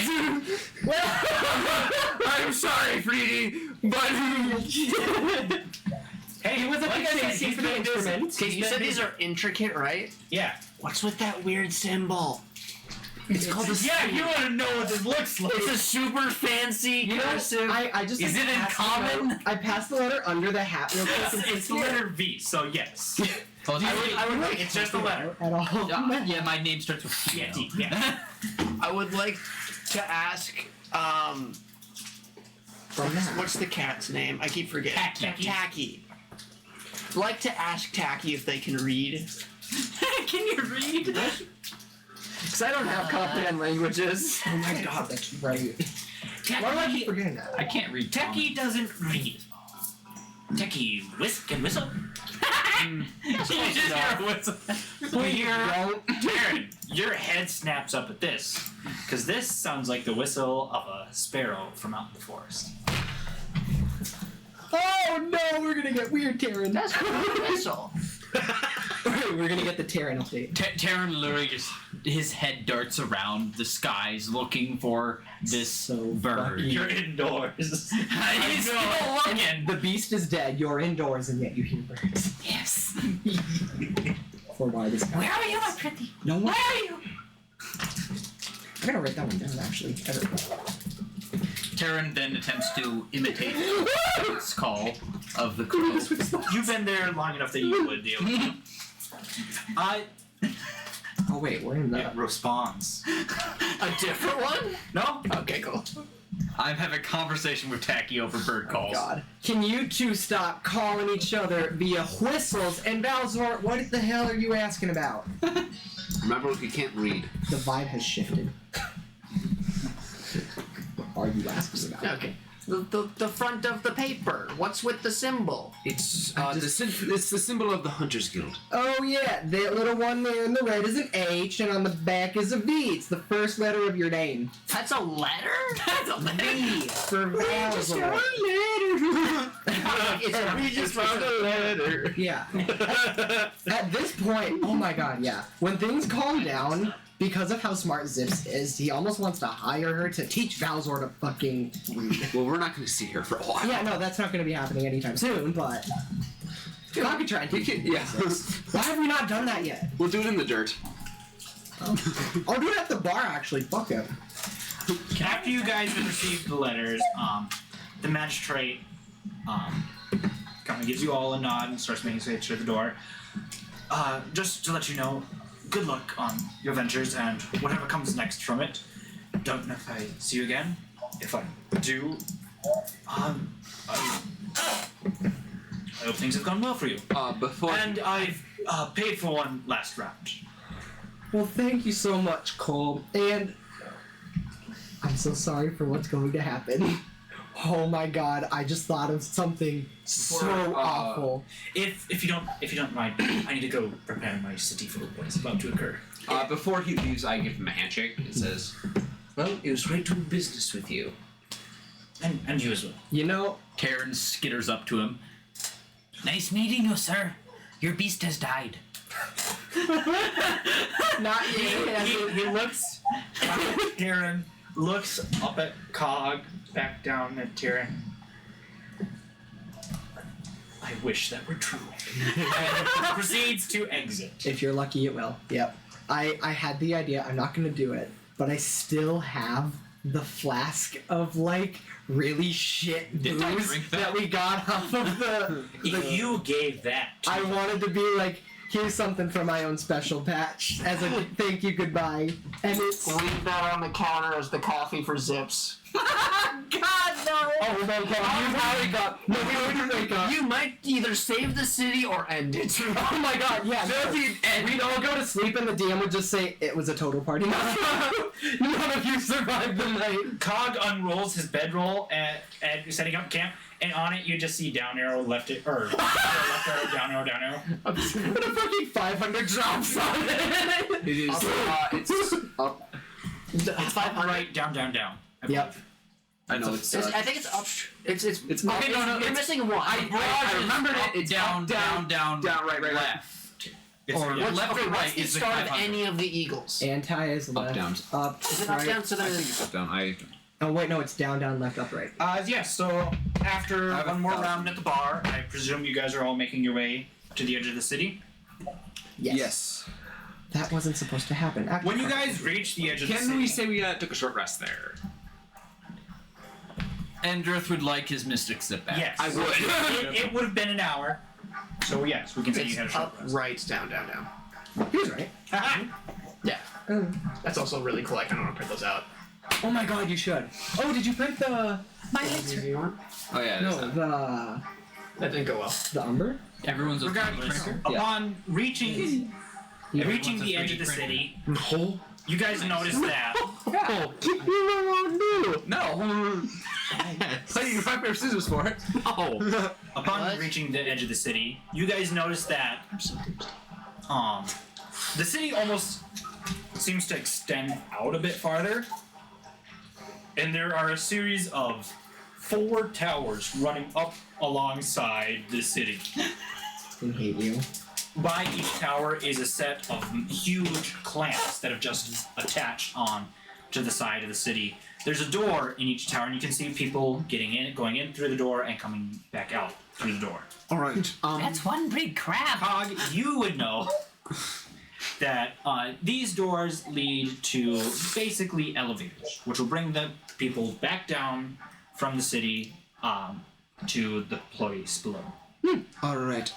I'm sorry, Freedy, but Hey, with a Like I said, he's been busy. Okay, you said these are intricate, right? Yeah. What's with that weird symbol? It's called a Yeah, you want to know what this looks like. It's a super fancy cursive. I just Is like, it in passed the common? note- I passed the letter under the hat real quick. and It's the letter V, so yes. I would like It's just a letter. at all. Yeah, my name starts with Yeah, D, yeah. I would like to ask From that. What's the cat's name? I keep forgetting. Tacky. I'd like to ask Tacky if they can read. Can you read? Because I don't have comprehend languages. Oh my god, that's right. Why do I keep forgetting that? I can't read. Techie doesn't read. Techie can whistle. You just hear a whistle. Taryn, your head snaps up at this. Because this sounds like the whistle of a sparrow from out in the forest. Oh no, we're gonna get weird, Taryn. That's a whistle. We're gonna get the Taryn update. Taryn literally just, his head darts around the skies looking for this bird. You're indoors. He's still looking. And the beast is dead. You're indoors, and yet you hear birds. Yes. For why this guy? Where are you, my pretty? No one. Where are you? I gotta write that one down. Actually, Taryn then attempts to imitate its call of the crow. You've been there long enough that you would deal with it. Oh wait, we're in the. It responds. A different one? No? Okay, cool. I'm having a conversation with Tacky over bird calls. God. Can you two stop calling each other via whistles? And Balzor, what the hell are you asking about? Remember, you can't read. The vibe has shifted. What are you asking about? Okay. The front of the paper. What's with the symbol? It's it's the symbol of the Hunters Guild. Oh yeah, that little one there in the red is an H, and on the back is a V. It's the first letter of your name. That's a letter? That's a V for Balzor. We just found a letter. Yeah. At this point, oh my god, yeah. When things calm down, because of how smart Zips is, he almost wants to hire her to teach Balzor to fucking read. Well, we're not going to see her for a while. Yeah, no, that's not going to be happening anytime soon, but... I could try and teach him. Yeah. Why have we not done that yet? We'll do it in the dirt. I'll do it at the bar, actually. Fuck him. After you guys have received the letters, the magistrate kind of gives you all a nod and starts making his way to the door. Just to let you know, good luck on your ventures and whatever comes next from it. Don't know if I see you again. If I do, I hope things have gone well for you. And I've paid for one last round. Well, thank you so much, Cole. And I'm so sorry for what's going to happen. Oh my god, I just thought of something so awful. If you don't mind, I need to go prepare my city for what is about to occur. Before he leaves, I give him a handshake. It says, "Well, it was great doing business with you." And you as well. You know, Taryn skitters up to him. Nice meeting you, sir. Your beast has died. not you. He looks at Taryn, looks up at Cog, back down at Taryn. I wish that were true. And proceeds to exit. If you're lucky, it will. Yep. I had the idea. I'm not going to do it, but I still have the flask of, like, really shit Didn't I booze drink that we got off of the If you gave that to I wanted to be like, here's something for my own special patch as a thank you goodbye. And it's Leave that on the counter as the coffee for Zips. God no! Oh no, you might wake up. No, we wouldn't wake up. You might either save the city or end it. Oh my god, yeah. And we'd all go to sleep and the DM would just say it was a total party. None of you survived the night. Cog unrolls his bedroll at setting up camp, and on it you just see down arrow, left arrow, down arrow, down arrow. What a fucking 500 drops on it. It is. It's up. It's 500. Right, down, down, down. Yep. I know it's. I think it's up. It's up. Okay, no, you're missing one. I remembered it. It's down, right, left. Or left or right What's the is the start of 500. any of the Eagles? Anti is left. down. Up. Is it right. up, down? So I then think it's up, down. Oh wait, no, it's down, down, left, up, right. Yes, so after have one more 1,000. round at the bar, I presume you guys are all making your way to the edge of the city. Yes. That wasn't supposed to happen. When you guys reach the edge of the city... Can we say we took a short rest there? Endrith would like his mystic sip back. Yes. I would. It would have been an hour. So yes, we can say it's you had a short up, rest. right, down, down, down. He was right. Yeah. That's also really cool. I kind of want to print those out. Oh my god, you should. Oh, did you print the... My legs are... Oh yeah. No, the... That didn't go well. The Umber? Everyone's a Regardless, printer. upon reaching reaching the edge of the city, you guys notice that No. Play your rock paper scissors for it. No. upon reaching the edge of the city, you guys notice that the city almost seems to extend out a bit farther, and there are a series of 4 towers running up alongside the city. I hate you. By each tower is a set of huge clamps that have just attached on to the side of the city. There's a door in each tower, and you can see people going in through the door and coming back out through the door. All right. That's one big crab. Cog, you would know that these doors lead to basically elevators, which will bring the people back down from the city to the place below. All right.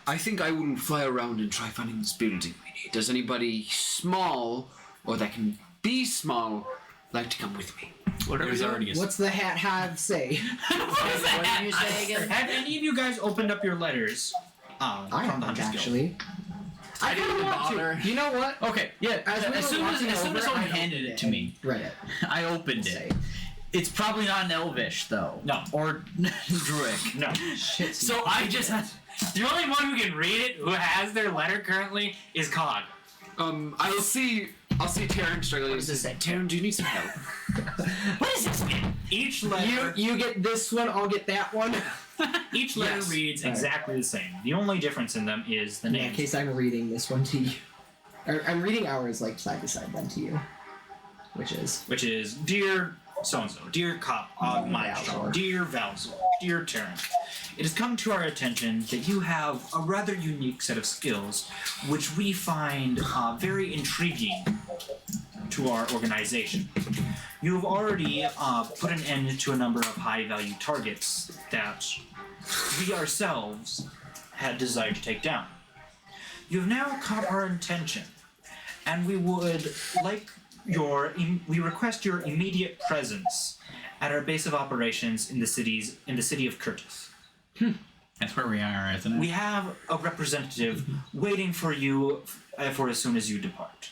I think I will fly around and try finding this building we need. Does anybody small or that can be small like to come with me? There's already a... What's the hat have say? What did you say again? Have any of you guys opened up your letters? I from the haven't Hunters Guild? actually. I didn't kinda want bother. to. You know what? Okay, yeah. As soon as someone handed it to me, read it. I opened it. It's probably not in Elvish, though. No. Or Druid. No. Shit. So I just had... The only one who can read it, who has their letter currently, is Cog. I'll see Taryn struggling. What does it say? Taryn, do you need some help? What is this? Each letter... You get this one, I'll get that one. Each letter Yes. reads exactly the same. The only difference in them is the In name. that case, I'm reading this one to you. Or, I'm reading ours like side by side then to you. Which is Dear so-and-so, Dear Maestro, Dear Valzor, Dear Terran, it has come to our attention that you have a rather unique set of skills which we find very intriguing to our organization. You have already put an end to a number of high-value targets that we ourselves had desired to take down. You have now caught our attention, and we would like we request your immediate presence at our base of operations in the city of Curtis. That's where we are, isn't it? We have a representative waiting for you for as soon as you depart.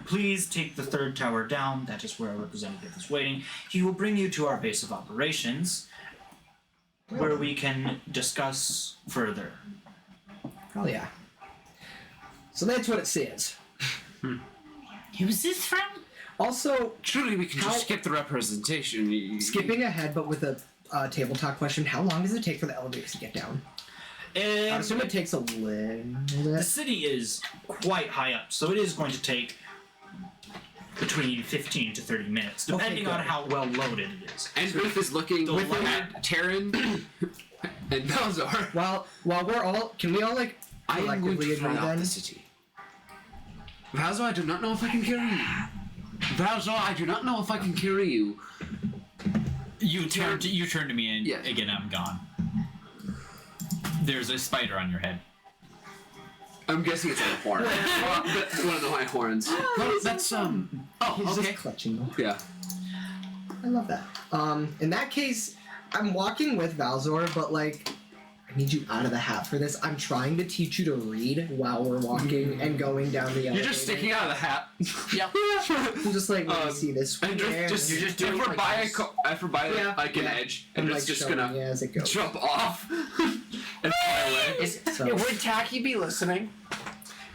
Please take the 3rd tower down. That is where our representative is waiting. He will bring you to our base of operations, where we can discuss further. Oh yeah. So that's what it says. Who's this from? Also, Surely we can just skip the representation. skipping ahead, but with a table talk question, how long does it take for the elevators to get down? I assume it takes a little The bit. city is quite high up, so it is going to take between 15 to 30 minutes, depending Okay, on good. how well loaded it is. And Griff is looking The with light- at Taryn and Balzar. While we're all, can we all like I am going collectively to agree fly out then? the city. Balzar, I do not know if I can carry you. Balzar, I do not know if I can carry you. You turn to me and Yes. again I'm gone. There's a spider on your head. I'm guessing it's on a horn. One of my horns. Oh, That's He's okay. just clutching them. Yeah. I love that. In that case, I'm walking with Valzor, but like, I need you out of the hat for this. I'm trying to teach you to read while we're walking and going down the elevator. You're just sticking out of the hat. Yep. I'm just like, let me see this. And just You're just doing if we're like by this. if we're by Yeah, like an yeah. edge, I'm and like it's just showing gonna you as it goes. jump off and fly away. So- Would Tacky be listening?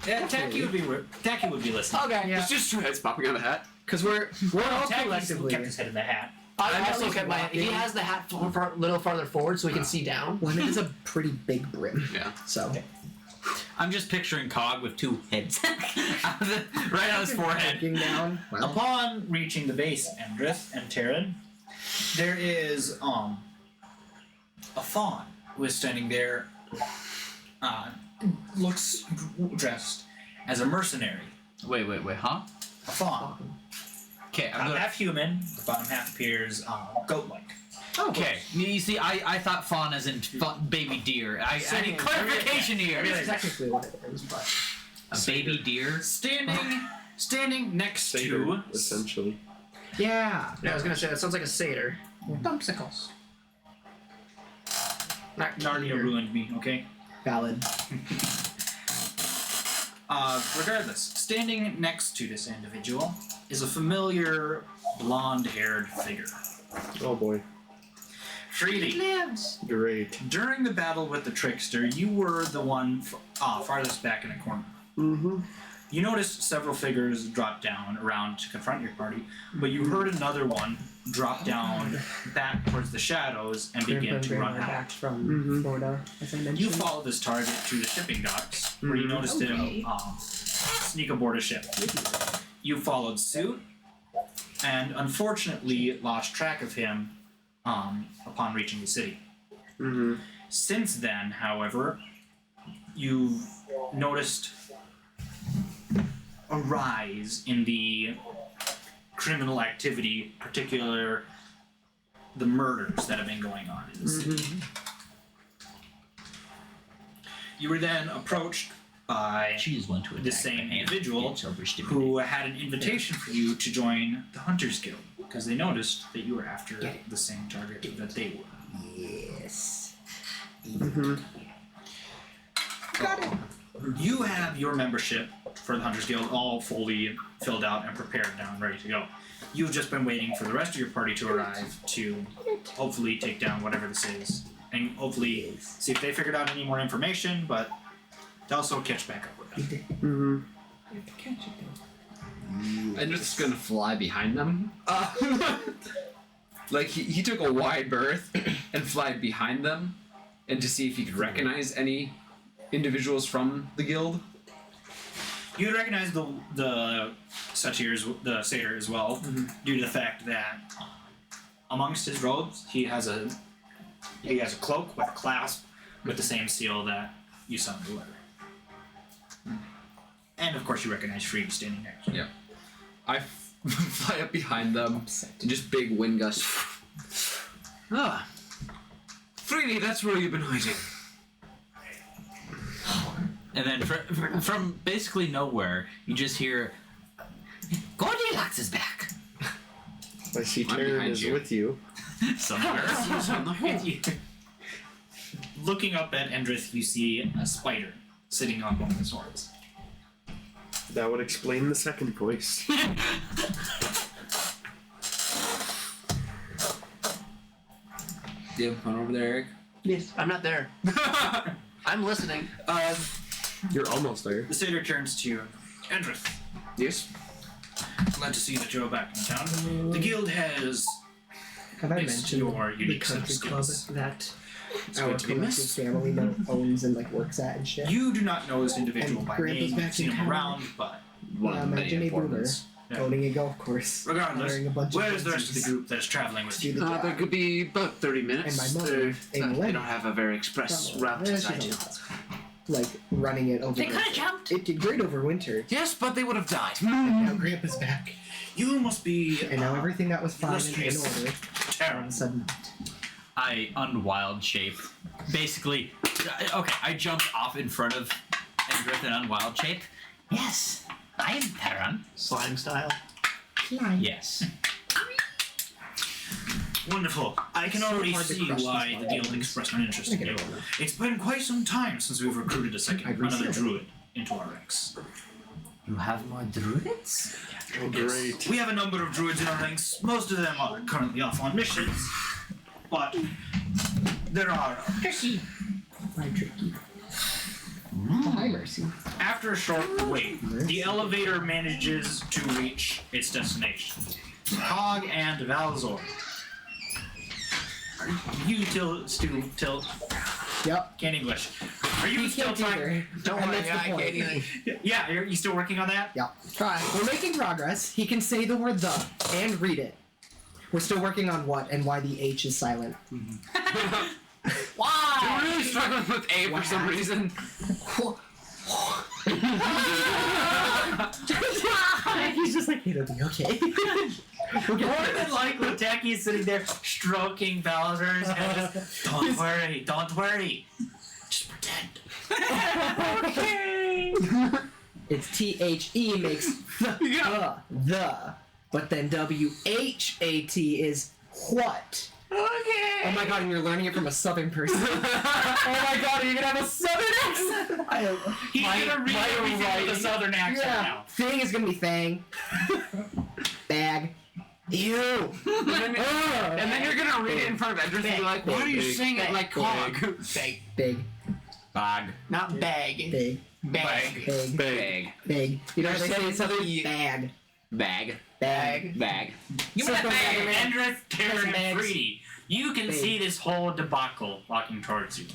Yeah, Tacky would be listening. Okay. Yeah. It's just 2 heads popping out of the hat. Because we're all Tacky collectively. kept his head in the hat. I I'm also at look at my. walking. He has the hat a little farther forward so we can see down. Well, it is a pretty big brim. Yeah. So. I'm just picturing Cog with 2 heads. Right on his forehead. Looking down. Well, Upon reaching the base, Endrith and Terran, there is a fawn who is standing there. Looks dressed as a mercenary. Wait, huh? A fawn. Okay, I'm Top gonna... half human, the bottom half appears goat-like. Okay, you see, I thought fawn as in baby deer. I need clarification here. that's technically what it is, but. A baby deer? Standing Standing next Satyr, to essentially. Yeah. Yeah, I was gonna say that sounds like a satyr. Dumpsicles. Narnia ruined me. Okay. Valid. Regardless, standing next to this individual is a familiar blonde-haired figure. Oh boy. Freely. Lives. Great. During the battle with the trickster, you were the one farthest back in the corner. Mm-hmm. You noticed several figures drop down around to confront your party, but you heard another one drop down back towards the shadows and begin to run out. back from Florida, as I mentioned. You follow this target to the shipping docks, where you noticed him sneak aboard a ship. You followed suit, and unfortunately lost track of him upon reaching the city. Mm-hmm. Since then, however, you've noticed a rise in the criminal activity, particular the murders that have been going on in the city. You were then approached by the same individual who had an invitation for you to join the Hunters Guild because they noticed that you were after the same target that they were. Yes. Got it. You have your membership for the Hunters Guild all fully filled out and prepared now and ready to go. You've just been waiting for the rest of your party to arrive to hopefully take down whatever this is and hopefully see if they figured out any more information, but to also catch back up with them. Mm-hmm. I'm just gonna fly behind them. Like he took a wide berth and fly behind them, and to see if he could recognize any individuals from the guild. You would recognize the satyr as well, due to the fact that amongst his robes he has a cloak with a clasp with the same seal that you saw in the letter. And of course you recognize Freed standing next to you. Yeah. I fly up behind them and just big wind gusts. Ah. Freely, that's where you've been hiding. And then from basically nowhere, you just hear, Goldilocks is back. I see I'm Taryn behind is you. with you. Somewhere. Looking up at Endrith, you see a spider sitting on one of his horns. That would explain the second voice. Yeah, one over there, Eric. Yes. I'm not there. I'm listening. You're almost there. The satyr turns to you. Endrith, Yes. glad to see that you're back in town. The guild has Have I Next to mentioned your the unique set of country club skills. that It's our good to be collective missed. family now owns and like works at and shit? You do not know this individual And by Grandpa's name. back You've seen in him town. around, but One of my many Jimmy Boomer importance. Yeah. owning a golf course. regardless, Wearing a bunch of where is the rest of the jerseys. group that is traveling with Do you? the job. There could be about 30 minutes. And my mother, They Amy don't have a very express Lynn, route as I she's do. like running it over. They could have winter. jumped. It did great over winter. Yes, but they would have died. And now Grandpa's back. You must be. And now everything that was fine and in illustrious order, all of Taryn. a sudden, I unwild shape. Basically, okay, I jumped off in front of Endrith in unwild shape. Yes, I am Terran. Slime style. flying. Yes. Wonderful. I can So already hard to see crush why these the guild buttons. expressed an interest in I you. get it. It's been quite some time since we've recruited another resealed it. druid into our ranks. You have more druids? Oh, great. We have a number of druids in our ranks. Most of them are currently off on missions, but there are. Tricky. My tricky. Hi, Mercy. After a short wait, the elevator manages to reach its destination. Cog and Valzor. Are you still Yep. can't English? Are you He still can't trying? either. Don't And worry, that's the I point. can't either. Yeah, are you still working on that? Yeah. We're making progress. He can say the word the and read it. We're still working on what and why the H is silent. I'm really struggling with A for some reason. He's just like, it'll be okay. More than likely, Tacky is sitting there stroking Balazar's head. Don't worry, don't worry. Just pretend. Okay. It's THE makes the. But then WHAT is what? Okay. Oh my god, and you're learning it from a southern person. Oh my god, are you gonna have a southern accent? He's gonna read everything with a southern accent now. Thing is gonna be thang. Bag. Ew. And then you're gonna read it in front of Edris and be like, why are you saying it like cog? Big. Bag. Not bag. Big. Bag. Big. Bag. Big. You know what they say in southern? Bag. Bag. Bag. Bag. You want Circle to bag, man. Endrith, Terran, Bags. and Freedy. You can Big. see this whole debacle walking towards you.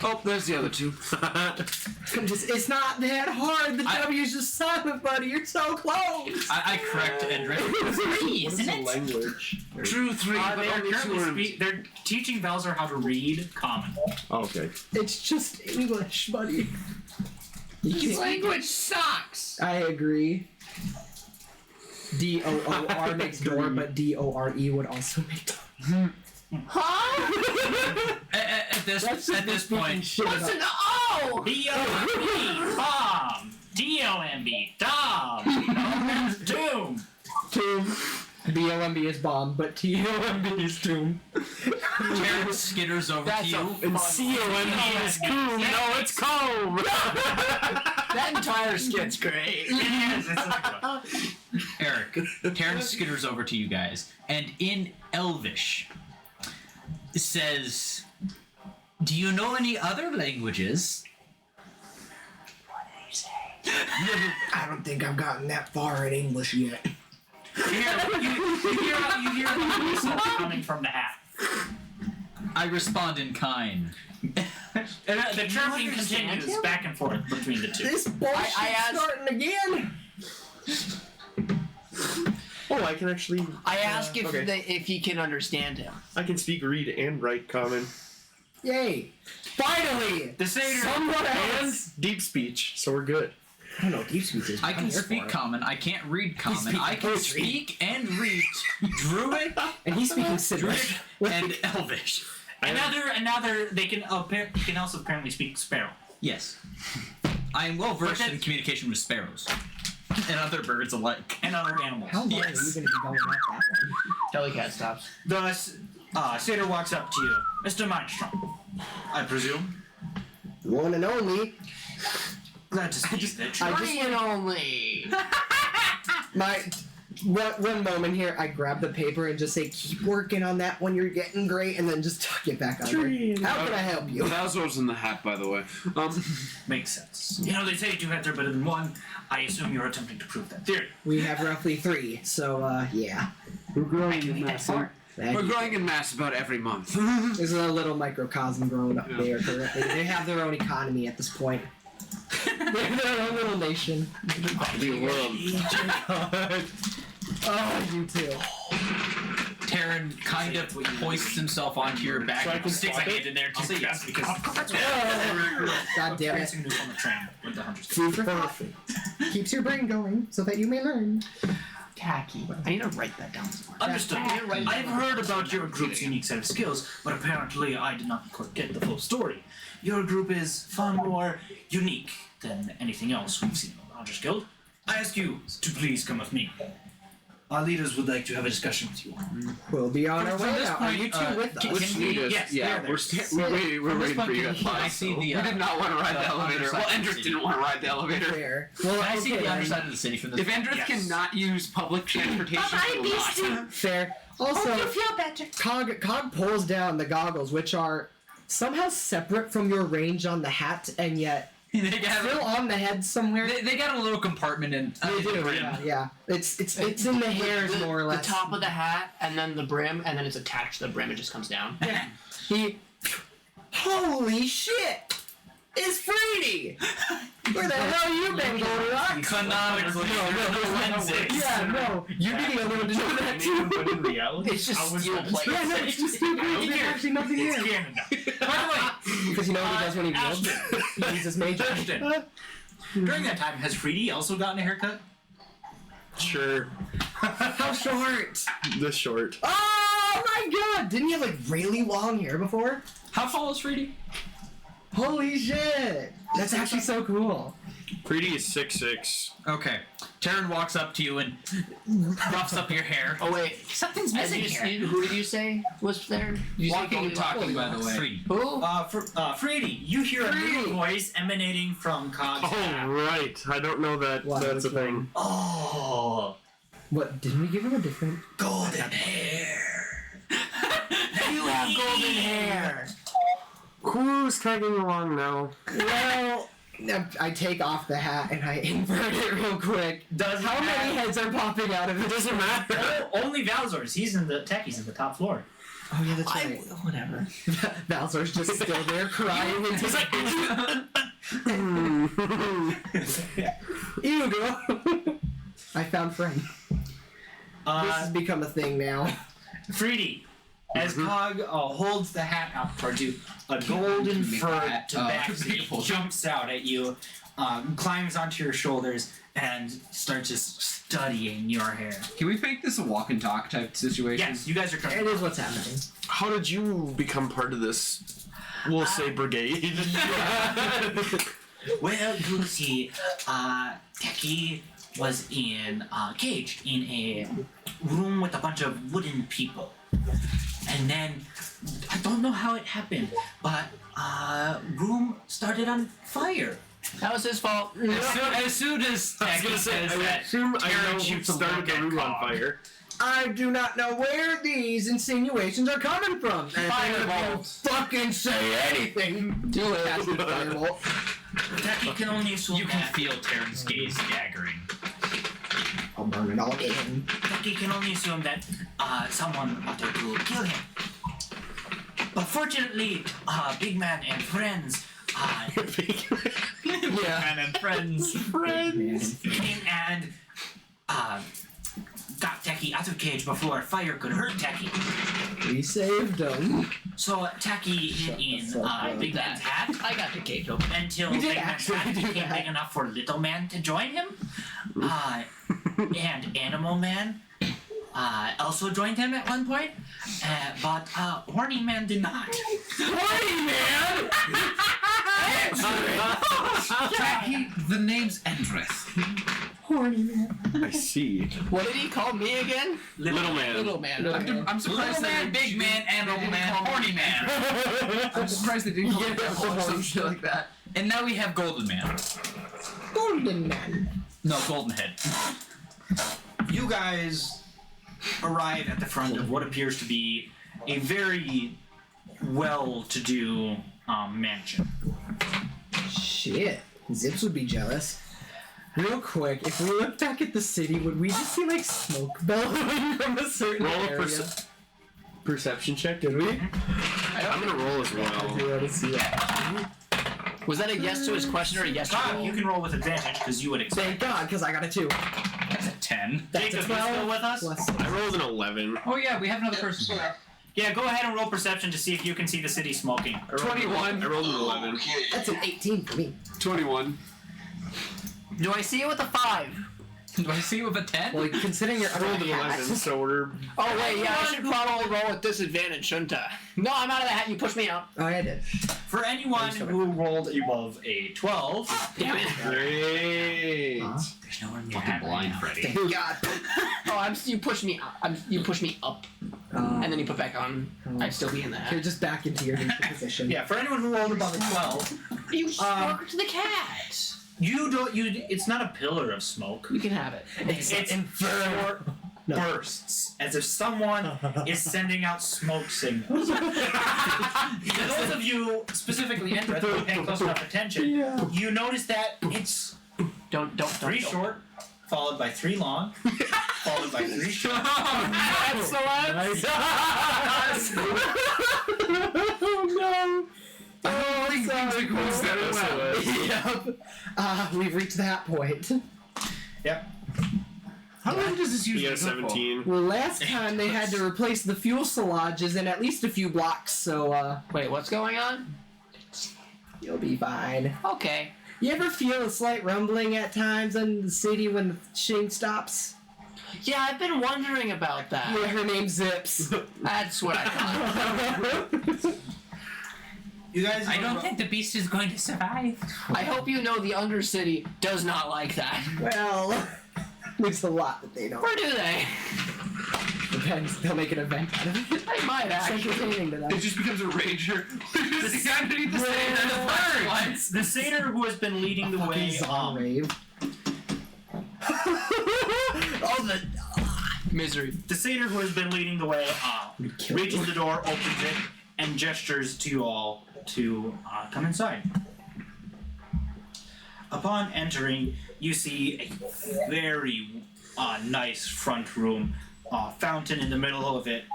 Oh, there's the other two. It's not that hard. The W's just silent, buddy. You're so close. I correct Endrith. Three, What is isn't the it? language? True 3, but They are only 2 currently words. they're teaching Velzer how to read Common. Oh, okay. It's just English, buddy. His language sucks. I agree. DOOR makes door, but DORE would also make door. Huh? At this point, What's an O? B-O-M-B, bomb. D-O-M-B, Dom. No, that's Doom. Tomb. BOMB is bomb, but TOMB is tomb. Terran skitters over to you. And COMB is comb. No, it's comb. That entire skit's great. Yes, it's like Eric, Terran skitters over to you guys, and in Elvish says, "Do you know any other languages?" I don't think I've gotten that far in English yet. You hear the whistle coming from the hat. I respond in kind. And the chirping continues back and forth between the two. This bullshit's I asked- starting again. Oh, I can actually. I ask if okay. if he can understand him. I can speak, read, and write Common. Yay! Finally! The Seder Someone And else. deep speech, so we're good. I don't know what deep speech is. I can speak Common. I can't read Common. speaking I can poetry. speak and read Druid And he's speaking Sidric. and Elvish. And now they can also apparently speak Sparrow. Yes. I am well versed But in communication with sparrows and other birds alike. And other animals. How long Yes. are you going to be going at that one? Telecat stops. Thus, Seder walks up to you. Mr. Mindstrom, I presume. One and only. Glad to speak the truth. Money and only. One moment here, I grab the paper and just say, keep working on that one, you're getting great, and then just tuck it back on there. How can I help you? Bowser's in the hat, by the way. Makes sense. You know, they say two heads are better than one. I assume you're attempting to prove that theory. We have roughly 3, so, yeah. We're growing can in eat that mass. far. We're growing in mass about every month. There's a little microcosm growing up there currently. They have their own economy at this point. They have their own little nation. The world. Oh, you too. Terran kind of hoists himself onto your back So I and can sticks a swap it? hand in there I'll say too. yes because God damn it. Prancing news on the train with the hunters. Food for thought. Keeps your brain going so that you may learn. Tacky. I need to write that down somewhere. Understood. Right. I've heard about your group's unique set of skills, but apparently I did not quite get the full story. Your group is far more unique than anything else we've seen in the Hunters Guild. I ask you to please come with me. Our leaders would like to have a discussion with you. We'll be on our From way this now. Are point, you two with us? Which lead us? Yes, Yeah, they're we're waiting. We're From this waiting point, for you. can I see the, We did not want to ride the elevator. Well, underside Endrith city. didn't want to ride the elevator. Fair. Well, Can I see okay, the then. underside of the city from this If Endrith Yes. cannot use public transportation, he will not. Fair. Also, You feel better. Cog pulls down the goggles, which are somehow separate from your range on the hat, and yet they got still on the head somewhere. they got a little compartment in They in the do, brim. yeah. It's in the hairs more or less. The top of the hat, and then the brim, and then it's attached to the brim. It just comes down. He. Holy shit! It's Freedy! Where the hell you been going on? Canonically, Yeah, no. You need a little to know that too. But in reality, It's just I was steel not- plate. Yeah, no, it's just stupid. There's actually nothing It's here. canon now. By the way, Because you know what he does when he builds? Ashton. He uses major. Ashton. During that time, has Freedy also gotten a haircut? Sure. How short? The short. Oh my god! Didn't he have like really long hair before? How tall is Freedy? Holy shit! That's actually so cool. Pretty is 6'6". Okay. Taryn walks up to you and roughs up your hair. Oh wait, Something's As missing you, here. who did you say was there? Did you say Walking and talking, by the way. Free. Who? Freedy, you hear a little voice emanating from Cog's Oh, hat. right. I don't know that Wow, that's a which one? thing. Oh, What, didn't we give him a different? golden hair. You have golden hair. Who's tagging along now? Well, I take off the hat and I invert it real quick. How many heads are popping out of it? Doesn't matter. Only Valzor's. He's in the Techie's in the top floor. Oh yeah, that's right. Whatever. Valzor's just still there crying and he's like, ew, girl. I found friend. This has become a thing now. Freedy, as Cog holds the hat up towards you, a golden furred tabaxi jumps out at you, climbs onto your shoulders, and starts just studying your hair. Can we make this a walk and talk type situation? Yes, you guys are coming. It is what's happening. How did you become part of this, we'll say, brigade? Well, you see, Techie was in a cage in a room with a bunch of wooden people. And then, I don't know how it happened, but room started on fire. That was his fault. As soon as Techie says that, assume I Taryn know who shoots a started look the at room on Cog. fire. I do not know where these insinuations are coming from. And if any of you fucking say anything, Do it. cast a firebolt. Techie can only assume You can that. feel Taryn's gaze staggering. I'll burn it all in. Techie can only assume that someone wanted to kill him. But fortunately, Big Man and friends Yeah. And friends. came and got Techie out of cage before fire could hurt Techie. We saved them. So Techie hid in Big Man's hat I got the cage open. until We did Big Man's actually hat do became that. big enough for Little Man to join him. And Animal Man also joined him at one point, but Horny Man did not. Horny man! Jackie, the name's Endrith. Horny man. I see. What did he call me again? Little man. Little man. I'm surprised Little man, that big man, animal man, horny man. I'm surprised they didn't call it or some shit like that. And now we have Golden Man. Golden man. No, Golden Head. You guys arrive at the front of what appears to be a very well-to-do mansion. Shit. Zips would be jealous. Real quick, if we look back at the city, would we just see like smoke bellowing from a certain Roll a area? perception check. Did we? I'm gonna roll as I well. do want to see that. Was that a yes to his question or a yes to Cog, roll? you can roll with advantage because you would expect. Thank God, because I got a 2. That's a 10. That's Jacob, a you 12 still with us? plus I rolled an 11. Oh yeah, we have another person. Yeah, go ahead and roll perception to see if you can see the city smoking. 21. I rolled an 11. That's an 18 for me. 21. Do I see it with a 5? Do I see you with a 10? Well, considering you're I rolled an 11, so we're... Oh wait, yeah, I should probably roll with disadvantage, shouldn't I? No, I'm out of the hat. You pushed me out. Oh, I did. For anyone who rolled above a 12, Damn it. Great. there's no one in your Fucking hat blind, right Freddy. Thank God. Oh, you pushed me up. You pushed me up, and then you put back on. I'd still be in the You're hat. just back into your neutral position. Yeah, for anyone who rolled above a 12, You sparked the cat. you don't. It's not a pillar of smoke. You can have it. It's short bursts, as if someone is sending out smoke signals. Those of you, specifically Endrith, who are paying close enough attention, you notice that it's Don't. 3 short, followed by 3 long, followed by 3 short. Oh no! I think things are going very well. Yep. We've reached that point. Yep. How long does this You usually got a go for? 17. Well, last time they had to replace the fuel silages in at least a few blocks, so Wait, what's going on? you'll be fine. Okay. You ever feel a slight rumbling at times in the city when the shooting stops? Yeah, I've been wondering about that. Yeah, her name's Zips. That's what I thought. You guys. I don't think the beast is going to survive. I hope you know the Undercity does not like that. Well, there's a lot that they don't. Or do they? Depends. They'll make an event out of it. They might It's actually. entertaining to them. It just becomes a rager. Just the underneath the stage. The satyr who has been leading the way. Rave. Oh, the misery. The satyr who has been leading the way reaches the door, opens it, and gestures to you all to come inside. Upon entering, you see a very nice front room, fountain in the middle of it,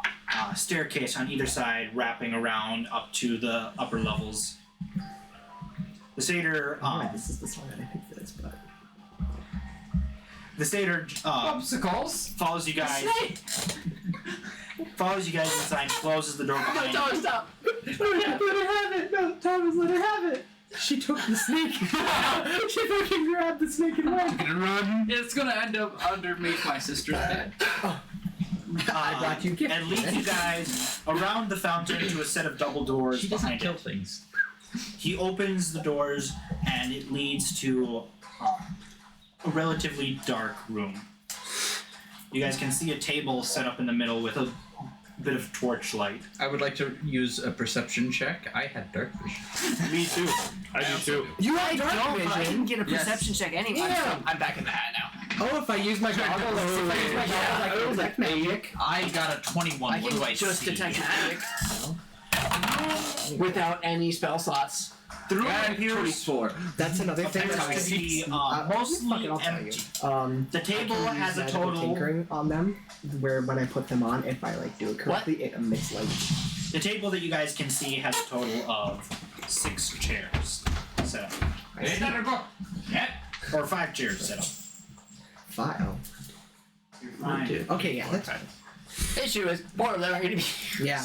staircase on either side wrapping around up to the upper levels. The satyr. This is the song that I picked for this, but. The satyr Popsicles. follows you guys. Follows you guys inside, closes the door behind you. Stop. Let her have it! No, Thomas, let her have it! She took the snake. She fucking grabbed the snake and went. Gonna run. It's gonna end up underneath my sister's bed. I brought you gifts. And leads you guys around the fountain to a set of double doors She doesn't behind kill it. things. He opens the doors, and it leads to a relatively dark room. You guys can see a table set up in the middle with a bit of torchlight. I would like to use a perception check. I had dark vision. Me too. I do too. You have dark But I vision. didn't get a Yes. perception check anyway. Yeah. I'm back in the hat now. Oh, if I use my goggles, I can detect magic. I got a 21. I What do I can just see? detect magic without any spell slots. The room Yeah, appears 24. That's another thing that appears to be mostly mostly I'll tell you. empty. The table I can has use a magical total. tinkering on them, where when I put them on, if I like do it correctly, it emits light. The table that you guys can see has a total of 6 chairs set up. I see. Yeah. Or 5 chairs set up. File. You're fine. Okay, yeah, that's Issue is, more of them are going to be. yeah.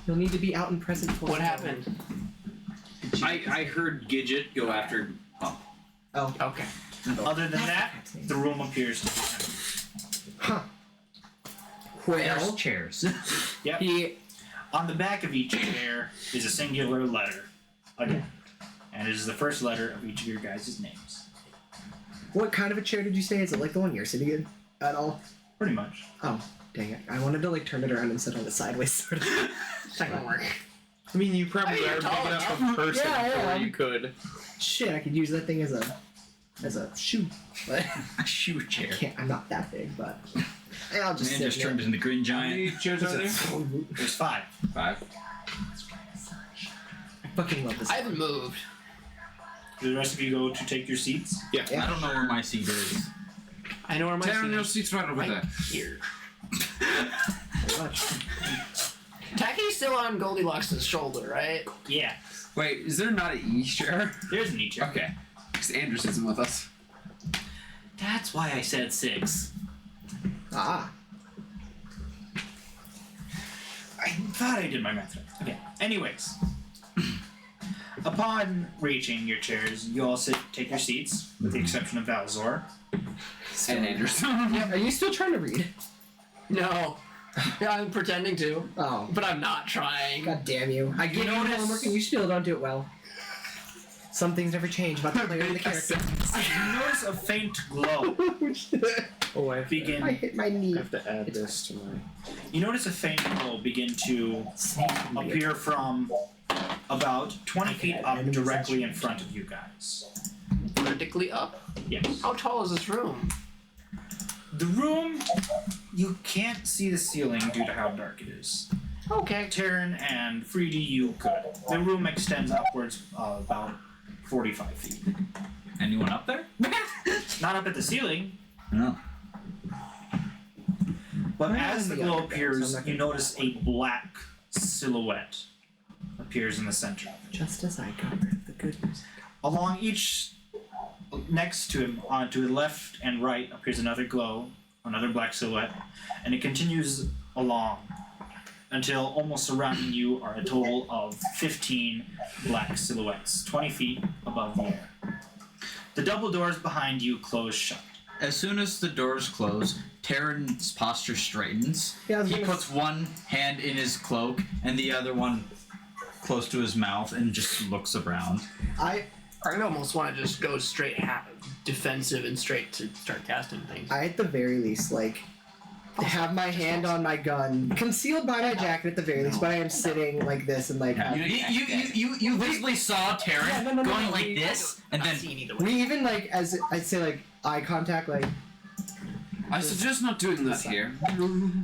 You'll need to be out and present for What happened? I heard Gidget go after. Oh, Okay. Other than that, the room appears to be empty. huh. There's Well, chairs. Yep. On the back of each chair is a singular letter. Again. And it is the first letter of each of your guys' names. what kind of a chair did you say? Is it like the one you're sitting in at all? Pretty much. Oh, dang it! I wanted to like turn it around and sit on it sideways, sort of. It's not going to work. I mean, you probably Hey, are you're big tall enough enough. a person Yeah, before yeah. you could. Shit, I could use that thing as a shoe. But A shoe chair. I'm not that big, but I'll just Man sit just in turned it. into the Green How Giant. many chairs are there? There's 5. 5. I fucking love this. I haven't moved. Do the rest of you go to take your seats? Yeah. I don't know where my seat is. I know where my Taryn, seat your is. seat's right over Right there. here. Very much. Taki's still on Goldilocks' shoulder, right? Yeah. Wait, is there not an E chair? There's an chair. Okay. Because Andrew isn't with us. That's why I said 6. Ah. I thought I did my math right. Okay. Anyways. Upon reaching your chairs, you all take your seats, with the exception of Valzor. And Anderson. Yeah, are you still trying to read? No. Yeah, I'm pretending to, Oh. but I'm not trying. God damn you. I give you homework and you still don't do it well. Some things never change about the player and the character. You notice a faint glow Oh, I begin. I hit my knee. have to add this to my. You notice a faint glow begin to appear from about 20 feet up directly in front of you guys. Vertically up? Yes. How tall is this room? The room, you can't see the ceiling due to how dark it is. Okay. Taryn and Freedy, you could. The room extends upwards about 45 feet. Anyone up there? Not up at the ceiling, No. but Well, as the I'm the glow underground, so appears, I'm not you gonna- notice a black silhouette appears in the center. Just as I got rid of the good news. Along each, next to him, to the left and right, appears another glow, another black silhouette, and it continues along until almost surrounding you are a total of 15 black silhouettes, 20 feet above the air. The double doors behind you close shut. As soon as the doors close, Terran's posture straightens. Yeah, I was He gonna puts one hand in his cloak and the other one close to his mouth and just looks around. I almost want to just go straight defensive and straight to start casting things. I, at the very least, like, have my hand on my gun, concealed by my jacket at the very least, but I am sitting like this and like. Yeah. You visibly saw Taryn going like this, and then we even like, as I'd say, like eye contact, like. I suggest not doing that here.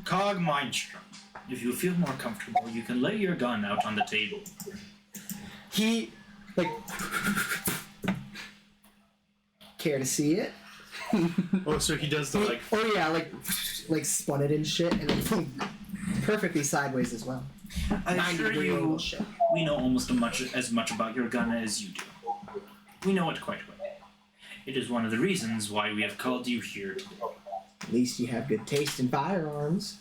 Cog Mindstrom. If you feel more comfortable, you can lay your gun out on the table. He, like, care to see it? Oh, so he does the like. Oh yeah, like spun it and shit, and then perfectly sideways as well. I assure 90-degree you, angle shit. we know almost as much about your gun as you do. We know it quite well. It is one of the reasons why we have called you here today. At least you have good taste in firearms.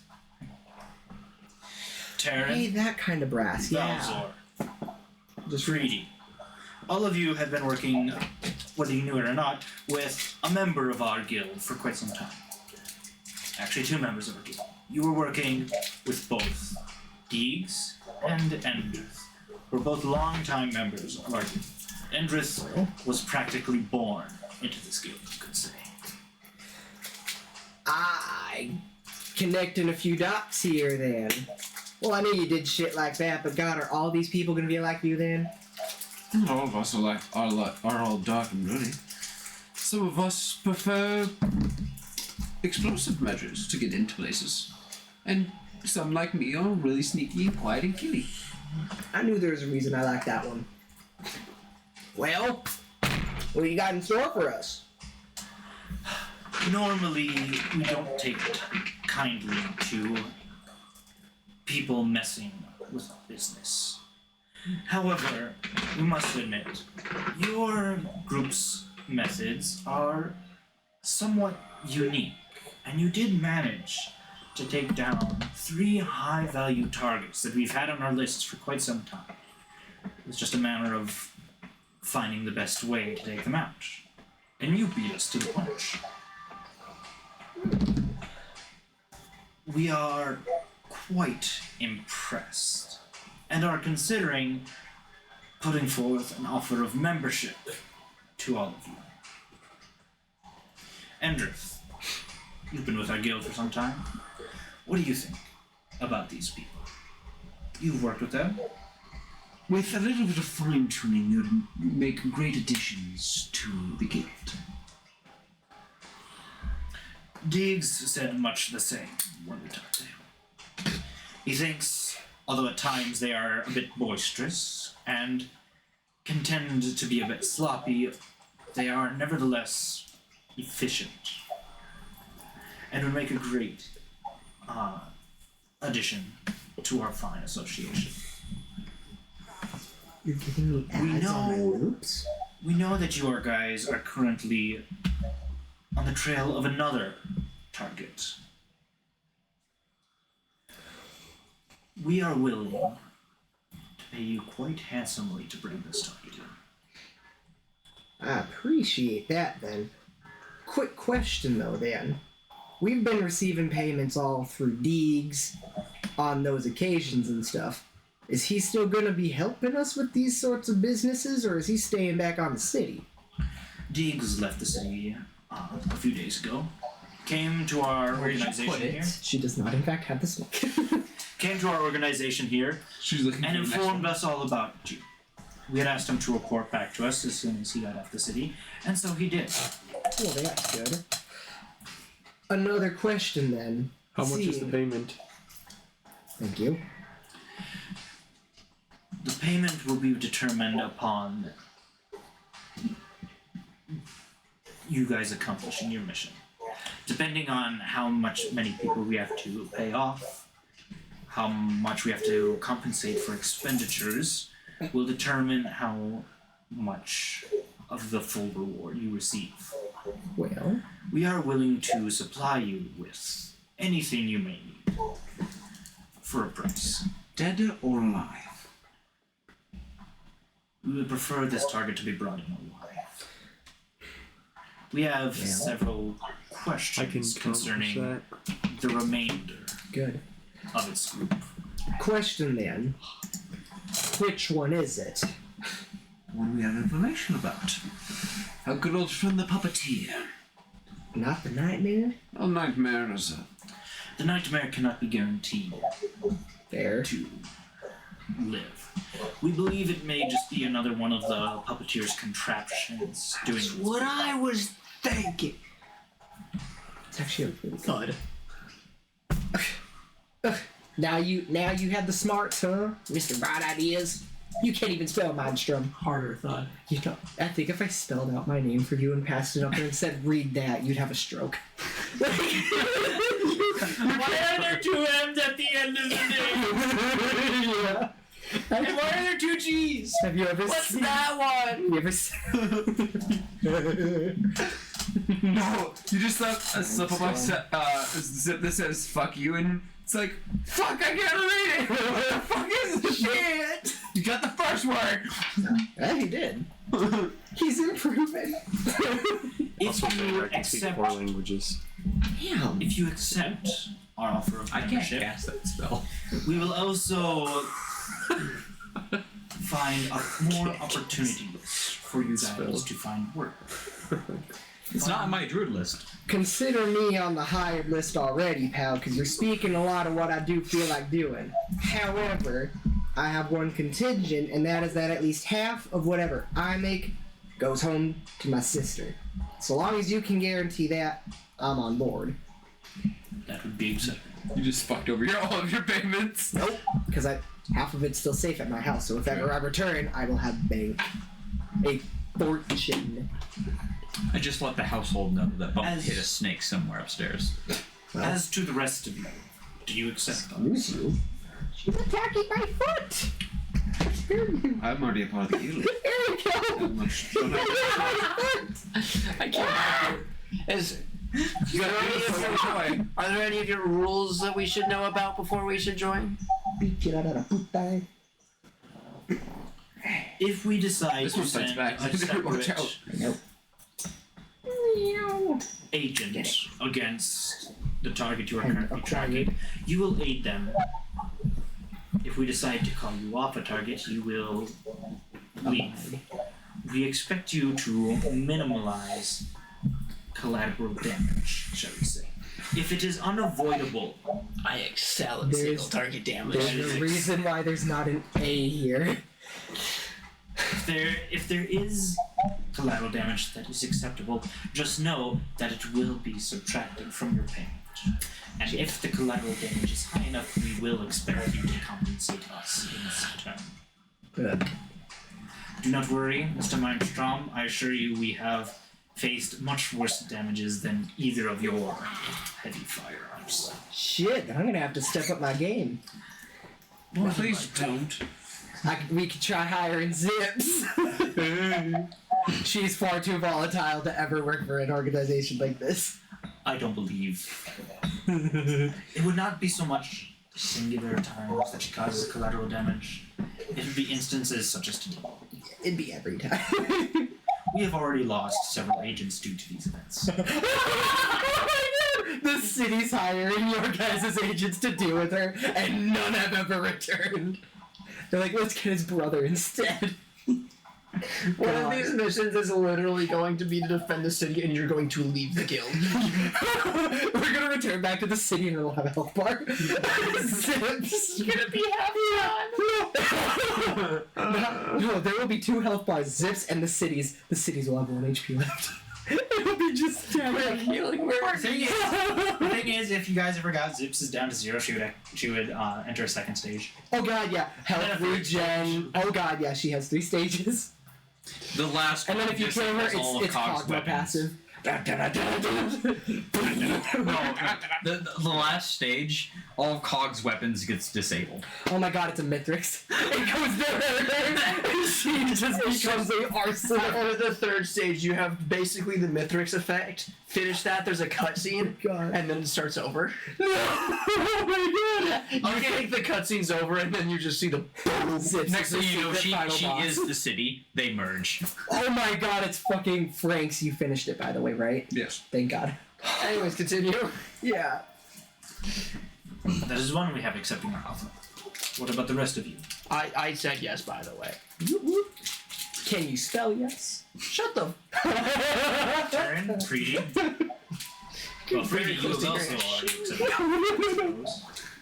Taryn, Hey, that kind of brass, yeah. Valzor, Just Freedy. All of you have been working, whether you knew it or not, with a member of our guild for quite some time. Actually, 2 members of our guild. You were working with both Deegs and Endrith, who are both longtime members of our guild. Endrith was practically born into this guild, you could say. I connecting a few dots here then. Well, I knew you did shit like that, but God, are all these people gonna be like you then? All of us are all dark and bloody. Some of us prefer explosive measures to get into places. And some like me are really sneaky and quiet and killy. I knew there was a reason I liked that one. Well, what do you got in store for us? Normally, we don't take kindly to people messing with our business. However, we must admit, your group's methods are somewhat unique, and you did manage to take down 3 high-value targets that we've had on our lists for quite some time. It's just a matter of finding the best way to take them out. And you beat us to the punch. We are quite impressed and are considering putting forth an offer of membership to all of you. Endrith, you've been with our guild for some time. What do you think about these people? You've worked with them? With a little bit of fine-tuning, they would make great additions to the guild. Diggs said much the same when we talked to him. He thinks, although at times they are a bit boisterous and can tend to be a bit sloppy, they are nevertheless efficient and would make a great addition to our fine association. You're giving me ads on my loops? We know that you guys are currently on the trail of another target. We are willing to pay you quite handsomely to bring this target in. I appreciate that then. Quick question though then. We've been receiving payments all through Deegs on those occasions and stuff. Is he still gonna be helping us with these sorts of businesses, or is he staying back on the city? Deegs left the city a few days ago. Came to our organization here. She does not in fact have the smoke. Came to our organization here and informed us all about you. We had asked him to report back to us as soon as he got off the city, and so he did. Well, that's good. Another question then. How much is the payment? Thank you. The payment will be determined upon you guys accomplishing your mission. Depending on how many people we have to pay off, how much we have to compensate for expenditures, will determine how much of the full reward you receive. Well, we are willing to supply you with anything you may need for a price. Dead or alive? We would prefer this target to be brought in alive. We have several questions concerning the remainder good of its group. question then. Which one is it? One we have information about. Our good old friend the puppeteer. Not the nightmare? Well, Nightmare is The nightmare cannot be guaranteed Fair. to live. We believe it may just be another one of the puppeteer's contraptions doing its What I was thinking. It's actually a really good. Now you have the smarts, huh? Mr. Bright Ideas. You can't even spell Mindstrom. Harder thought. You know, I think if I spelled out my name for you and passed it up there and said, read that, you'd have a stroke. Why are there two M's at the end of the name? Yeah. And why are there two G's? Have you ever What's seen... that one? You ever seen... No, you just left a slip of zip that says "fuck you" and it's like, "Fuck, I can't read it." What the fuck is this shit? You got the first word. Yeah, he did. He's improving. If you accept, 4 languages. Damn. if you accept our offer of I can't membership, cast that spell. we will also find more opportunities for you guys to find work. It's not on my druid list. Consider me on the hired list already, pal, because you're speaking a lot of what I do feel like doing. However, I have one contingent, and that is that at least half of whatever I make goes home to my sister. So long as you can guarantee that, I'm on board. That would be acceptable. You just fucked over all of your payments. Nope, because half of it's still safe at my house, so if ever I return, I will have a fortune. I just let the household know that Bump As- hit a snake somewhere upstairs. As to the rest of you, do you accept them? Excuse you? She's attacking my foot! I'm already a part of the guild. There we go! How much don't I- I can't. Are there any of your rules that we should know about before we should join? If we decide This to one fights send back. a Watch separate out. Nope. agent against the target you are And currently acquired. tracking, you will aid them. If we decide to call you off a target, you will leave. We expect you to minimize collateral damage, shall we say. If it is unavoidable, I excel at There's- single target damage. There's a reason why there's not an A here. if there is collateral damage that is acceptable, just know that it will be subtracted from your payment. And if the collateral damage is high enough, we will expect you to compensate us in return. Good. Do not worry, Mr. Mindstrom. I assure you we have faced much worse damages than either of your heavy firearms. Shit, I'm gonna have to step up my game. Well, please don't. We could try hiring Zips. She's far too volatile to ever work for an organization like this. I don't believe it would not be so much singular times that she causes collateral damage. It would be instances such as today. It'd be every time. We have already lost several agents due to these events. The city's hiring your guys' agents to deal with her, and none have ever returned. They're like, let's get his brother instead. One of these missions is literally going to be to defend the city, and you're going to leave the guild. We're gonna return back to the city and it'll have a health bar. Zips. You're gonna be happy on. No, there will be 2 health bars, Zips and the cities. The cities will have 1 HP left. It'll be just damn healing word. The thing is, if you guys ever got Zips is down to 0, she would enter a second stage. Oh god, yeah. Health regen. Oh god, yeah, she has 3 stages. The last And then one if you just kill her, has all of it's Cog's Cogma weapons. passive. No, the last stage, all of Cog's weapons gets disabled. Oh my god, it's a Mithrix. It goes there, and she just becomes an arsenal. After the 3rd stage, you have basically the Mithrix effect. Finish that, there's a cutscene, and then it starts over. No! Oh my god! You think the cutscene's over, and then you just see the boom. Next thing you know, she boss. is the city. They merge. Oh my god, it's fucking Frank's. You finished it, by the way, right? Yes. Thank god. Anyways, continue. Yeah. That is one we have accepting our offer. What about the rest of you? I said yes, by the way. Can you spell yes? Shut the. Taryn, Preeti. Well, Preeti, you also already accepted.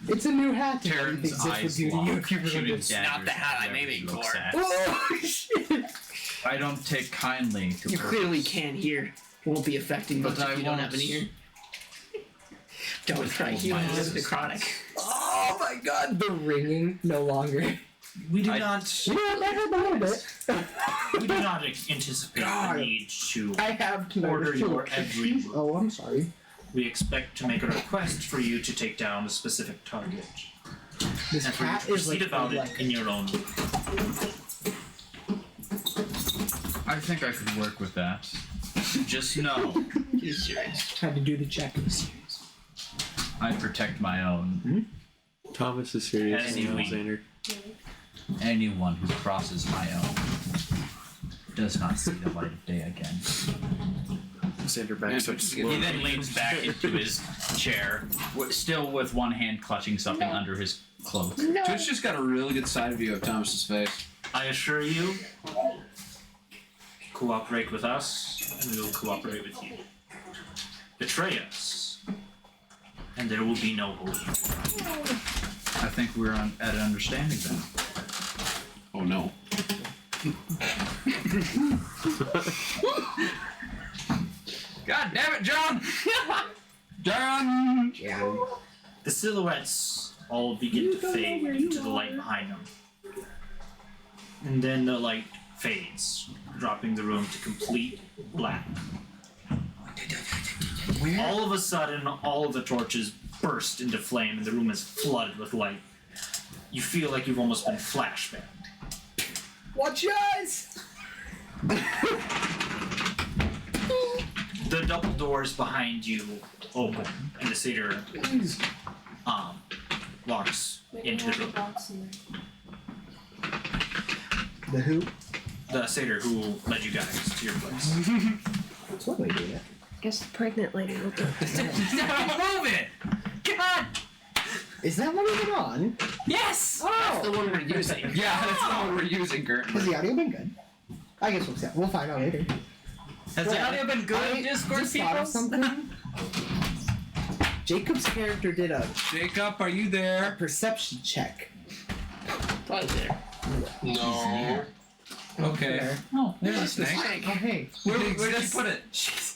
It's a new hat. Taryn's eyes lock, shooting daggers. Not the hat I at made whoever she it looks for. at. Oh shit! I don't take kindly to You her. clearly can't hear. Won't be affecting much But I if you don't won't. have an ear. Don't cry, all you my have the assistance. chronic. Oh my god, the ringing no longer. We do I- not. You know what? That happened a little bit. We do not anticipate God. the need to. I have to Order your every move. Oh, I'm sorry. We expect to make a request for you to take down a specific target, This and for you cat to is proceed like, about like it in your own way. I think I could work with that. Just know, You serious? Tried to do the check. I protect my own. Thomas is serious. As and you Alexander. Anyone who crosses my own does not see the light of day again. Alexander backs up He slowly. then leans back into his chair, still with one hand clutching something under his cloak. Twitch just got a really good side view of Thomas's face. I assure you, cooperate with us, and we will cooperate with you. Betray us, and there will be no hope. I think we're at an understanding then. Oh no. God damn it, John! John! The silhouettes all begin to fade into the light behind them. And then the light fades, dropping the room to complete black. All of a sudden, all of the torches burst into flame and the room is flooded with light. You feel like you've almost been flashbanged. Watch your eyes! The double doors behind you open, and the satyr walks into the room. The who? The satyr who led you guys to your place. That's one way to do it. Guess the pregnant lady will do it. Move it! God! Is that one even on? Yes! That's the one we're using. Yeah, that's the one we're using, Gert. Has the audio been good? I guess we'll find out later. Has the audio been good I in Discord, just thought of people? something. Jacob's character did a Jacob, are you there? perception check. Was there? No. Okay. There. Oh, there's a snake. Oh, hey. Where'd you put it?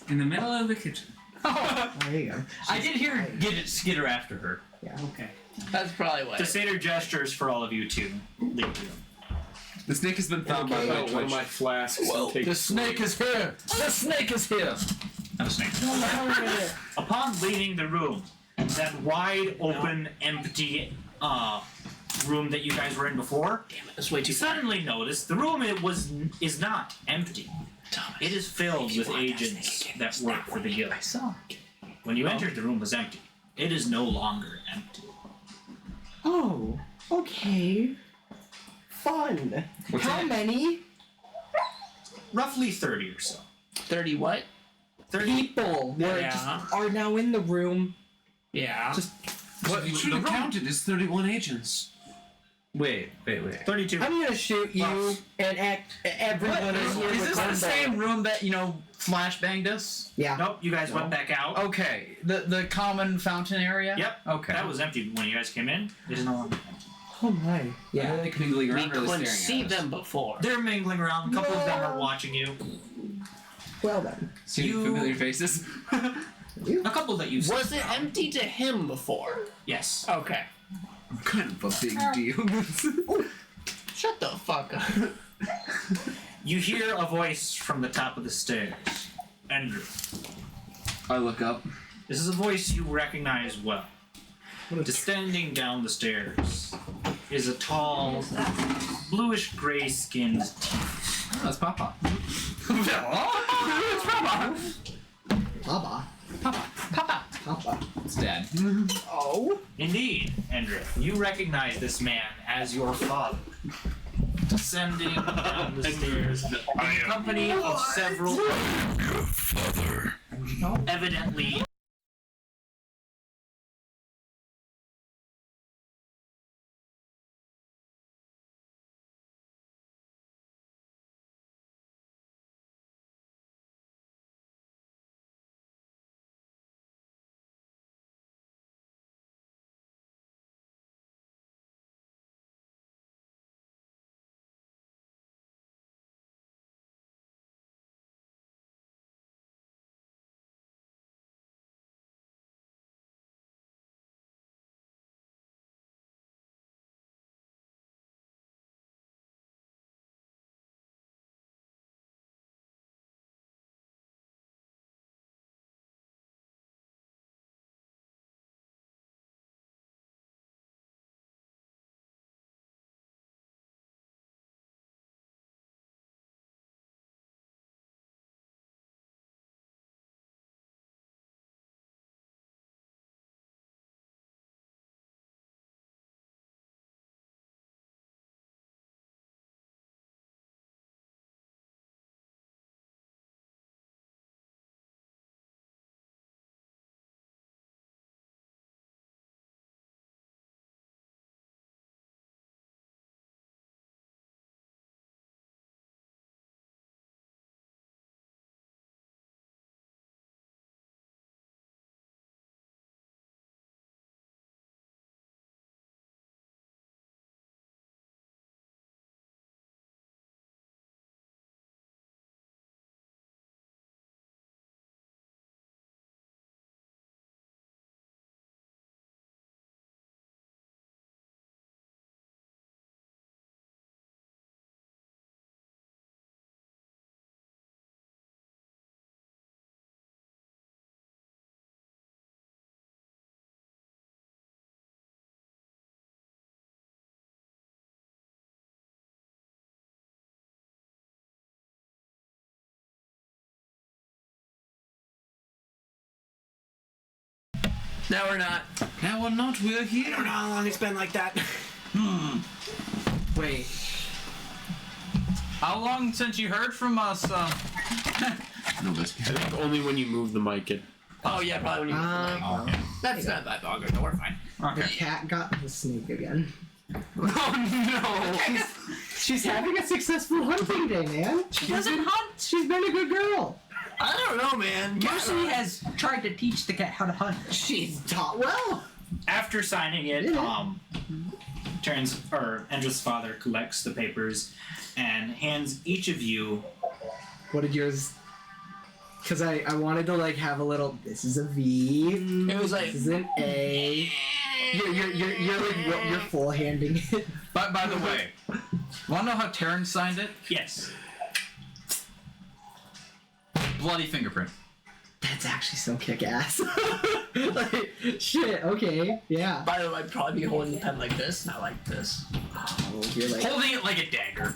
In the middle of the kitchen. Oh, there you go. I did hear get it skitter after her. Yeah. Okay. That's probably why. The satyr gestures for all of you to leave the room. The snake has been found by One of Twitch. my flasks. Whoa, and take the snake is here! The snake is here! Have a snake. Upon leaving the room, that wide open, empty room that you guys were in before, That's way you too far. suddenly notice the room is not empty. It is filled with agents that work for the guild. When you entered, the room was empty. It is no longer empty. Oh, okay. Fun. How many Roughly 30 or so. 30 what? 30. people were Yeah. just, are now in the room? Yeah. Just What you should have counted is 31 agents. Wait. 32. I'm gonna shoot you and everyone is here Is with this the one same bullet. room that, flashbanged us? Yeah. Nope, you guys went back out. Okay. The common fountain area? Yep. Okay. That was empty when you guys came in. It is no longer empty. Oh my. Are Yeah. they like mingling We around or are they couldn't staring see at us? them before. They're mingling around. A couple of them are No. watching you. Well then. Seeing You- familiar faces. A couple that you've seen. Was it empty to him before? Yes. Okay. Kind of a big deal. Shut the fuck up. You hear a voice from the top of the stairs. Andrew. I look up. This is a voice you recognize well. Descending down the stairs is a tall, bluish gray skinned tiefling. Oh, that's Papa. Baba. Papa. It's Dad. Oh. Indeed, Andrew, you recognize this man as your father. Descending down the stairs in the company of several, Father. evidently Now we're not. Now we're not. We're I here. don't know how long it's been like that. Wait. How long since you heard from us? No, but I think only when you move the mic. Oh yeah, probably when you. Okay. That's not that long ago. We're fine. The cat got the snake again. Oh no! She's having a successful hunting day, man. She doesn't hunt. She's been a good girl. I don't know, man. Lucy has tried to teach the cat how to hunt. She's taught well. After signing it, Yeah. Endra's father collects the papers and hands each of you. What did yours? Because I wanted to like have a little. This is a V. It was like. This is an A. You're like you're full handing it. But by the way, wanna know how Terran signed it? Yes. Bloody fingerprint. That's actually so kick-ass. Like, shit, okay, yeah. By the way, I'd probably be holding the pen like this, not like this. Oh, you're like... Holding it like a dagger.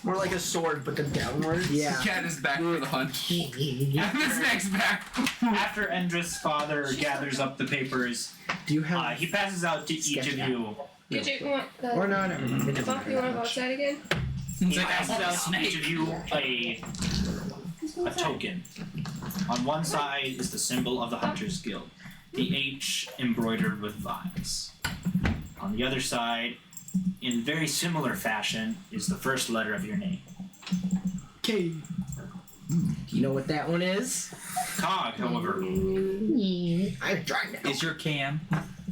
More like a sword, but then downwards. Yeah. the cat is back for the hunt. And the snake's back. After Endra's father gathers up the papers, Do you have... he passes out to each of you. Did you want the... Or no, never mind. It doesn't Buff, you want to go outside again? He passes out to each of you a token. On one side is the symbol of the Hunters Guild, the H embroidered with vines. On the other side, in very similar fashion, is the first letter of your name. Okay. Do you know what that one is? Cog, however, I'm trying to... Is your cam?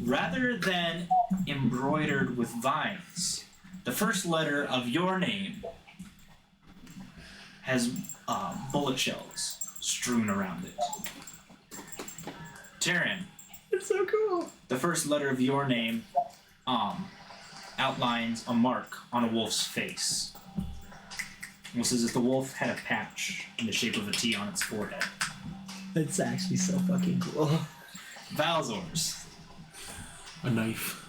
rather than embroidered with vines, the first letter of your name has bullet shells strewn around it. Taryn, It's so cool. the first letter of your name outlines a mark on a wolf's face. Almost as if the wolf had a patch in the shape of a T on its forehead. It's actually so fucking cool. Valzor's. A knife.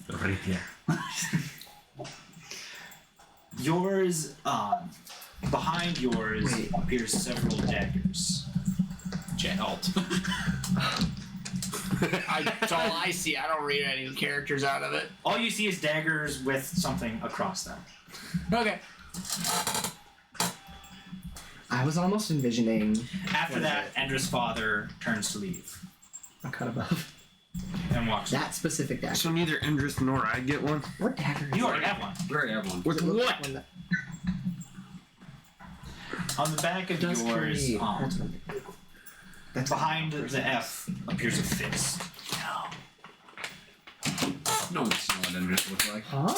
Right here. Yours, behind yours appears several daggers. Alt. That's all I see. I don't read any characters out of it. All you see is daggers with something across them. Okay. I was almost envisioning... After that, Endra's father turns to leave a cut above. and walks. That specific dagger. So neither Endrith nor I get one? What dagger is You already have one. We already have one. With what? On the back of yours, behind the F appears a fist. No one's know what Endrith looks like. Huh?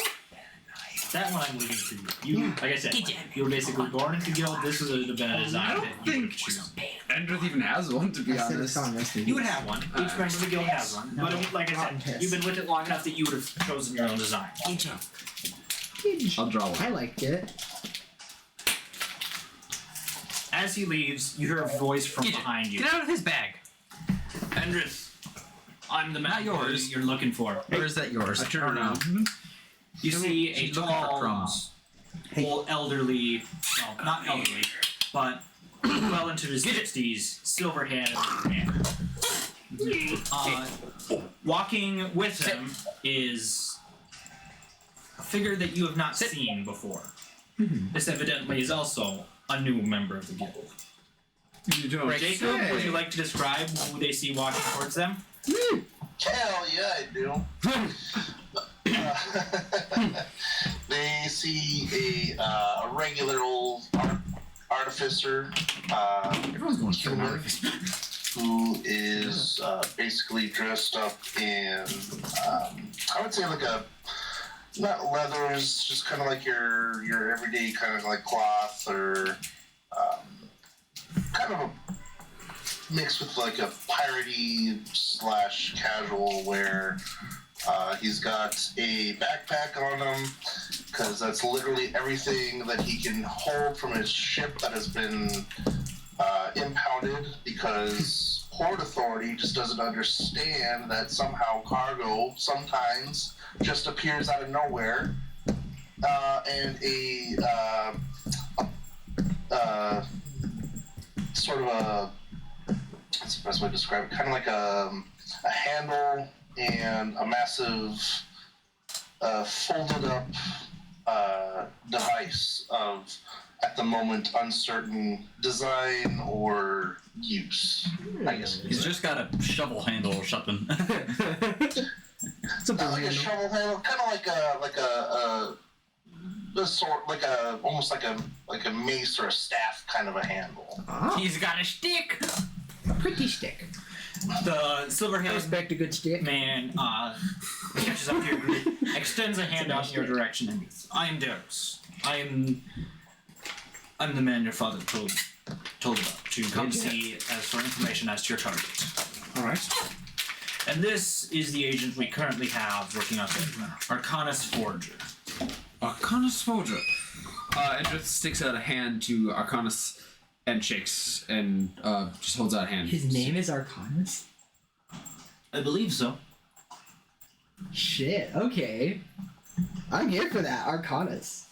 That one I'm leaving to you. You, like I said, you were basically born into guild. This was a design I that don't you think would choose. Endrith even has one, to be honest. You would have one. Each member of the guild has one. But like I said, you've been with it long enough that you would have chosen your own design. I'll draw one. I liked it. As he leaves, you hear a voice from behind you. Get out of his bag. Endrith, I'm the man Not yours. you're looking for. Or is that yours? I turn around. You see a She's looking for tall, crumbs. old, elderly, well, not elderly, but well into his 60s, silver-haired man. Walking with him is a figure that you have not seen before. This evidently is also a new member of the guild. You don't Jacob, say. would you like to describe who they see walking towards them? Hell yeah, I do. They see a regular old artificer, Everyone's going to human, who is basically dressed up in, I would say like a, not leathers, just kind of like your everyday kind of like cloth or kind of a mixed with like a piratey / casual wear. He's got a backpack on him because that's literally everything that he can hold from his ship that has been impounded because Port Authority just doesn't understand that somehow cargo sometimes just appears out of nowhere. And a sort of a what's the best way to describe it? Kind of like a handle and a massive folded up device of, at the moment, uncertain design or use. I guess. He's just got a shovel handle or something. It's a Like a shovel handle, kind of like almost like a mace or a staff kind of a handle. He's got a stick. Pretty stick. The silver-haired Respect a good stick. man catches up to your group, extends a hand out in your direction, and I am Darius. I'm the man your father told about to come see as for information as to your target. All right. And this is the agent we currently have working out there, Arcanus Forger. Arcanus Forger. Andreth sticks out a hand to Arcanus and shakes and just holds out a hand. His name is Arcanus? I believe so. Shit, okay. I'm here for that, Arcanus.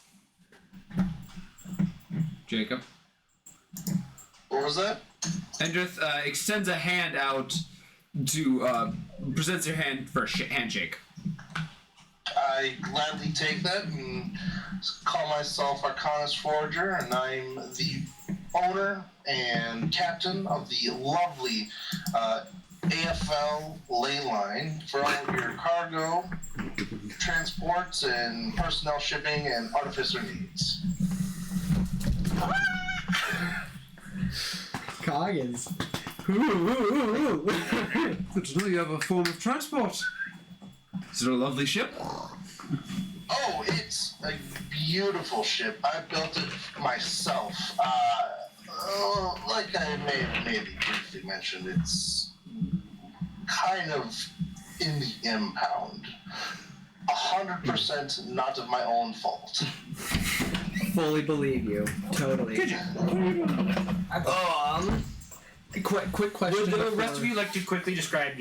Jacob. What was that? Andreth extends a hand out to presents your hand for a handshake. I gladly take that and call myself Arcanus Forger, and I'm the owner and captain of the lovely AFL ley line for all of your cargo, transports, and personnel shipping and artificer needs. Coggins. Good to know you have a form of transport. Is it a lovely ship? Oh, it's a beautiful ship. I built it myself. Like I maybe briefly mentioned, it's kind of in the impound. 100% not of my own fault. Fully believe you. Totally. Quick question. Would the rest of you like to quickly describe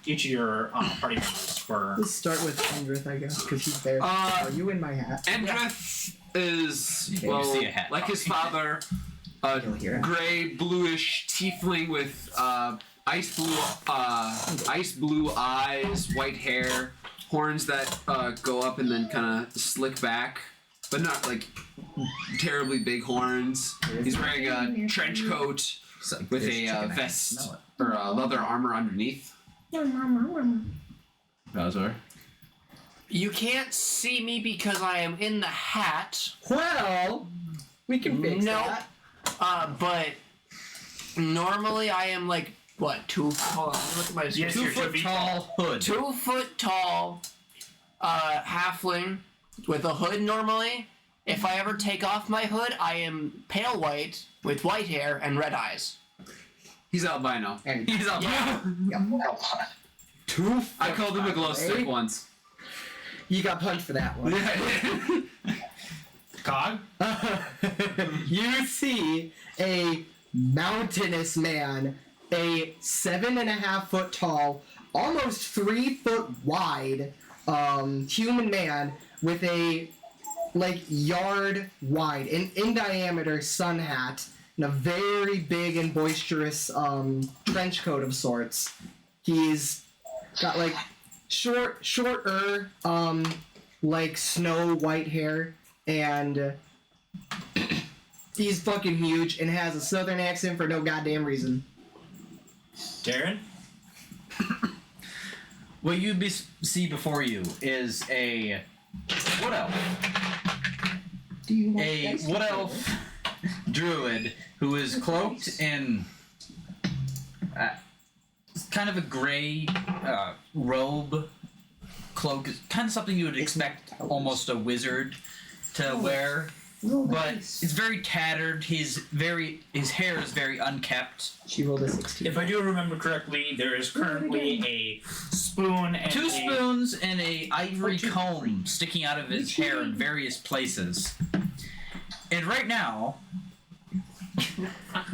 each of your party members for... Let's start with Andreth, I guess, because he's there. Are you in my hat? Andreth is, Okay, well, see a hat. like his father, gray, bluish tiefling with ice blue eyes, white hair, horns that go up and then kind of slick back, but not like terribly big horns. He's wearing a trench coat with a vest or leather armor underneath. Bowser. You can't see me because I am in the hat. Well, we can fix that. But normally I am like, what, hold on, let me look at my description. 2 foot tall hood. 2 foot tall halfling with a hood normally. If I ever take off my hood, I am pale white with white hair and red eyes. He's albino. He's albino. Yeah. I called him a glow stick once. You got punched for that one. Cog? You see a mountainous man, a 7.5 foot tall, almost 3 foot wide human man with a yard wide in diameter sun hat and a very big and boisterous trench coat of sorts. He's got shorter snow white hair, and he's fucking huge and has a southern accent for no goddamn reason. Darren? What you see before you is a wood elf. A wood elf druid who is cloaked in kind of a gray robe cloak, kind of something you would expect almost a wizard to wear, but it's very tattered. His hair is very unkept. She rolled a 16. If I do remember correctly, there is currently a spoon and 2 spoons and a ivory comb sticking out of his hair in various places. And right now,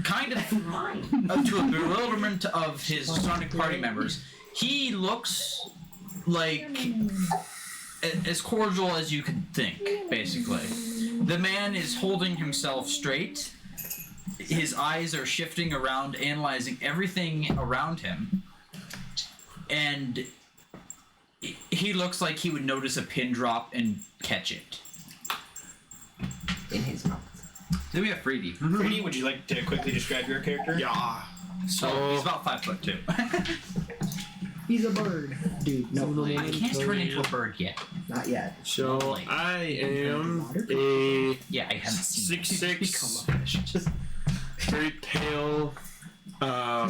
kind of to a bewilderment of his surrounding party members, he looks like as cordial as you could think, basically. The man is holding himself straight, his eyes are shifting around, analyzing everything around him, and he looks like he would notice a pin drop and catch it. In his mouth. Then we have Freedy. Freedy, would you like to quickly describe your character? Yeah. So he's about 5'2". He's a bird. Dude, no. I can't turn into a bird yet. Not yet. So I am a Yeah, I haven't seen 6'6", very pale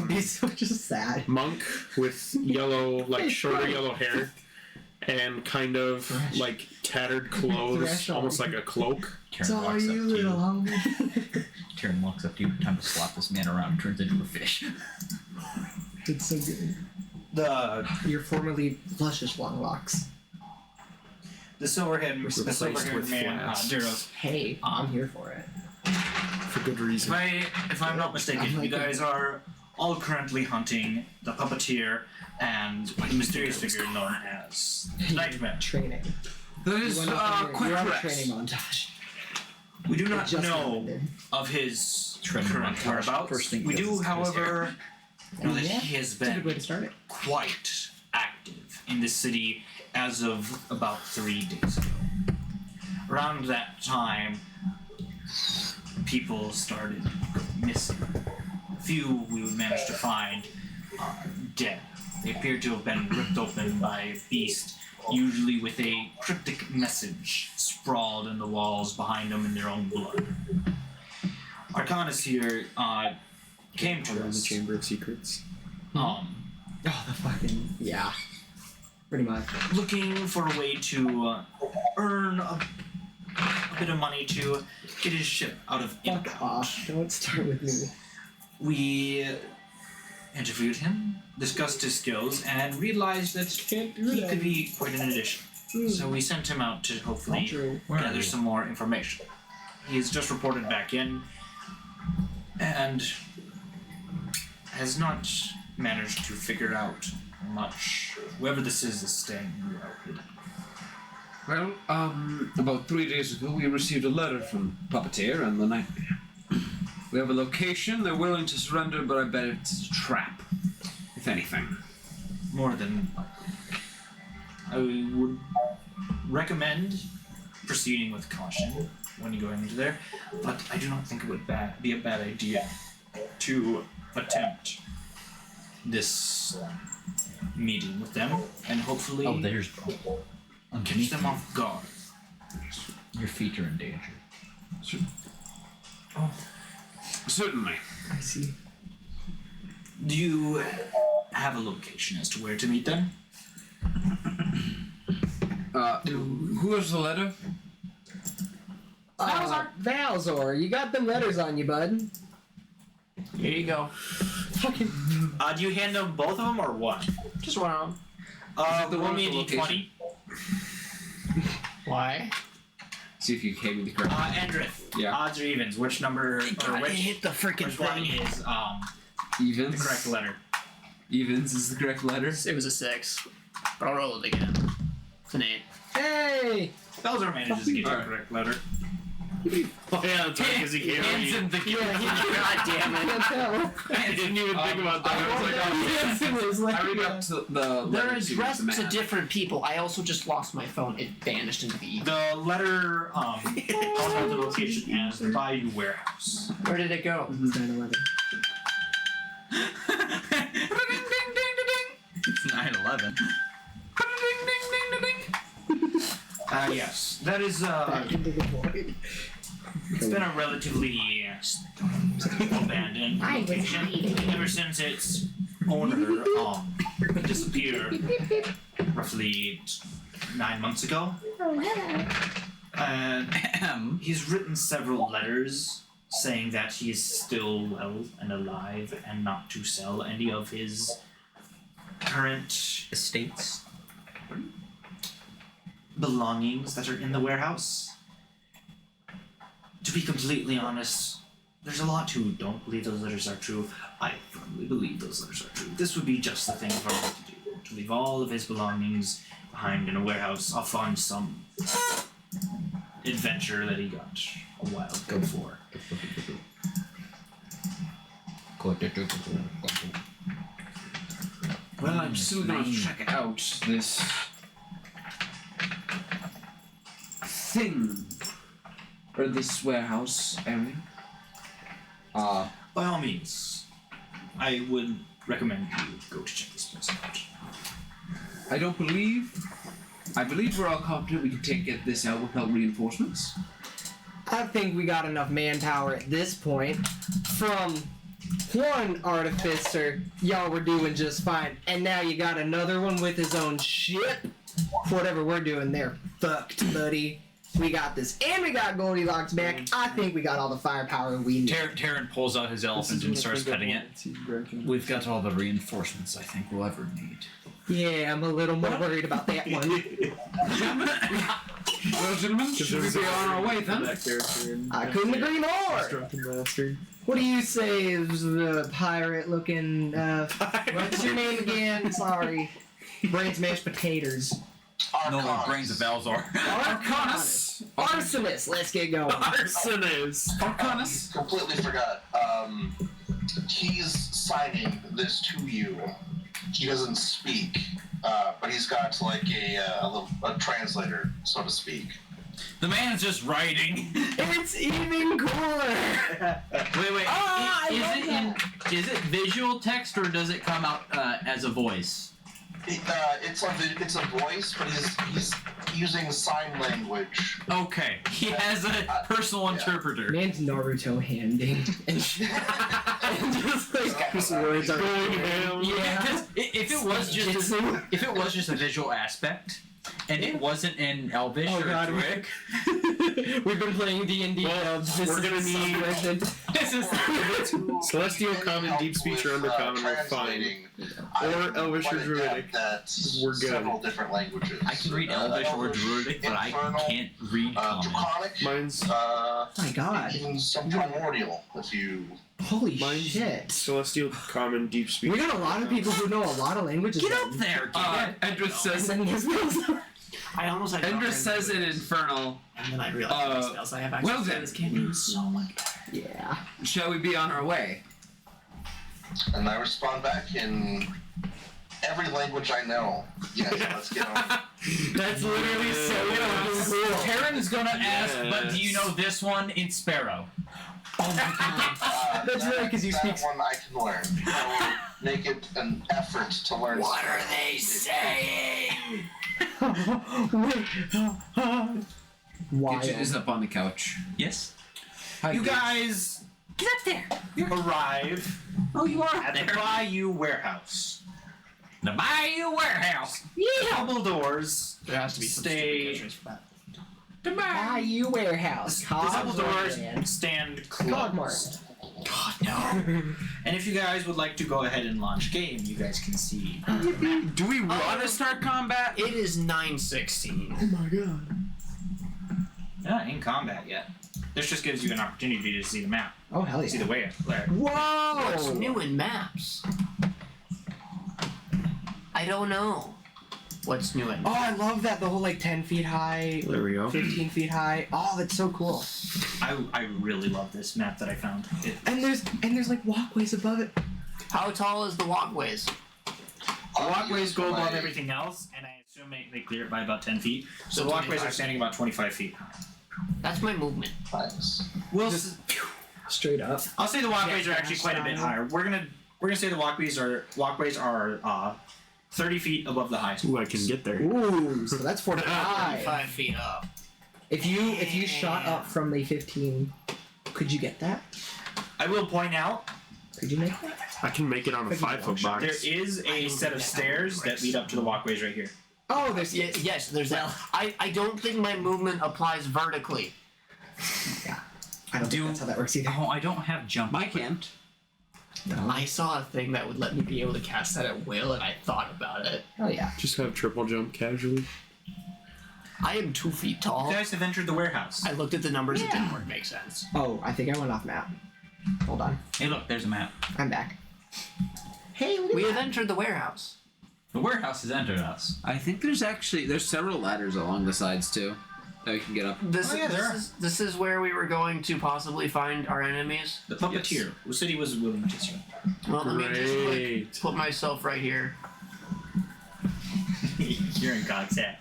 He's so just sad. monk with yellow, like shorter yellow hair, and kind of like tattered clothes, almost like a cloak. Taryn walks up to you. Taryn walks up to you. Time to slap this man around. Turns into a fish. It's so good. The Your formerly luscious long locks. silver-haired Replaced with man, flats. Duros. Hey, I'm here for it. For good reason. If I'm not mistaken, I'm like you guys are all currently hunting the puppeteer and the mysterious figure known as Nightmare. Training. That is You're on quite a correct. training montage. We do not Just know ended. of his Training current montage. whereabouts. First thing We he does do, is cut his however, know that Yeah, he has That's a good way been to start it. quite active in this city as of about 3 days ago. Around that time, people started missing. A few we would manage to find are dead. They appear to have been ripped open by a beast, usually with a cryptic message sprawled in the walls behind them in their own blood. Arcanus here came to In the us. Chamber of Secrets. Oh, the fucking yeah. Pretty much. Looking for a way to earn a bit of money to get his ship out of Fuck impound. off. Don't start with me. We interviewed him, discussed his skills, and realized that he could be quite an addition. So we sent him out to Not hopefully true. gather some more information. He has just reported back in and has not managed to figure out much. Whoever this is staying well. Well, about 3 days ago, we received a letter from Puppeteer and the Nightmare. We have a location. They're willing to surrender, but I bet it's a trap, if anything. More than I would recommend proceeding with caution when you're going into there, but I do not think it would be a bad idea to attempt this meeting with them and hopefully Oh, there's catch underneath them off guard. Your feet are in danger. Certainly. I see. Do you have a location as to where to meet them? Who has the letter? Valzor, you got them letters on you, bud. Here you go. Fucking. Do you hand them both of them or one? Just one of them. the Roll one me a with the d20. Why? See if you gave me the correct. Andrith. Yeah. Odds or evens? Which number or which? hit the freaking Which one is the Evens. correct letter? Evens is the correct letter. It was a 6, but I'll roll it again. It's an 8. Hey! Belzer manages to get the Alright. correct letter. Oh yeah, that's right, because he can't read. God damn it. Can't tell. I didn't even think about that. I was like, I read up to the They're letter to addressed the to man. different people. I also just lost my phone. It vanished into the ether. The letter I'll have the location as the Bayou Warehouse. Where did it go? It's 9/11. It's 9/11. Yes. That is Back into the void. it's been a relatively abandoned I was location hiding. ever since its owner disappeared roughly 9 months ago. Oh, hello. And he's written several letters saying that he is still well and alive and not to sell any of his current Estates. belongings that are in the warehouse. To be completely honest, there's a lot who don't believe those letters are true. I firmly believe those letters are true. This would be just the thing for him to do. To leave all of his belongings behind in a warehouse off on some adventure that he got a while ago for. Well, I'm still going to check out this thing, or this warehouse area. By all means, I would recommend you go to check this place out. I believe we're all competent. We can get this out without reinforcements. I think we got enough manpower at this point. From one artificer, y'all were doing just fine, and now you got another one with his own ship. Whatever we're doing, they're fucked, buddy. We got this, and we got Goldilocks back. I think we got all the firepower we need. Terran pulls out his elephant and starts cutting it. We've got all the reinforcements I think we'll ever need. Yeah, I'm a little more worried about that one. Well, gentlemen, should we be on our way then? I couldn't agree more. What do you say is the pirate-looking? What's your name again? Sorry, brains mashed potatoes. No, brains of Valzar. Arcanus. Arsonist. Let's get going. Arsonist. Arcanus. Completely forgot. He's signing this to you. He doesn't speak, but he's got like a translator, so to speak. The man's just writing. It's even cooler. Wait. Is it visual text or does it come out as a voice? It's a voice, but he's using sign language. Okay, he has a personal interpreter. Man's Naruto handing. and just like words are going down. Yeah, because if it was just a visual aspect, and it wasn't in Elvish or Druidic. We've been playing D&D. Well, we're gonna need Celestial, Common, Deep Speech, or Undercommon. We're fine. Or Elvish or Druidic. We're good. Several different languages. I can read Elvish or Druidic, but I can't read Common. Draconic. Mine's. My God. Even some primordial, if you. Holy shit. Celestial, Common, Deep Speech. We got a lot of people who know a lot of languages. Get up there, kid. Edris says. I almost had. Edris says in Infernal. And then I realized the spells I have access well to then. this can't do so much better. Yeah. Shall we be on our way? And I respond back in every language I know. Yes, let's get on. That's literally so cool. Terran's gonna ask, but do you know this one in Sparrow? Oh my God. That's right, because you speak. That one I can learn. I will make it an effort to learn. What are they saying? Wild. Gidget is up on the couch. Yes. Hi, You Gidget. guys Get up there. arrive Oh, you are at the there. Bayou Warehouse. The Bayou Warehouse. Double doors. There has to be some Stay- stupid pictures for that. The Bayou Warehouse. The double doors Brand. stand Cogmark. closed. God, no. And if you guys would like to go ahead and launch game, you guys can see. Do we want to start combat? It is 9:16. my God. Not in combat yet. This just gives you an opportunity to see the map. Oh, hell See yeah. the way there. What's Whoa! new in maps? I don't know. What's new in Oh, I love that. The whole like 10 feet high, There we go. 15 feet high. Oh, that's so cool. I really love this map that I found. And there's like walkways above it. How tall is the walkways? The walkways go above everything else, and I assume they clear it by about 10 feet. So the walkways 25. are standing about 25 feet high. That's my movement. Nice. Straight up. I'll say the walkways Yeah, are actually quite a bit style. higher. We're gonna say the walkways are 30 feet above the highest. Ooh, I can get there. Ooh, so that's 45. 5 feet up. If you shot up from the 15, could you get that? I will point out Could you make that? I can make it on a 5-foot box. there is a set of stairs that lead up to the walkways right here. Oh, there's Yes, there's that. I don't think my movement applies vertically. I don't think that's how that works either. Oh, I don't have jump. I can't. I saw a thing that would let me be able to cast that at will, and I thought about it. Oh yeah. Just have triple jump casually. I am 2 feet You tall. guys have entered the warehouse. I looked at the numbers, it didn't work. Make sense. Oh, I think I went off map. Hold on. Hey, look, there's a map. I'm back. Hey, look at We that. have entered the warehouse. The warehouse has entered us. I think there's several ladders along the sides too. that we can get up. This is where we were going to possibly find our enemies. The puppeteer. Who said he was willing to teach you? Well, let me just Great. put myself right here. You're in God's head.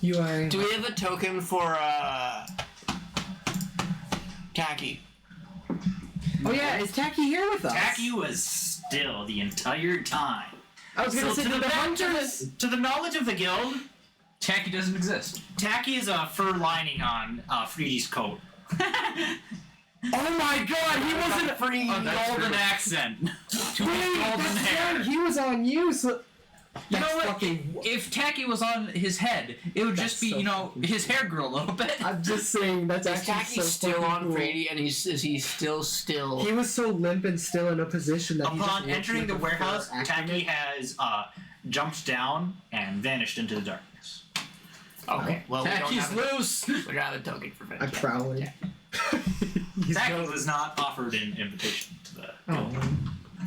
You are. Do we have a token for Tacky? Oh yeah, is Tacky here with us? Tacky was still the entire time. I was gonna say to the the hunters. To the knowledge of the guild, Tacky doesn't exist. Tacky is a fur lining on Freedy's coat. Oh my God, he wasn't free. A golden accent. To his golden hair. He was on you, so. You know what? If Tacky was on his head, it would just be, so his hair grew a little bit. I'm just saying that's Is actually Tacky so still fucking on cool. Brady, and is he still? He was so limp and still in a position that he just Upon looked entering like the a warehouse, fur Tacky acrobat. has jumped down and vanished into the darkness. Okay, well Tacky's we don't have loose. we don't have a token for I Vince. prowling. Tacky was not offered an invitation to the guild.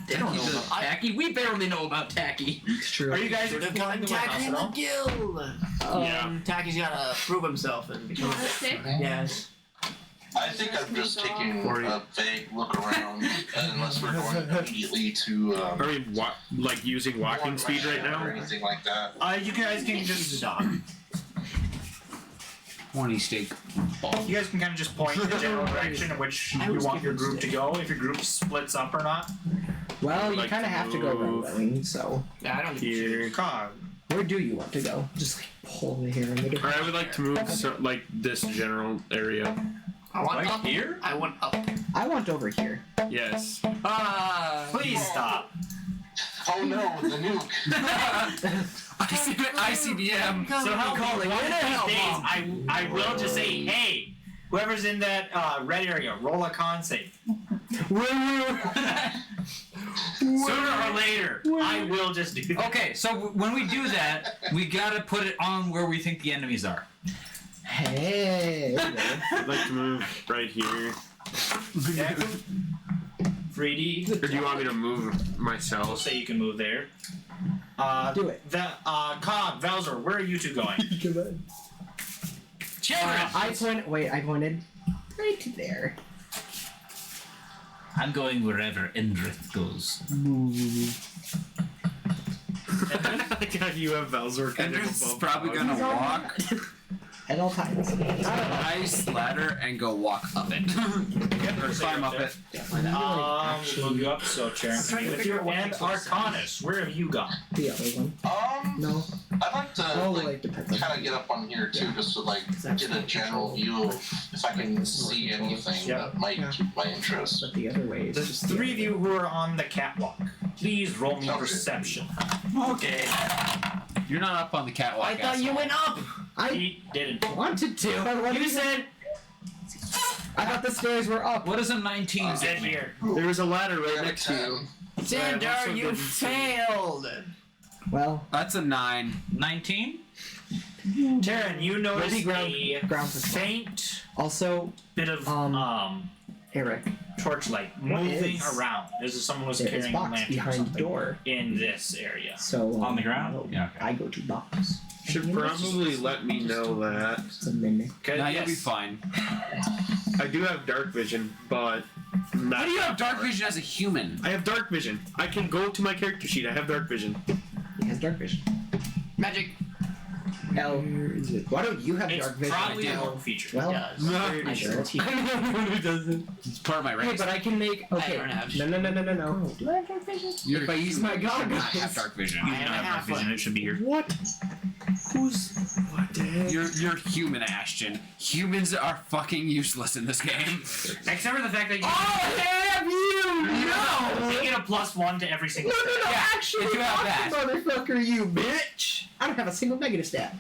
They don't know about Tacky. We barely know about Tacky. It's true. Are you guys Should have exploring gotten the warehouse Tacky in at the all? guild. Yeah. Tacky's gotta prove himself and become a Sick. Yes. I think I'm just taking a vague look around, unless we're going immediately to. Are we like using walking speed right or now? anything like that. You guys can just stop. 20 steak. You guys can kind of just point in the general direction in which you want your group to go, if your group splits up or not. Well, you Like kind of to have to go move. rowing, so Yeah, I don't Here. Cog. where do you want to go? Just like pull the hair in the Or I would like to move like this general area. I want Right up. here? I want up. I want over here. Yes. Please stop. Oh no, the nuke. ICBM. So how call it? one Where the of hell, these days, Mom? I will just say, hey, whoever's in that red area, roll a con save. Sooner or later, I will just do that. Okay, so when we do that, we gotta put it on where we think the enemies are. Hey. I'd like to move right here. Okay. 3D. Or do you want me to move I'll myself? say you can move there. Do it. Cog, Valzer, where are you two going? I pointed right there. I'm going wherever Endrith goes. God, you have Valzor kind of Endrith's above probably Cog. gonna walk At all times. nice ladder and go walk up it. Or climb up it. We'll move you up, so Charon can be with you. And Arcanus, where have you gone? The other one. No. I'd like to Oh, like, like depends on. kind of get up on here too, just to like get a general view of if I can see anything that might keep my interest. But the other way is There's just the three of you who are on the catwalk. Please roll me Okay. perception. Okay. You're not up on the catwalk. I thought you asshole. went up. I He didn't. wanted to. You said I thought the stairs were up. What does a 19 dead get me? here. There was a ladder I right got a next to you. 10. Xandar, you failed. Well, That's a 9. 19? Taryn, you notice Maybe a ground for faint also bit of Eric. torchlight What moving is- around. As if someone was There is carrying a box lantern or behind the something door. in this area. So On the ground? Yeah, okay. I go to box. Should probably let me know that. It's a minute. Okay, Now yes. you'll be fine. I do have dark vision, but How do you have dark vision as a human? I have dark vision. I can go to my character sheet. I have dark vision. He has dark vision. Magic. L. Why don't you have It's dark vision? probably a L? rogue feature. Well, Yes. I guarantee. Who doesn't? It's part of my race. Hey, but I can make. Okay. I don't have No. Do I have dark vision? You're If I use my god, I guys. have dark vision. You do not have dark vision. It should be here. What? What the heck? You're human, Ashton. Humans are fucking useless in this game. Except for the fact that you Have you? you get a +1 to every single. No. Yeah, Actually, if you have fuck that. motherfucker, you bitch! I don't have a single negative stat.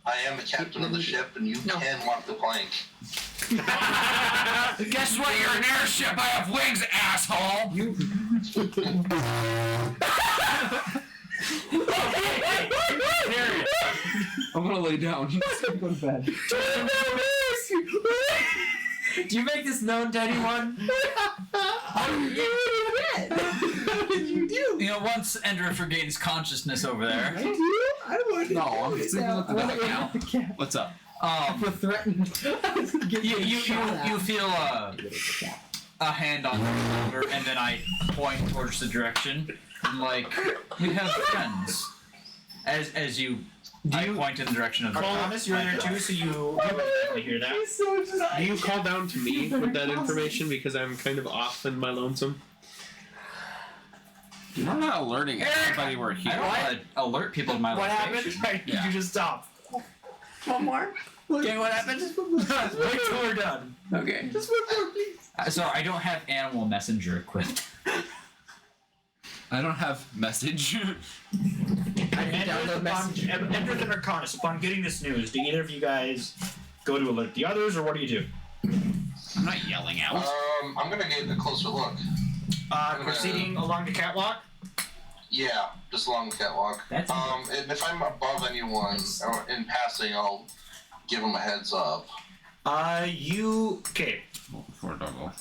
I am the captain of the ship, and you can walk the plank. Guess what? You're an airship. I have wings, asshole. You. I'm gonna lay down. Go to bed. Do you make this known to anyone? forget. What did you do? You know, once Endrith regains consciousness over there. I do? I don't want to No, do I'm it just thinking now. of the I wanna dog go now. with the cat. What's up? We're threatened. I was gonna give You you a shout out. you feel a hand on your shoulder, and then I point towards the direction. I'm like, we have friends. As you, I point in the direction of the Thomas, you're there too, so you would definitely hear that. He's so just. Do you call down to me with that information because I'm kind of off in my lonesome? You're not alerting everybody we're I here. don't want to alert people to my What location. happened? Yeah. You just stop. One more. Okay, what happened? Wait till we're done. Okay. Just one more, please. So I don't have animal messenger equipped. I don't have message. I didn't download message. Endrith and Arcanus, upon getting this news, do either of you guys go to alert the others, or what do you do? I'm not yelling out. I'm gonna get a closer look. Proceeding along the catwalk? Yeah, just along the catwalk. That's and if I'm above anyone or in passing, I'll give them a heads up. Okay. For a doggo.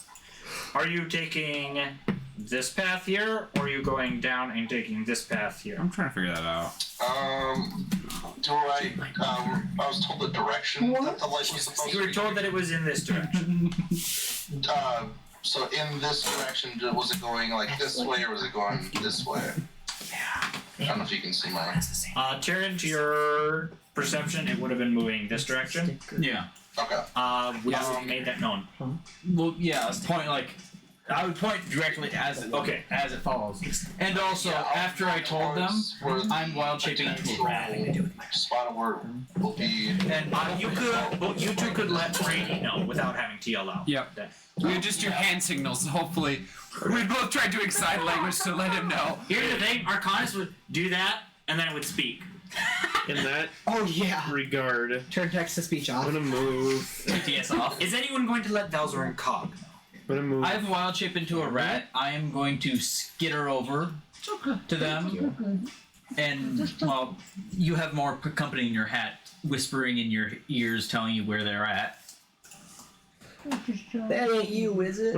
Are you taking this path here, or are you going down and taking this path here? I'm trying to figure that out. I was told the direction that the light was supposed to be. You were told that it was in this direction. So in this direction, was it going like this way, or was it going this way? I don't know if you can see mine. Tyrion, to your perception, it would have been moving this direction. Yeah. Okay. We also made that known. Well, yeah, I was pointing like I would point directly as it as it follows. And also, after I told them, I'm wild shaping into a rat. Spot where will be. And you two could let Brady know without having to yell out. Yep. We would just do hand signals. Hopefully, we both try doing sign language to let him know. Here's the thing: Arcanus would do that, and then it would speak. In that regard, Turn text to speech off. I'm gonna move. TTS off. Is anyone going to let Valzor and Cog? I'm gonna move. I have wild shape into a rat. I am going to skitter over to them, and well, you have more company in your hat, whispering in your ears, telling you where they're at. That ain't you, is it?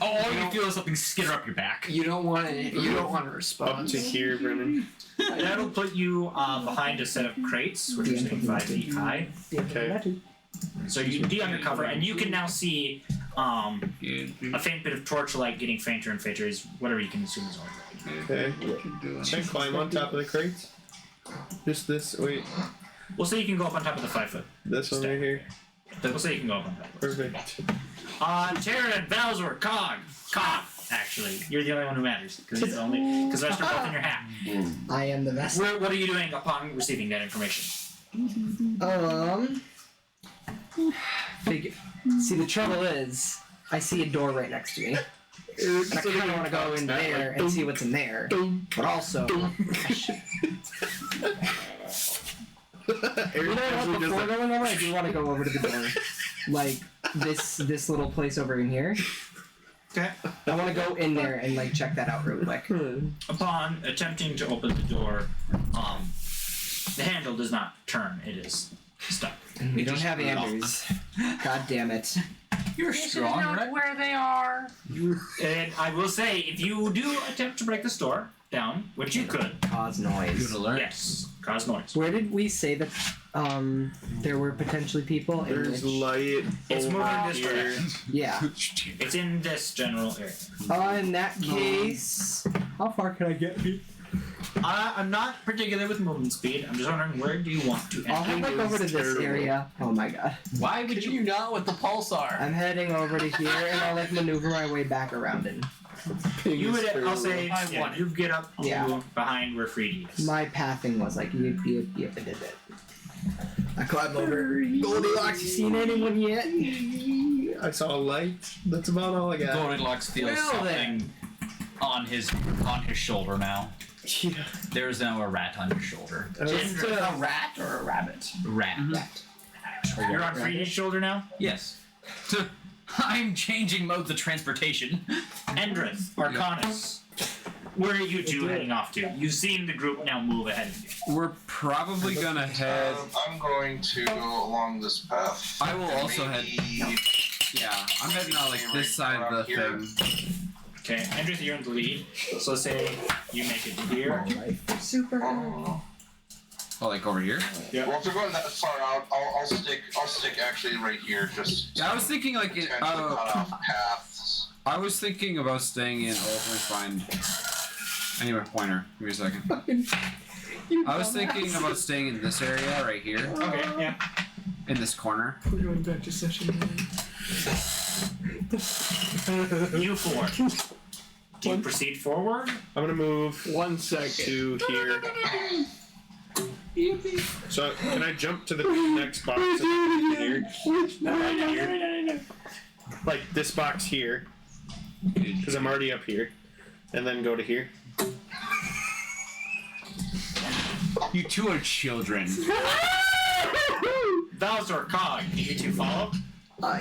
All you feel is something skitter up your back. You don't want to. You don't want to Up respond. to here, Brennan. That'll put you behind a set of crates, which are saying 5 feet high. Okay. So you be under cover, and you can now see a faint bit of torchlight getting fainter and fainter. Is whatever you can assume is already. Okay. Can I climb on top of the crates? Just this. Wait. We'll say you can go up on top of the 5 foot. This one right here. We'll say you can go up on top. Perfect. Tyrion, Valzor, Cog, actually, you're the only one who matters because the rest are both in your hat. I am the best. What are you doing upon receiving that information? See, the trouble is, I see a door right next to me. And I kind of want to go in there and see what's in there. But also, I should... You know what? Before going over, I do want to go over to the door. Like, this little place over in here. Okay. I want to go in there and, like, check that out really quick. Upon attempting to open the door, the handle does not turn. It is stuck. We don't have Anders. God damn it. You're strong, right? Where they are. And I will say, if you do attempt to break this door down, which you could, Cause noise. You'd alert. yes, cause noise. Where did we say that there were potentially people? In There's which... light. It's moving over this here. direction. Yeah. It's in this general area. In that case, how far can I get? I'm not particular with movement speed. I'm just wondering, where do you want to enter? I'll head like over to this area. Oh my god. Why would you not with the pulsar? I'm heading over to here and I'll like maneuver my way back around it. You would, I'll say, you get up Yeah. behind where Freedy is. My pathing was like, yep, I did it. I climb over. Goldilocks, you seen anyone yet? I saw a light. That's about all I got. Goldilocks feels Well, something on his shoulder now. Yeah. There is now a rat on your shoulder. Just a rat or a rabbit? Rat. You're on Freedy's shoulder now? Yes. I'm changing modes of transportation. Endrith, Arcanus. Where are you two heading off to? You've seen the group now move ahead of you. We're probably gonna head. I'm going to go along this path. I will also head. Maybe- Yeah, I'm heading on like this side of the thing. Okay, Andrew, you're in the lead. So say you make it here. Super. Oh, like over here? Yeah. Well, if you're going that far out, I'll stick actually right here. Just Yeah, I was thinking like it. cut off paths. I was thinking about staying in. Oh, let me find. I need my pointer. Give me a second. I was thinking about staying in this area right here. Okay, yeah. In this corner. We're going back to session 9. You four. Do you proceed forward? I'm gonna move 1 second. to here. So can I jump to the next box here? Right here? Like this box here, because I'm already up here, and then go to here. You two are children. Those are cog. Do you two follow?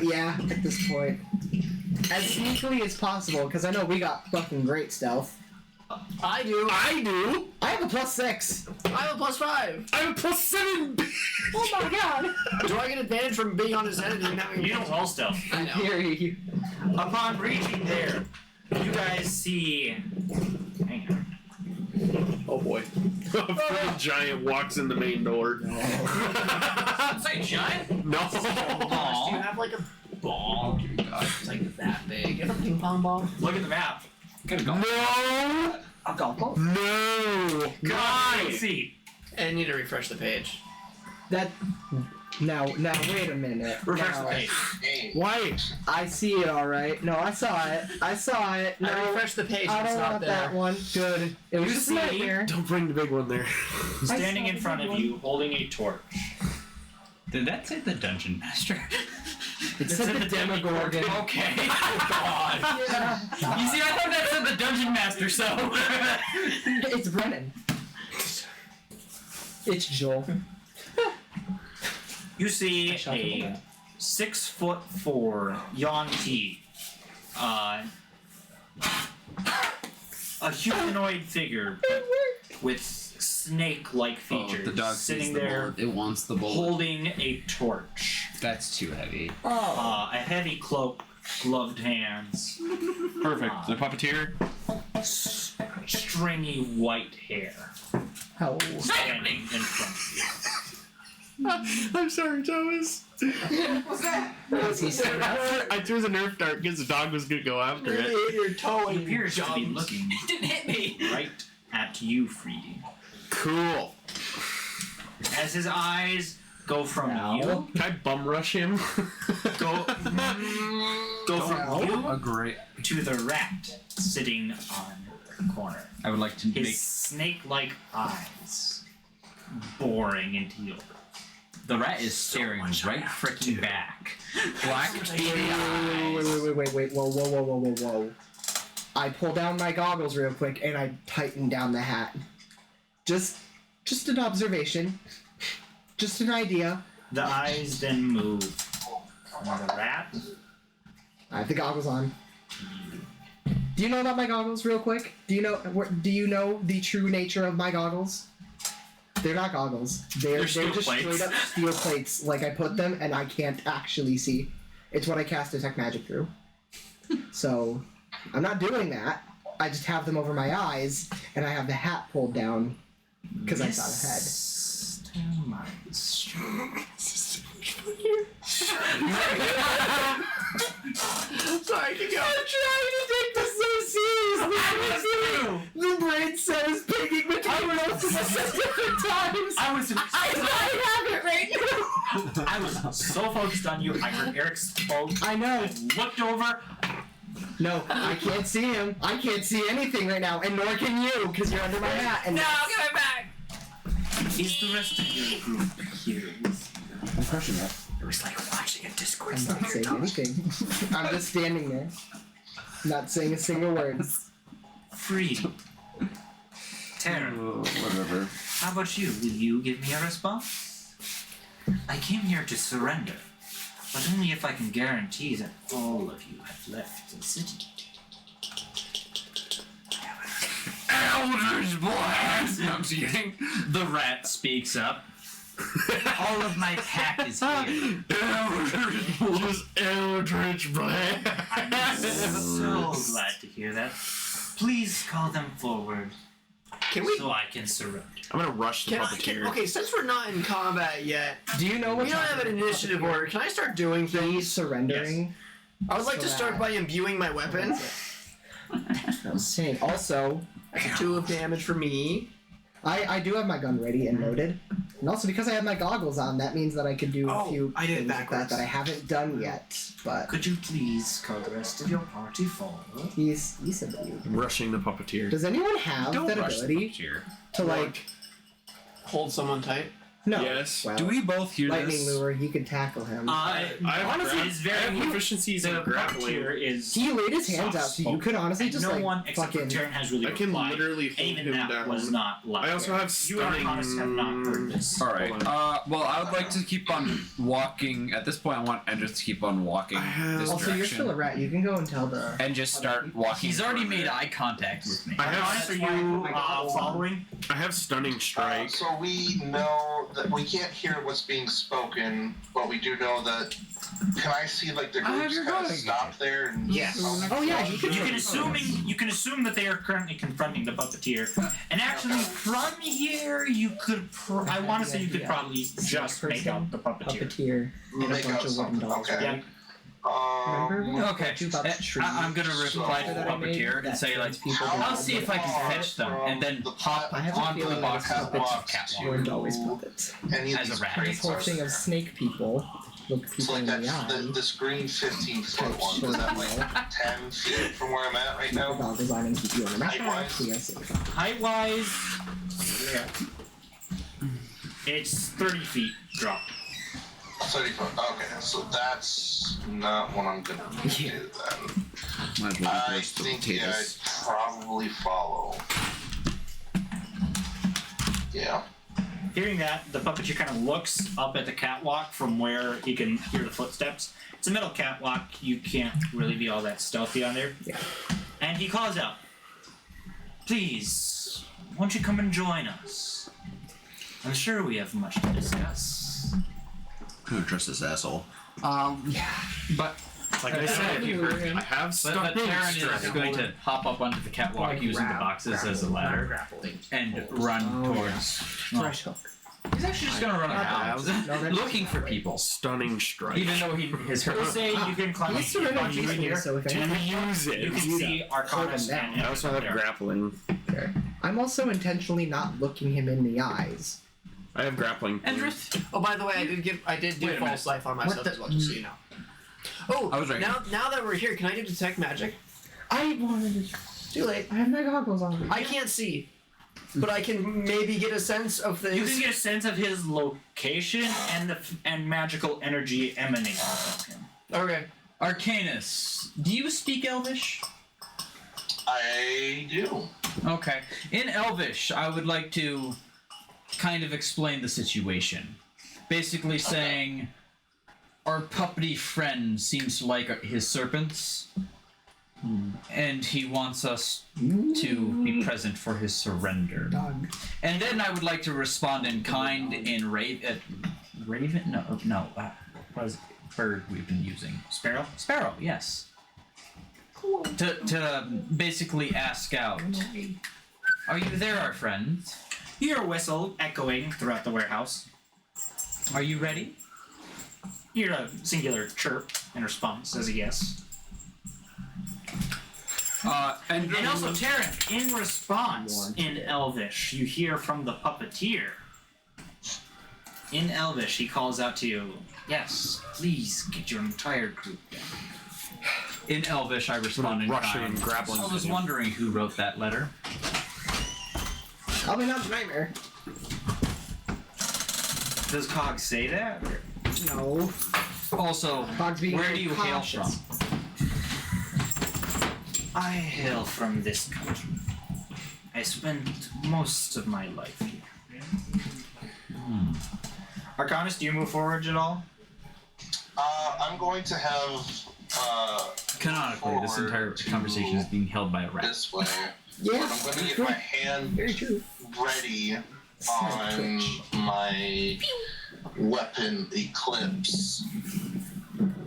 Yeah, at this point. As sneakily as possible, because I know we got fucking great stealth. I do. I have a +6. I have a +5. I have a +7. Oh my god. Do I get advantage from being on his head and having? You don't roll stealth. I know. Hear you. Upon reaching there, you guys see. Hang on. Oh boy. A fucking giant walks in the main door. Say giant? No. Do you have like a ball? It's like that big. You have a ping pong ball? Look at the map. No. A golf ball? No. Guys! See. And I need to refresh the page. That. Now, wait a minute. Refresh the Now, page. Why? I see it alright. No, I saw it. No, I refreshed the page. I It's don't not want there. that one. Good. It was You just a see- nightmare. Don't bring the big one there. Standing saw in the front big of one. you, holding a torch. Did that say the dungeon master? It said the Demogorgon. Okay. Oh God. Yeah. You see, I thought that said the dungeon master. So. It's Brennan. It's Joel. You see shot him a 6'4" Yuan-Ti, a humanoid figure but with snake-like features, the dog sitting sees the there bullet. It wants the bullet. holding a torch, That's too heavy. Oh. a heavy cloak, gloved hands, Perfect. The puppeteer. stringy white hair, How? standing in front of you. I'm sorry, Thomas. Was he so I threw the Nerf dart because the dog was gonna go after it. Your toe He and appears to be jumps. looking It didn't hit me. right at you, Freedy. Cool. As his eyes go from you, Can I bum rush him? go from you A great. to the rat sitting on the corner. I would like to His make snake-like eyes boring into yours. the rat is staring right freaking back. Black beady eyes. Wait. Whoa. I pull down my goggles real quick and I tighten down the hat. Just an observation. Just an idea. The eyes then move from the rat. I have the goggles on. Do you know about my goggles real quick? Do you know the true nature of my goggles? They're not goggles. They're steel just plates. straight up steel plates. Like I put them and I can't actually see. It's what I cast Detect Magic through. So I'm not doing that. I just have them over my eyes and I have the hat pulled down because I thought ahead. Sorry, keep going. I'm trying to take this so seriously. The brain cell is picking between both of us at different times. I was have it right now. I was so focused on you. I heard Eric spoke. I know. I looked over. No, I can't see him. I can't see anything right now, and nor can you, because you're under my hat. And No, give it back. Is the rest of your group here with you? I'm crushing that. It was like watching a Discord. I'm not saying anything. I'm just standing there, not saying a single word. Free. Tara, Whatever. how about you? Will you give me a response? I came here to surrender, but only if I can guarantee that all of you have left the city. Elders blast! No, I'm just kidding. The rat speaks up. All of my pack is here. Just Eldritch Blast. I'm so glad to hear that. Please call them forward. Can we? So I can surrender. I'm gonna rush the puppeteer. Okay, since we're not in combat yet, Do you know what? we don't have an initiative order. Can I start doing things? He's surrendering. I would like to start by imbuing my weapon. I was saying. Also, 2 of damage for me. I do have my gun ready and loaded, and also because I have my goggles on, that means that I can do a few I did it things like backwards. that I haven't done yet. But Could you please call the rest of your party forward? he said that you. Rushing the puppeteer. Does anyone have Don't that rush the ability puppeteer. to like? Hold someone tight. No. Yes. Well, Do we both hear lightning this? lure? He could tackle him. Honestly, it's very I have proficiencies in the grappling. puppeteer is. He laid his hands out, so you could honestly and just no like one except for fucking. Taryn has really I can replied. literally hold Even him that down. was not like. I also have You stunning. Arcanus have not heard this. All right. Hold Well, I would like to keep on walking. At this point, I want Endrith to keep on walking this Also, you're direction still a rat. You can go and tell the. and just start walking. He's already further. made eye contact with me. I have Arcanus, are you following? I have stunning strike. So we know that we can't hear what's being spoken, but we do know that. Can I see like the I have groups your kind of gun. stop there? And Yes. Oh yeah, You can assume that they are currently confronting the puppeteer, and actually from here you could. I want to say you could probably just make out the puppeteer. Puppeteer and a Make bunch out of wooden something. dolls. Okay. Right? Um, Okay, You about the trees. I'm gonna reply to the that I made puppeteer and that say like, turns people How I'll see if I can fetch them, and then hop I have a onto the feeling box that of puppets catwalk. weren't always puppets. any of As a these rat. This crates whole are thing of snake people look so people like in that, the eye. this green 15-foot one, is that like 10 feet from where I'm at right The now? goggles on and keep you on the map. Height-wise? We are safe. Height wise, it's 30 feet drop. 30 foot. Okay, so that's not what I'm gonna do then. Might as well I be close to think potatoes. I'd probably follow. Yeah. Hearing that, the puppeteer kind of looks up at the catwalk from where he can hear the footsteps. It's a metal catwalk. You can't really be all that stealthy on there. Yeah. And he calls out, "Please, won't you come and join us? I'm sure we have much to discuss." I don't trust this asshole. But Like I said, I have but stunning Taryn is strike. going to hop up onto the catwalk using the boxes as a ladder and run towards. Fresh hook. He's actually just gonna run around No, that's- looking for people, Stunning strike. even though his We'll hurt. say you can climb He's up surrendering on you in peacefully, here. so if To anything, use You it. can see Arcanus Hold him and I also have there. grappling. okay. I'm also intentionally not looking him in the eyes. I have grappling. Endrith, Oh, by the way, I did do Wait a false life on myself the- as well, just so you know. Oh, I was right. now that we're here, can I do detect magic? I wanted to. Too late. I have my goggles on. I can't see, but I can maybe get a sense of You things. can get a sense of his location and magical energy emanating from him. Okay. Arcanus, do you speak Elvish? I do. Okay. In Elvish, I would like to kind of explain the situation. Basically saying, our puppety friend seems to like his serpents, and he wants us to be present for his surrender. Dog. And then I would like to respond in kind in Raven. No. What is it? Bird we've been using? Sparrow? Sparrow, yes. To basically ask out, are you there, our friend? You hear a whistle echoing throughout the warehouse. Are you ready? You hear a singular chirp in response as a yes. And And also, Taryn, in response, in Elvish, you hear from the puppeteer. In Elvish, he calls out to you, "Yes, please get your entire group down." In Elvish, I respond in Rushing kind. and grappling. I was wondering who wrote that letter. Probably not nightmare. Does Cog say that? No. Also, Cog's being where do you hail cautious. from? I hail from this country. I spent most of my life here. Arcanus, do you move forward at all? I'm going to have Canonically, this forward entire to conversation is being held by a rat. this way. Yeah. But I'm going to get my hand Very true. ready Snap on twitch. my weapon Eclipse.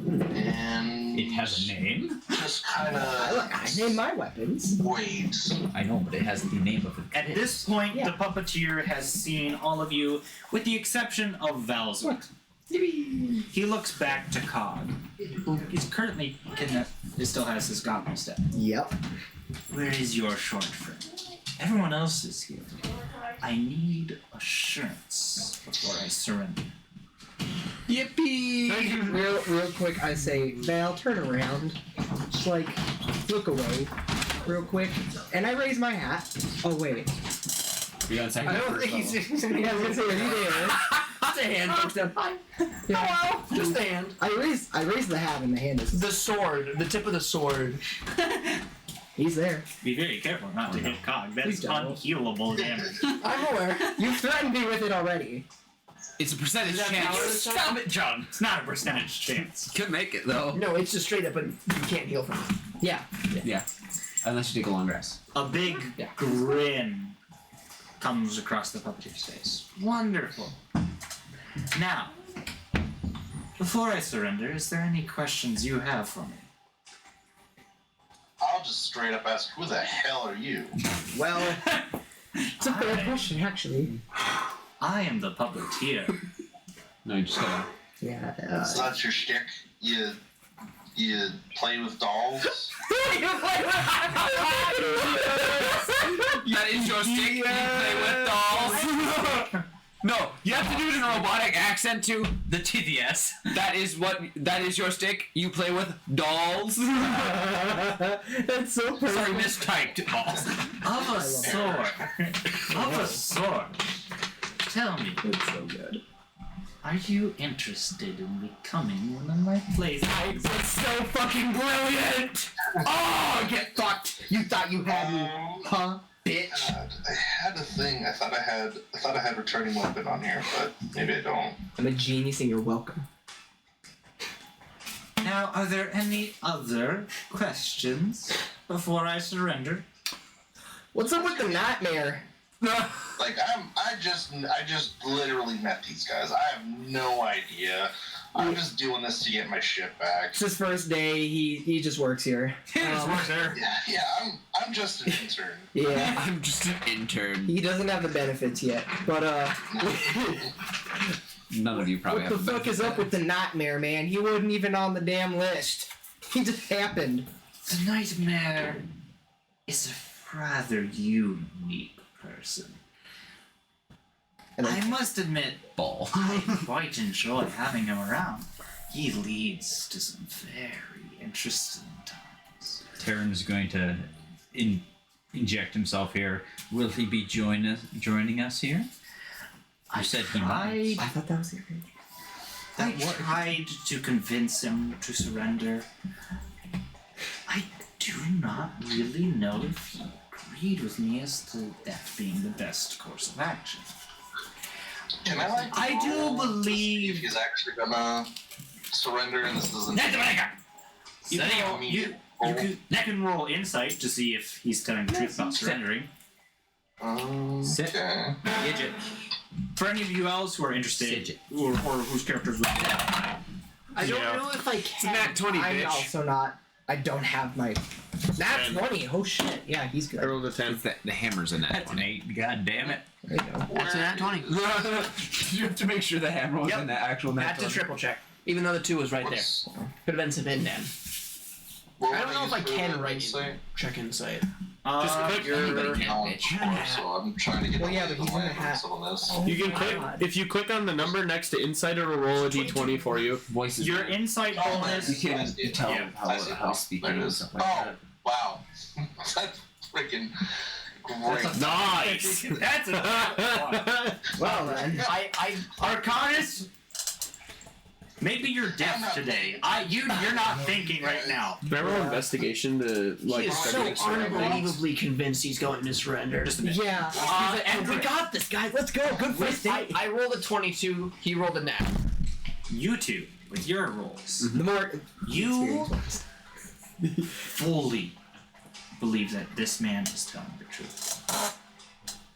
And It has a name. just kind I of name my weapons. wait. I know, but it has the name of it. At this point, the puppeteer has seen all of you, with the exception of Valzor. He looks back to Cog, who is currently still has his goblin staff. Yep. Where is your short friend? Everyone else is here. I need assurance before I surrender. Yippee! Real quick, I say, Val, turn around. Just like, look away, real quick. And I raise my hat. Oh, wait. We got second. I don't think he's. Yeah, I was gonna say, are you there? Just a hand pokes up. Yeah. Hello. Just a hand. I raise the hat and the hand is. The sword. The tip of the sword. He's there. Be very careful not to hit Cog. Please That's don't. unhealable damage. I'm aware. You threatened me with it already. It's a percentage that chance. power? Stop it, John. It's not a percentage chance. Could make it though. No, it's just straight up, but you can't heal from it. Yeah. Yeah. Unless you take a long rest. A big grin comes across the puppeteer's face. Wonderful. Now, before I surrender, is there any questions you have for me? I'll just straight up ask, who the hell are you? Well, it's a fair question, actually. I am the puppeteer. No, you just gotta. Yeah. So that's your shtick? You play with dolls? That is your stick. You play with dolls. No, you have to do it in a robotic accent too. The TDS. That is your stick. You play with dolls. That's so perfect. Sorry, mistyped balls. Of a sword. Of a sword. Tell me, It's so good. are you interested in becoming one of my playthings? It's so fucking brilliant! Oh, get fucked! You thought you had me, huh, bitch? God, I had a thing. I thought I had returning weapon on here, but maybe I don't. I'm a genius and you're welcome. Now, are there any other questions before I surrender? What's up with the nightmare? Like I just literally met these guys. I have no idea. I'm just doing this to get my shit back. It's his first day. He just works here. Yeah, I'm just an intern. Yeah. I'm just an intern. He doesn't have the benefits yet, but None of you probably what the have. fuck is up with the nightmare, man? He wasn't even on the damn list. He just happened. The nightmare is a rather unique person. And I must admit, Ball. I quite enjoy having him around. He leads to some very interesting times. Terran is going to inject himself here. Will he be joining us here? You said he might. I thought that was your age. I tried to convince him to surrender. I do not really know if he agreed with me as to that being the best course of action. Can I do roll to see believe if he's actually gonna surrender and this doesn't. You can roll insight to see if he's telling the truth about surrendering. Okay. Gidget. For any of you else who are interested, or whose characters would be I don't know if I can. Nat 20, I'm bitch. also not. I don't have my. That's 20. Oh shit. Yeah, he's I good. rolled a 10. The hammer's in that That's an 8. God damn it. There you go. That's a nat 20. You have to make sure the hammer was in that actual That's a triple check. Even though the 2 was right there. What's- Could have been some in then. what I don't would know if I use for can the write insight? Check insight. Just click Anybody can, Oh, bitch. so I'm trying to get Well, the yeah, lay but of he's the in the land hat. on this. You can click if you click on the number next to insight, it'll roll a d20 for you. Voices. your insight Oh, bonus. You can tell Yeah, I see how now. he's speaking There it and is. stuff like Oh, that. wow. That's freaking great. Nice. That's a Well then. Arcanus. Maybe you're deaf today. You're not thinking right now. Can I roll investigation to He like is so study surroundings? unbelievably convinced he's going to surrender. Just a minute. Yeah. And we got this, guys. Let's go. Good first I, date. I rolled a 22. He rolled a nat. You two, with your rolls, The more you fully believe that this man is telling the truth.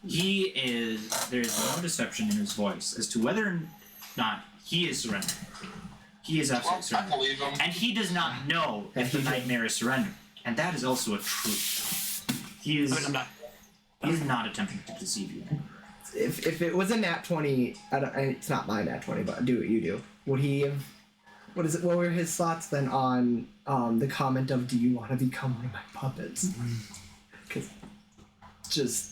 There is no deception in his voice as to whether not. He is surrendering. He is absolutely I surrendering. believe him. And he does not know if the nightmare is surrendering. And that is also a truth. He is. He is not attempting to deceive you. If it was a nat 20, it's not my nat 20, but do what you do. Would he have? What were his thoughts then on the comment of, "Do you want to become one of my puppets?" Because just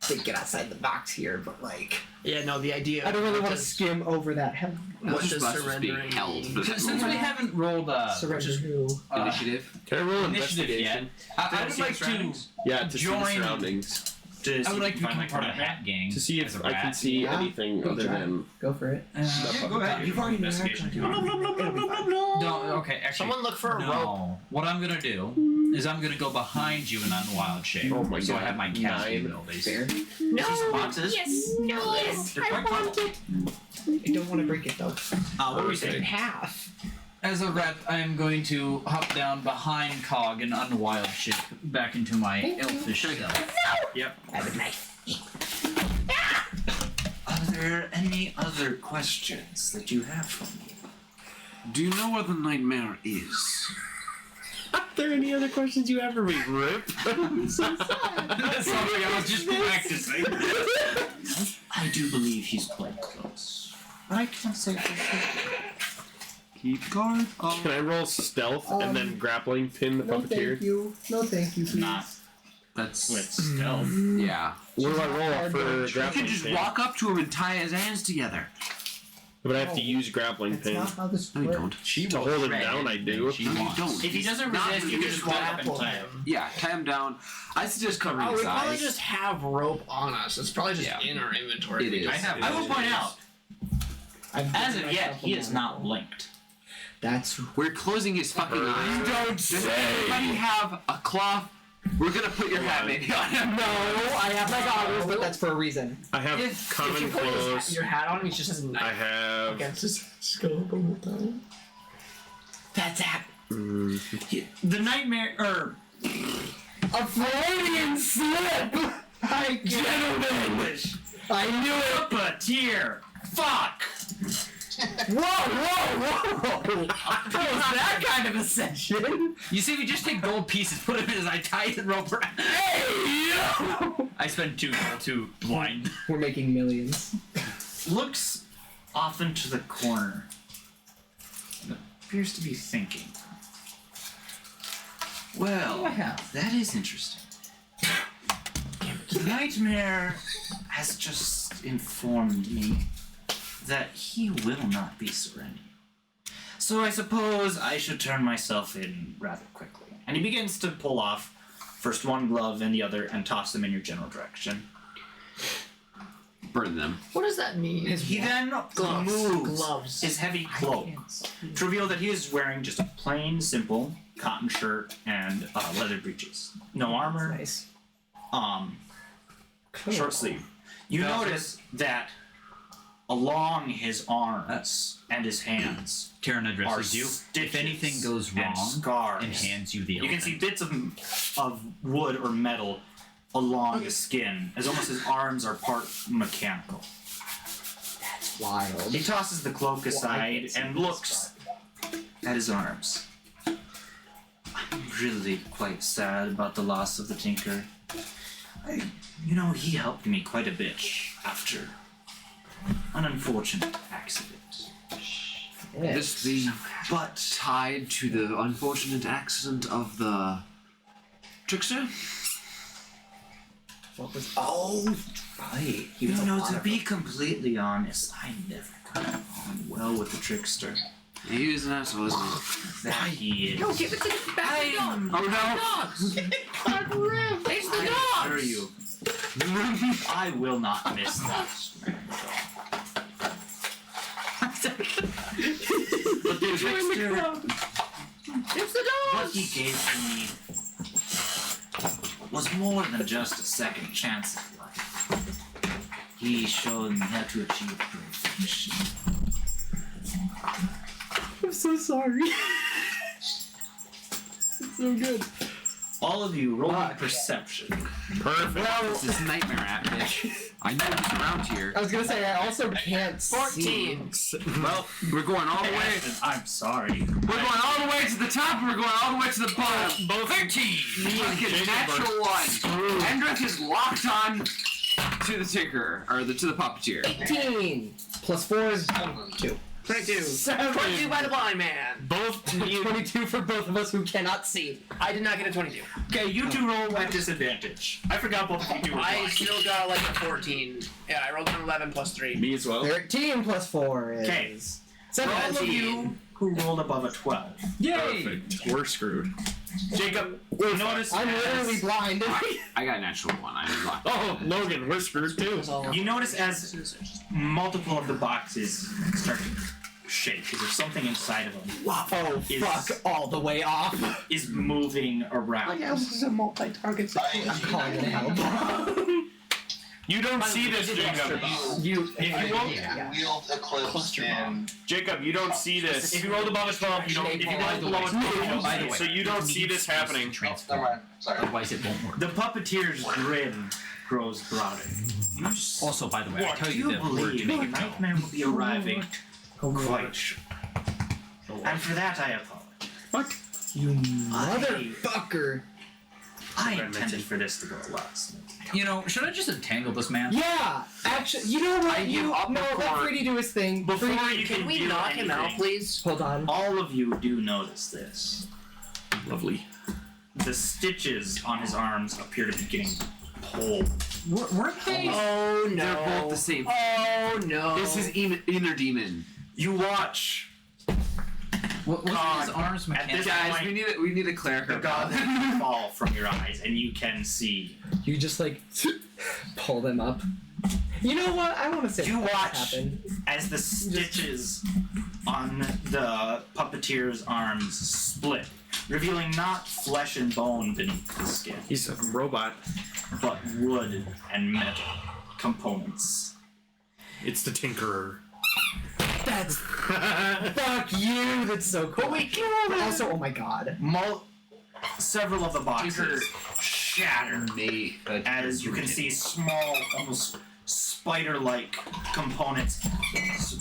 thinking outside the box here, but like, Yeah, no, the idea. I don't really what want to does- skim over that. What Just does us being surrendering held mean? for that Since we haven't rolled Surrender who? initiative. Can I roll initiative yet, investigation? I would like to. Yeah, to see the Join- surroundings. I would like to become part of the Hat Gang. To see as if a I can rat. see Yeah. anything Go other try. than. Go for it. Yeah, go ahead. You've already investigation. Don't, okay, actually. Someone look for a rope. No. What I'm gonna do is I'm gonna go behind you in unwild shape. Oh my so God. I have my casting 9. abilities. Fair. These boxes. Yes, no, yes, They're I quite want cool. it. I don't want to break it though. What were we saying? Half. As a rat, I am going to hop down behind Cog in unwild shape back into my elfish self. Yep. I have a knife. Are there any other questions that you have for me? Do you know where the nightmare is? Are there any other questions you have for me, Rip? That's something I was just practicing. I do believe he's quite close. I can't say for sure. Keep guard. Can I roll stealth and then grappling pin the No, puppeteer? thank you. No, thank you, please. Not That's with stealth. yeah. What do I roll for You grappling can just pin? walk up to him and tie his hands together. But I have to use grappling That's pin. not how this No, you works. don't. She To will hold him shred down, I do. She No, you wants. don't. If he doesn't Not resist, you can just walk up and grapple tie him. him. Yeah, tie him down. I suggest covering Oh, his we probably eyes. just have rope on us. It's probably just Yeah. in our inventory. It We is. just- I will point out, I've as given of yet, myself a he is not monocle. blinked. That's We're closing his fucking eyes. Don't Does anybody have a cloth? We're gonna put your hat maybe on him. no. I have my goggles, but that's for a reason. I have If common you put clothes. your hat on, he just has a I knife have. against his skull the whole time. That's it. The nightmare, A Freudian slip. I gentlemen. I knew it. puppeteer. Fuck. Whoa, whoa, whoa! How was that kind of a session? You see, we just take gold pieces, put them in as I tie the rope around. Hey, yo! I spent two blind. We're making millions. Looks off into the corner and appears to be thinking. Well, that is interesting. The nightmare has just informed me that he will not be surrendering. So I suppose I should turn myself in rather quickly. And he begins to pull off first one glove and the other and toss them in your general direction. Burn them. What does that mean? He then Gloves. moves Gloves. his heavy cloak to reveal that he is wearing just a plain, simple cotton shirt and leather breeches. No armor. Nice. Short sleeve. You notice that along his arms and his hands Taryn are addresses you. stitches If anything goes wrong, and scars. and hands you the You can elephant. see bits of wood or metal along his skin, as almost his arms are part mechanical. That's wild. He tosses the cloak Well, I aside can't see and this looks at his arms. I'm really quite sad about the loss of the Tinker. He helped me quite a bit after an unfortunate accident. This the tied to the unfortunate accident of the trickster? What was? Oh, right. He was a lot To of- be completely honest, I never got on well with the trickster. He was an asshole, isn't he? That he is. No, give it to the back dog. Oh no! Dogs. It's the I dogs. assure you, I will not miss that. But the trickster, It's the what dogs. he gave to me was more than just a second chance at life. He showed me how to achieve perfection. I'm so sorry. It's so good. All of you roll me perception. Perfect. This is nightmare app, bitch. I know he's around here. I was gonna say I also can't 14. Well, we're going all the way. Ashton, I'm sorry. We're going all the way to the top, and we're going all the way to the bottom. Both 13. Fucking Jacob natural one. Hendrik is locked on to the tinker, or to the puppeteer. 18 plus 4 is 2. 22. 7. 22 by the blind man. Both need 22 for both of us who cannot see. I did not get a 22. Okay, you two roll at disadvantage. I forgot both of you were I blind. still got like a 14. Yeah, I rolled an 11 plus 3. me as well. 13 plus 4 is Okay. 17. All of you who rolled above a 12. Perfect. We're screwed. Jacob, you notice I'm as- literally blind. I got a natural one. I did locked. Oh, Logan, we're screwed too. You notice as multiple of the boxes start to shake, as if something inside of them Oh, fuck, all the way off. is moving around. this is a multi-target situation. I'm calling it help. You don't see this, Jacob. If you roll, Wield Eclipse and Jacob, you don't see this. if you rolled above a 12, you don't. If you rolled below a 12, you don't By see the it. way, So you don't see this happening. never mind. Sorry. Otherwise, it won't work. The puppeteer's grin grows broader. You Also, by the way, I what tell do you you the word to believe make the it go. nightmare will be arriving quite short. And for that, I apologize. What? You motherfucker. I intended for this to go a lot smoother. You know, should I just entangle this man? Yeah, actually, you know what? give up No, let before- Fruity do his thing. Before Fruity, you Can we do knock him out, anything, please? hold on. all of you do notice this. Lovely. The stitches on his arms appear to be getting pulled. Weren't they? Oh no. They're both the same. Oh no. This is inner demon. You watch Wasn't his God, arms at mechanical? this Guys, point, we need a cleric. the goblin fall from your eyes, and you can see. You just like pull them up. You know what? I want to say You what watch happened. as the stitches on the puppeteer's arms split, revealing not flesh and bone beneath the skin, He's a robot. but wood and metal components. It's the Tinkerer. That's fuck you. That's so cool. But we killed him. Also, oh my god. Several of the boxes shatter as you can see small, almost spider-like components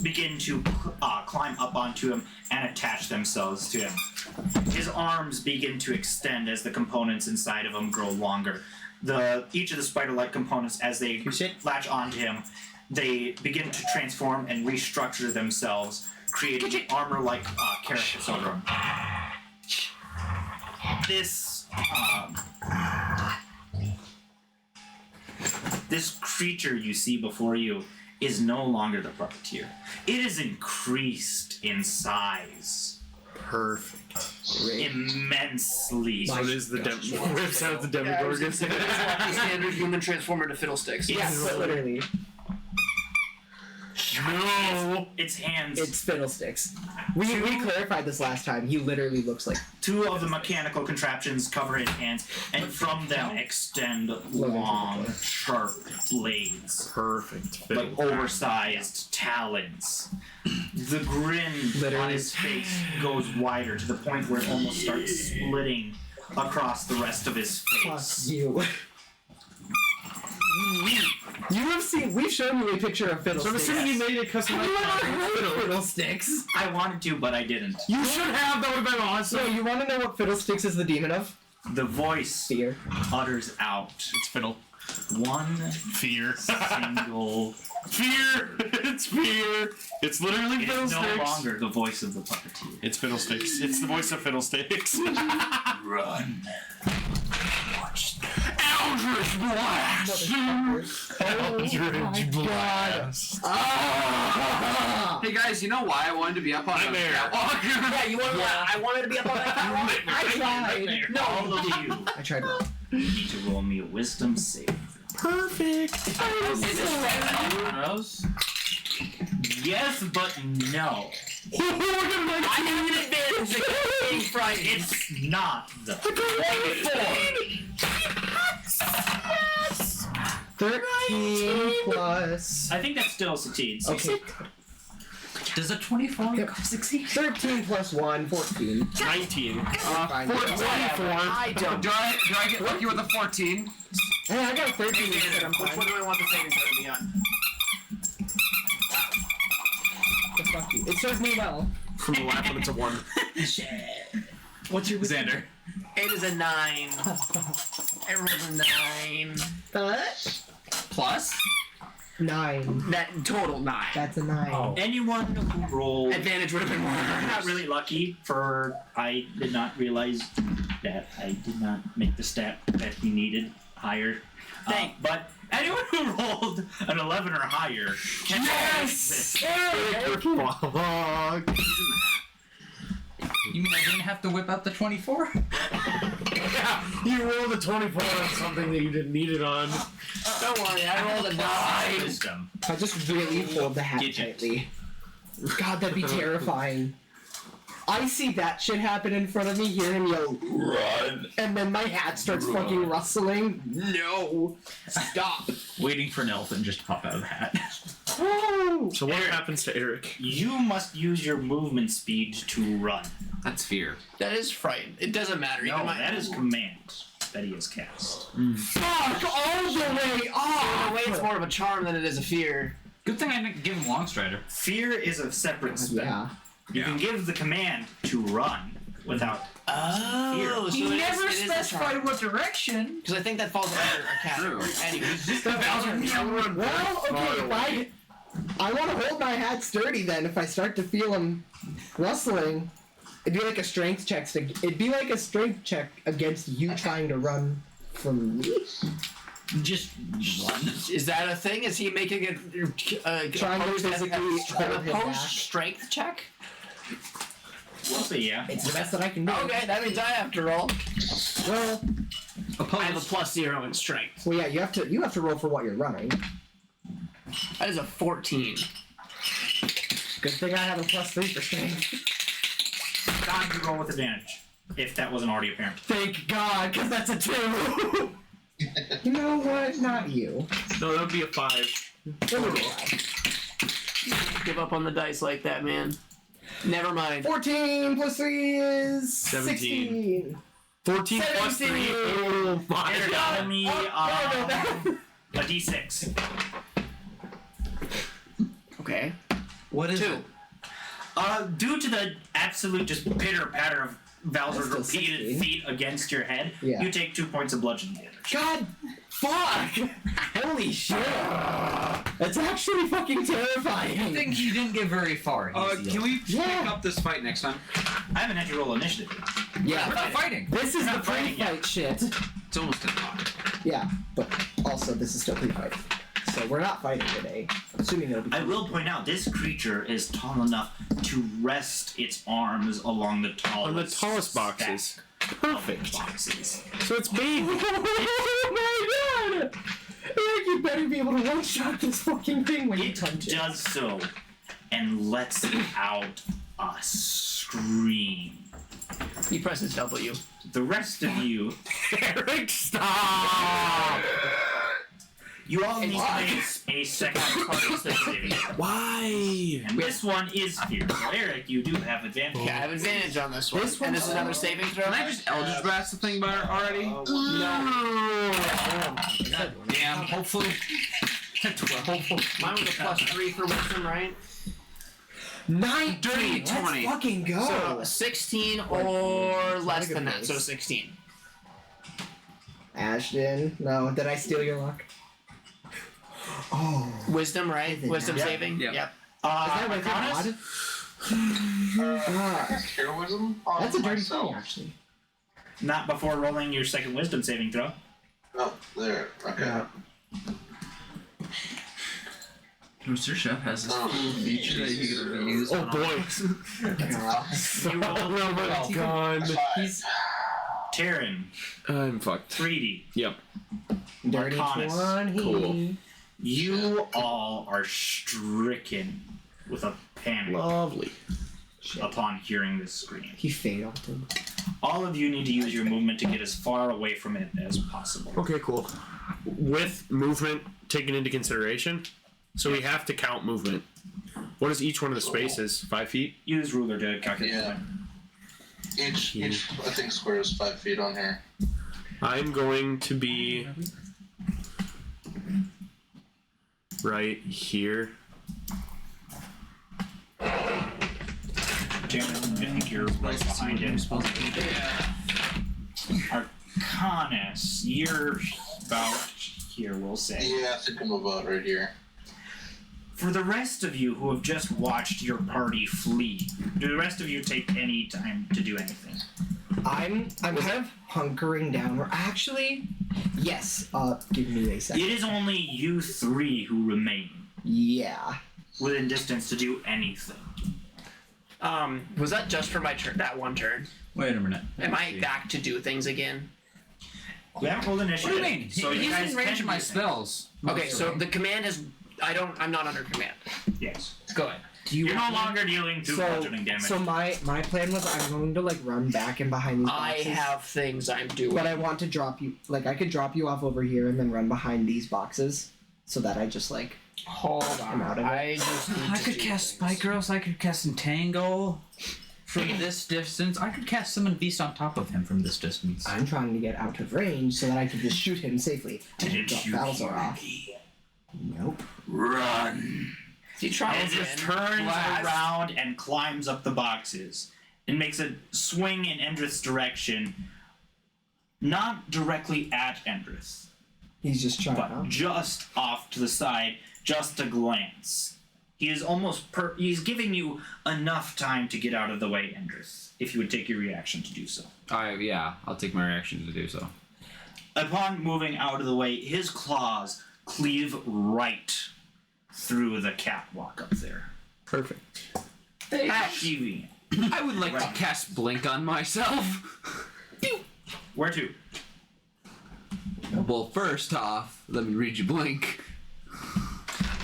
begin to climb up onto him and attach themselves to him. His arms begin to extend as the components inside of him grow longer. Each of the spider-like components, as they latch onto him, they begin to transform and restructure themselves, creating armor-like characters over him. This creature you see before you is no longer the puppeteer. It is increased in size. Perfect. Immensely. So it is the whips out the Demogorgon. It's like the standard human transformer to fiddlesticks. Yes, literally. No. Its hands. It's fiddlesticks. We clarified this last time. He literally looks like Two of the mechanical contraptions cover his hands, and from them extend long, sharp blades. Perfect. Like oversized talons. The grin on his face goes wider to the point where it almost starts splitting across the rest of his face. you. You have seen. We've shown you a picture of fiddlesticks. So I'm assuming you made it customized. Fiddlesticks. I wanted to, but I didn't. You should have. That would have been awesome. So you want to know what fiddlesticks is the demon of? The voice Fear. utters out It's fiddle. one Fear. single. Fear. It's fear. It's literally It is fiddlesticks. no longer the voice of the puppeteer. It's fiddlesticks. It's the voice of fiddlesticks. Run. Eldritch Blast. Eldritch Blast. Hey guys, you know why I wanted to be up on the Nightmare. catwalk? Yeah, you want? Yeah. I wanted to be up on that catwalk. I tried. No, all of you I tried wrong. need to roll me a wisdom save. Perfect. Yes, but no. I have an advantage against being frightened. It's not the 13 plus. I think that still succeeds. Okay. Does a 24 succeed? 13 plus 1, 14. 19. Fine. 24. I don't. Do I get lucky with a 14? Hey, I got a 13. Which one do I want the saving throw to be on? Fuck you. It served me well. From the last one, it's a 1. What's your Xander. It is a 9. It rolls a 9. Plus? 9. That total 9. That's a 9. Oh. Anyone who rolled Advantage would have been I'm not worse. really lucky for I did not realize that I did not make the stat that he needed higher. But anyone who rolled an 11 or higher can Yes! Fuck. You mean I didn't have to whip out the 24? Yeah, you rolled a 24 on something that you didn't need it on. Don't worry, I rolled a 9. wisdom. I just really hold the hat Get it. tightly. God, that'd be terrifying. I see that shit happen in front of me, hear him yell, "Run!" And then my hat starts fucking rustling. No! Stop! Waiting for an elephant just to pop out of the hat. Woo! So what happens to Eric? You must use your movement speed to run. That's fear. That is fright. It doesn't matter. No, Even my- that is command that he has cast. Fuck all the way In off! a way, it's more of a charm than it is a fear. Good thing I didn't give him Longstrider. Fear is a separate spell. Yeah. You can give the command to run without Oh, He never specified what direction. Because I think that falls under a category. Anyways, Well, okay, if I want to hold my hat sturdy then if I start to feel him rustling. It'd be like a strength check. It'd be like a strength check against you trying to run from me. just run. Is that a thing? Is he making a Trying to physically hold his back. strength check? We'll see, yeah. It's the best that I can do. Okay, that means I have to roll. Well, I have a +0 in strength. well, yeah, you have to roll for what you're running. That is a 14. Good thing I have a +3 for strength. God, you roll with advantage. If that wasn't already apparent. Thank God, because that's a 2. You know what? Not you. No, that would be a 5. Give up on the dice like that, man. Never mind. 14 plus 3 is 17. 14 plus 3. Oh my Here, god. roll me a d6. Okay. What is 2. it? Due to the absolute just pitter patter of Valsor's That's still repeated 16. feet against your head, Yeah. you take 2 points of bludgeoning damage. God, fuck! Holy shit! That's actually fucking terrifying. I think he didn't get very far. Can we Yeah. pick up this fight next time? I haven't had you roll initiative. Yeah. We're not fighting. This is the not fighting yet. pre-fight shit. It's almost 10 o'clock. Yeah, but also this is still pre-fight. So we're not fighting today. Assuming it'll be. I will point out, this creature is tall enough to rest its arms along the tallest On the tallest boxes. stack Perfect. of boxes. So it's big. Oh my god! Eric, you better be able to one-shot this fucking thing when you It punch it. does so and lets out a scream. He presses W. The rest of you, Eric, stop! you all need to make a second party saving throw. Why? And this one is fear. So Eric, you do have advantage. Okay, I have advantage on this one. This and this is one's- another saving throw? Can I just Eldritch Blast the thing by already? Damn. Hopefully. 12. Mine was a +3 for wisdom, right? 19! Dirty Let's 20. fucking go! So 16 or less good than that, face. so 16. Ashton, no, did I steal your luck? Oh. Wisdom, right? Is it Wisdom now? saving? Yep. Yep. Is that with Arcanus? God? Heroism on That's a dirty myself. 20, actually. Not before rolling your second wisdom saving throw. Oh, there. Okay. Yeah. Mr. Chef has this cool feature that you can use. Oh boy. God. Oh god. He's Terran, I'm fucked. 3D. Yep. Dirty Arcanus. 20. Cool. You all are stricken with a panic Lovely. upon hearing this scream. He failed him. All of you need to use your movement to get as far away from it as possible. Okay, cool. With movement taken into consideration, so we have to count movement. What is each one of the spaces? 5 feet? Use ruler to calculate. Yeah. Each I think square is 5 feet on here. I'm going to be right here. Jim, I think you're right behind it. Arcanus, you're about here, we'll say. Yeah, I think I'm about right here. For the rest of you who have just watched your party flee, do the rest of you take any time to do anything? I'm kind of hunkering down. Or actually, yes. Give me a second. It is only you three who remain Yeah. within distance to do anything. Was that just for my turn? That one turn? Wait a minute. Am I back to do things again? We haven't rolled initiative. What do you mean? So He's you guys in range can of my do things. spells. Okay, so the command is. I'm not under command. Yes. Go ahead. You're no longer dealing to bludgeoning damage. So my plan was I'm going to like run back and behind these I boxes. have things I'm doing. But I want to drop you. Like I could drop you off over here and then run behind these boxes, so that I just like. Hold I'm out of it. I just need I to could do cast things. Spike Girls. I could cast Entangle from this distance. I could cast Summon Beast on top of him from this distance. I'm trying to get out of range so that I can just shoot him safely. Didn't Drop you Balzar hear off. me? Nope. Run! He tries And just in. turns Blast. around and climbs up the boxes and makes a swing in Endrith's direction. Not directly at Endrith, He's just trying but to. just off to the side, just a glance. He is almost he's giving you enough time to get out of the way, Endrith, if you would take your reaction to do so. Yeah, I'll take my reaction to do so. Upon moving out of the way, his claws cleave right through the catwalk up there. Perfect. Achieving. I would like to cast Blink on myself. Where to? Well, first off, let me read you Blink.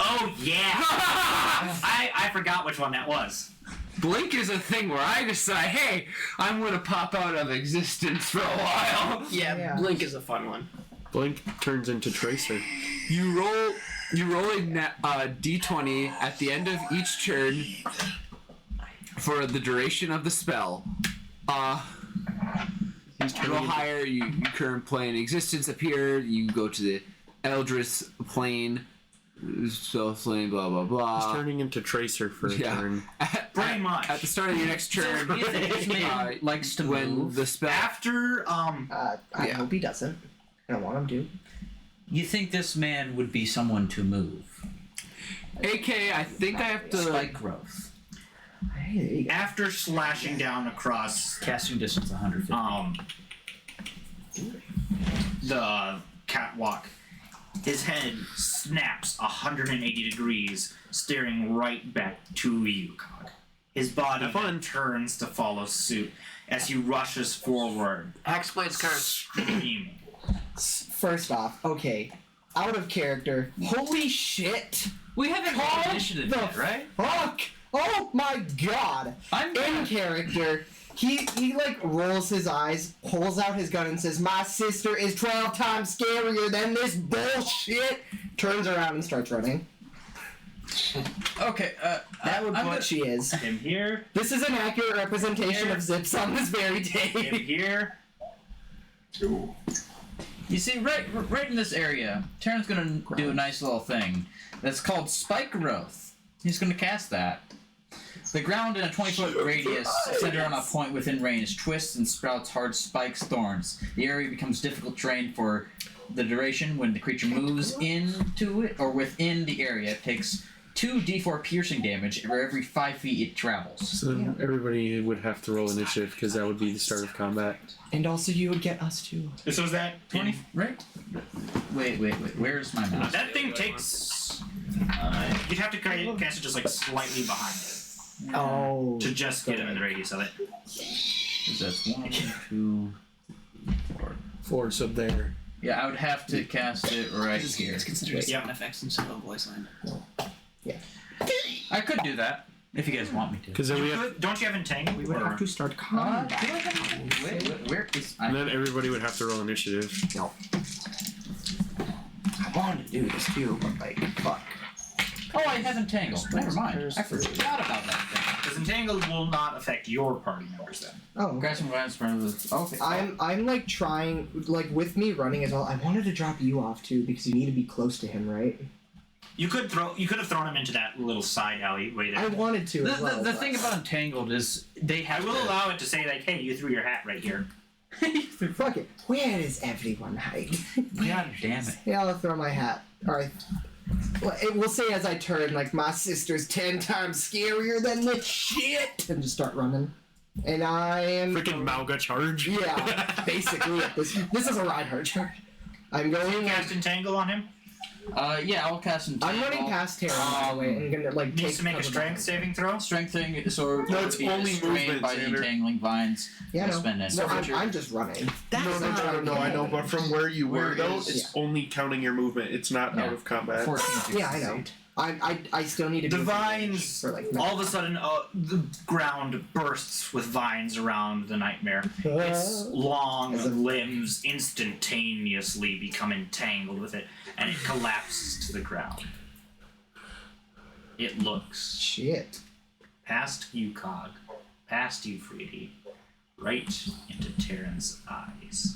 Oh yeah! I forgot which one that was. Blink is a thing where I decide, hey, I'm gonna pop out of existence for a while. Yeah, Blink is a fun one. Blink turns into Tracer. You roll a d20 at the end of each turn for the duration of the spell. Roll higher, your current plane existence appear, you go to the Eldritch plane, Stealth plane, blah blah blah. He's turning into Tracer for a turn. Pretty much. At the start of your next turn, This man likes to when move. the spell After I hope he doesn't. I don't want him to. You think this man would be someone to move? AK, I think I have to Spike growth. Hey, there you go. after slashing down across Casting distance 150. the catwalk, his head snaps 180 degrees, staring right back to you, Cog. His body then turns to follow suit as he rushes forward, Hexblade's kind of screaming. First off, okay, out of character. Holy shit! We haven't What rolled initiative the yet, right? Fuck! Oh my god! I'm In character, he like rolls his eyes, pulls out his gun and says, "My sister is 12 times scarier than this bullshit." Turns around and starts running. Okay, That would I'm what gonna- she is. Him here, This is an accurate representation of Zips on this very him day. here. You see, right in this area, Terran's gonna do a nice little thing that's called Spike Growth. He's gonna cast that. The ground in a 20-foot radius, centered on a point within range, twists and sprouts hard spikes, thorns. The area becomes difficult terrain for the duration. When the creature moves into it or within the area, it takes 2d4 piercing damage for every 5 feet it travels. So everybody would have to roll initiative because that would be the start of combat. And also, you would get us too. So is that 20, right? Wait. Where's my mouse? That thing takes. You'd have to cast it just like slightly behind it Oh. to just get in the radius of it. Because that's 1, 2, 4. 4, so there. Yeah, I would have to cast it right here. It's considered sound effects instead of a voice line. I could do that if you guys want me to. Because then we have, Don't you have Entangle? We would have to start Do combat. I have wait, where is and then everybody would have to roll initiative. No. I wanted to do this too, but like, fuck. Oh, I have entangled. Never mind. I forgot about that thing. Because entangled will not affect your party members then. Oh, Grasping violence from the. Okay. I'm like trying, like with me running as well. I wanted to drop you off too because you need to be close to him, right? You could have thrown him into that little side alleyway there. I wanted to. The, as well, the but- thing about entangled is they have. I will allow it to say like, hey, you threw your hat right here. Fuck it. Where is everyone hiding? God damn it. Yeah, I'll throw my hat. Alright. Well, it will say as I turn, like, my sister's 10 times scarier than this shit! And just start running. And I am... Freaking Mauga charge. Yeah, basically. This is a Reinhardt charge. I'm going... Cast entangle on him. Yeah, I'll cast entangle. I'm running past Terran, by the way, and gonna, like, Needs to make a strength saving throw. Strength thing, so No, it's be only restrained movement, by the Xander. entangling vines. Yeah, I'll no. spend that. No, I'm just running. No, I know, but from where you were, Where though, is- it's only counting your movement. It's not out of combat. 14. Yeah, I know. I still need to The be vines, for, like, all of a sudden, the ground bursts with vines around the nightmare. Its long As a- limbs instantaneously become entangled with it, and it collapses to the ground. It looks Shit. past you, Cog, past you, Freedy, right into Terran's eyes.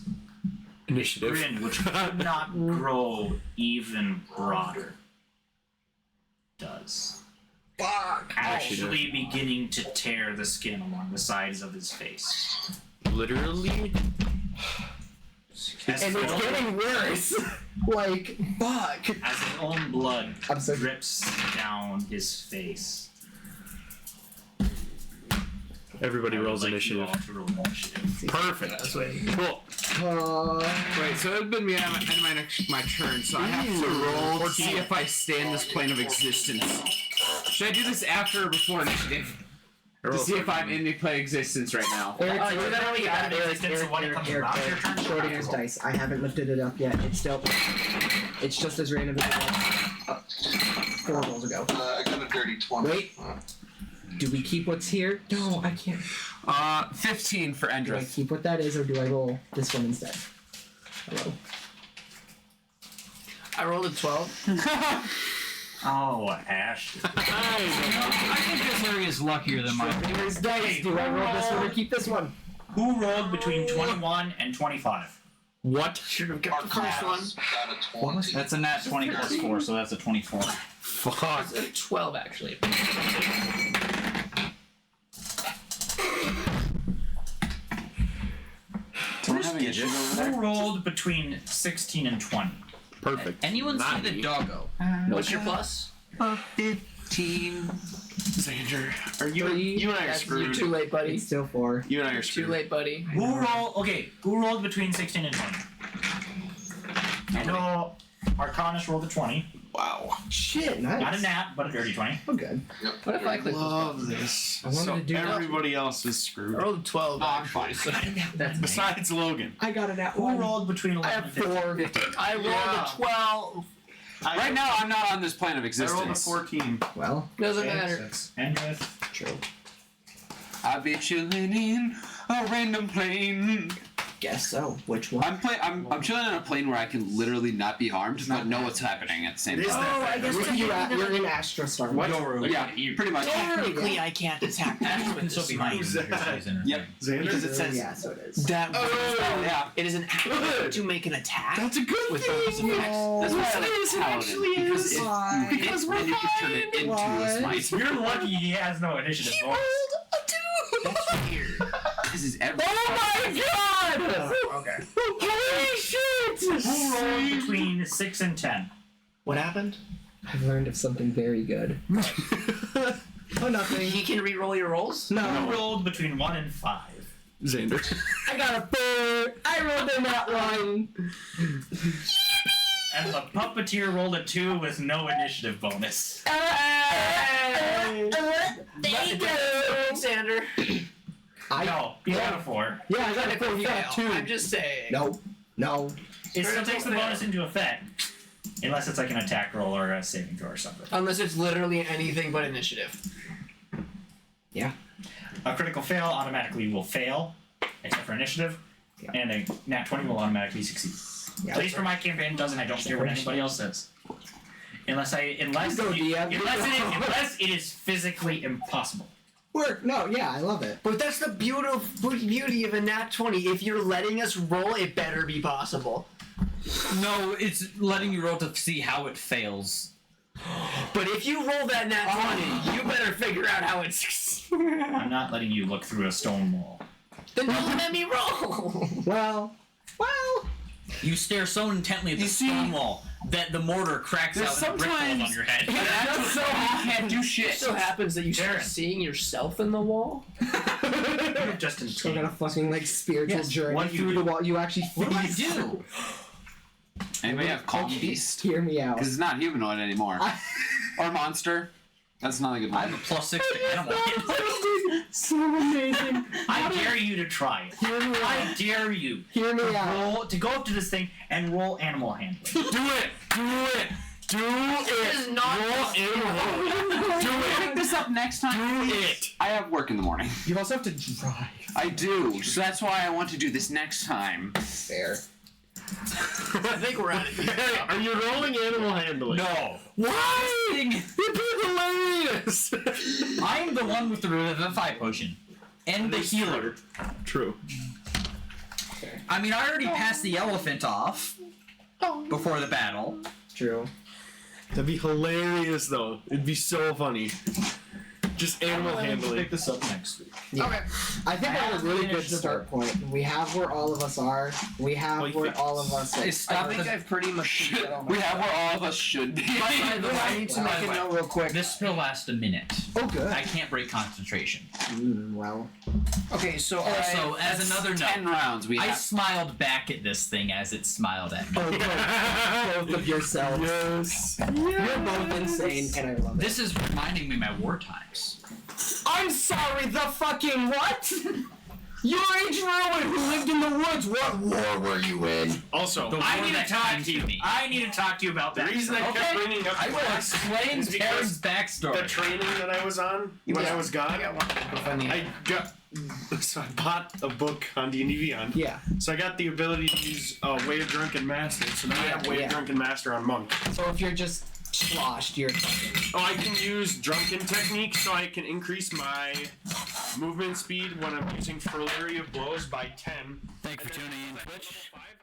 Initiative. Grin, which could not grow even broader, does. Fuck! Actually beginning to tear the skin along the sides of his face. Literally. As And his it's own- getting worse! Like, fuck! as his own blood I'm so- drips down his face. Everybody I would rolls like you initiative. all to roll initiative. Perfect. Cool. Wait, so it'd been me on my turn, so I have to roll to see if I stay in this plane of existence. Should I do this after or before initiative? To see if I'm in the plane of existence right now. Eric, you literally got it existence, so when it comes around your turn, you Shorting have his to roll. dice. I haven't lifted it up yet. It's still... It's just as random as it was 4 rolls ago. I got a dirty 20. Wait. Do we keep what's here? No, I can't. 15 for Do I Endrith. keep what that is, or do I roll this one instead? Hello. I rolled a 12. Oh, Ash. I think this area is luckier than mine. Here's dice. Do I roll this one or keep this one? Who rolled between 21 and 25? What? Should have got the first one. Got a 20. That's a nat 20 plus 4, so that's a 24. Fuck. It's a 12 actually. Who rolled between 16 and 20? Perfect. Anyone see Not the me. doggo? What's your plus? 15. Xander, are you and I are You're screwed. too late, buddy. It's still 4. You and I are Too screwed. late, buddy. Who rolled between 16 and 20? I know Arcanus rolled a 20. Wow. Shit, nice. Not a nat, but a dirty 20. I'm good. What if I click Love this. I wanted So to do that. everybody else is I screwed. rolled a 12. I'm fine. That's Besides Logan. I got it at Who 1. rolled between 11 I and have 15? 4. I rolled a 12. Right now, I'm not on this plane of I rolled a existence. 14. Well, Doesn't Okay, matter. so it's Endrith. true. I'll be chilling in a random plane. Guess so. Which one? I'm chilling in a plane where I can literally not be harmed, but know what's happening at the same It is time. that Oh, I guess you're in Astrostar. What? Yeah, pretty much. Technically, I can't attack that with So this behind smite. you. Yep. Xander? Because it says Yeah, so it is. that Yeah. it is an action to make an attack. That's a good with thing. bonus effects. That's why I like Yes, it Paladin, actually because is. it, Why? because then you can turn it into a smite. You're lucky he has no initiative bonus. That's weird. This is every. Okay. Holy shit! Who rolled between 6 and 10? What happened? I've learned of something very good. Oh, nothing. He can re-roll your rolls? Who No. rolled between 1 and 5? Xander. I got a 4. I rolled in that one. And the puppeteer rolled a 2 with no initiative bonus. There you go, Alexander. No, he got a 4. Yeah, I got a 4. You got a 2. I'm just saying. No. No. It still takes the bonus into effect. Unless it's like an attack roll or a saving throw or something. Unless it's literally anything but initiative. Yeah. A critical fail automatically will fail, except for initiative. Yeah. And a nat 20 will automatically succeed. Yeah. At least for my campaign, it doesn't. I don't care what anybody else says. unless it is physically impossible. No, yeah, I love it. But that's the beauty of a nat 20. If you're letting us roll, it better be possible. No, it's letting you roll to see how it fails. But if you roll that nat 20, you better figure out how it's. I'm not letting you look through a stone wall. Then don't let me roll. Well. You stare so intently at the stone wall that the mortar cracks out and the brick falls on your head. Can't do shit. It so happens that you start seeing yourself in the wall. You're just in I got a fucking like spiritual journey what do you through do? the wall. You actually What do I do? Anybody have calm beast? Hear me out. Because it's not humanoid anymore. Or monster. That's not a good I one. have a +6 to animal. So amazing. I dare you to try it. I dare you. Hear me out. Roll to go up to this thing and roll animal handling. Do it! This is not Pick this up next time. Do it! I have work in the morning. You also have to drive. I do. So that's why I want to do this next time. Fair. I think we're at it. Hey, are you rolling animal handling? No. Why? Thing- It'd be hilarious! I'm the one with the Revivify potion. And the healer. True. I mean, I already passed the elephant off before the battle. True. That'd be hilarious, though. It'd be so funny. Just animal handling. Pick this up next week. Yeah. Okay. I think I we're at a haven't really good finished the start point. We have where all of us are. We have Well, you where think- all of us are. I think I've pretty much. We have where all of us should be. By the way, I need to By make the a way, note real quick. This will last a minute. Oh, good. I can't break concentration. Well. Okay, so Also, as another 10 note, rounds we I have. smiled back at this thing as it smiled at me. Oh, good. Both of yourselves. Yes. You're both insane, and I love it. This is reminding me of my war times. I'm sorry, the fucking what? You're Agent Rowan who lived in the woods. What war were you in? Also, The I war need to that talk came to you. me. I need to talk to you about the that. reason I kept bringing up I will class explain is Karen's because the backstory. training that I was on when I was gone, I got. So I bought a book on D&D Beyond. Yeah. So I got the ability to use Way of Drunken Master. So now I have Way of Drunken Master on Monk. So if you're just sloshed, you're fucking. Oh, I can use Drunken Technique, so I can increase my movement speed when I'm using Flurry of Blows by 10. Thanks for And then tuning in, at Twitch. level 5,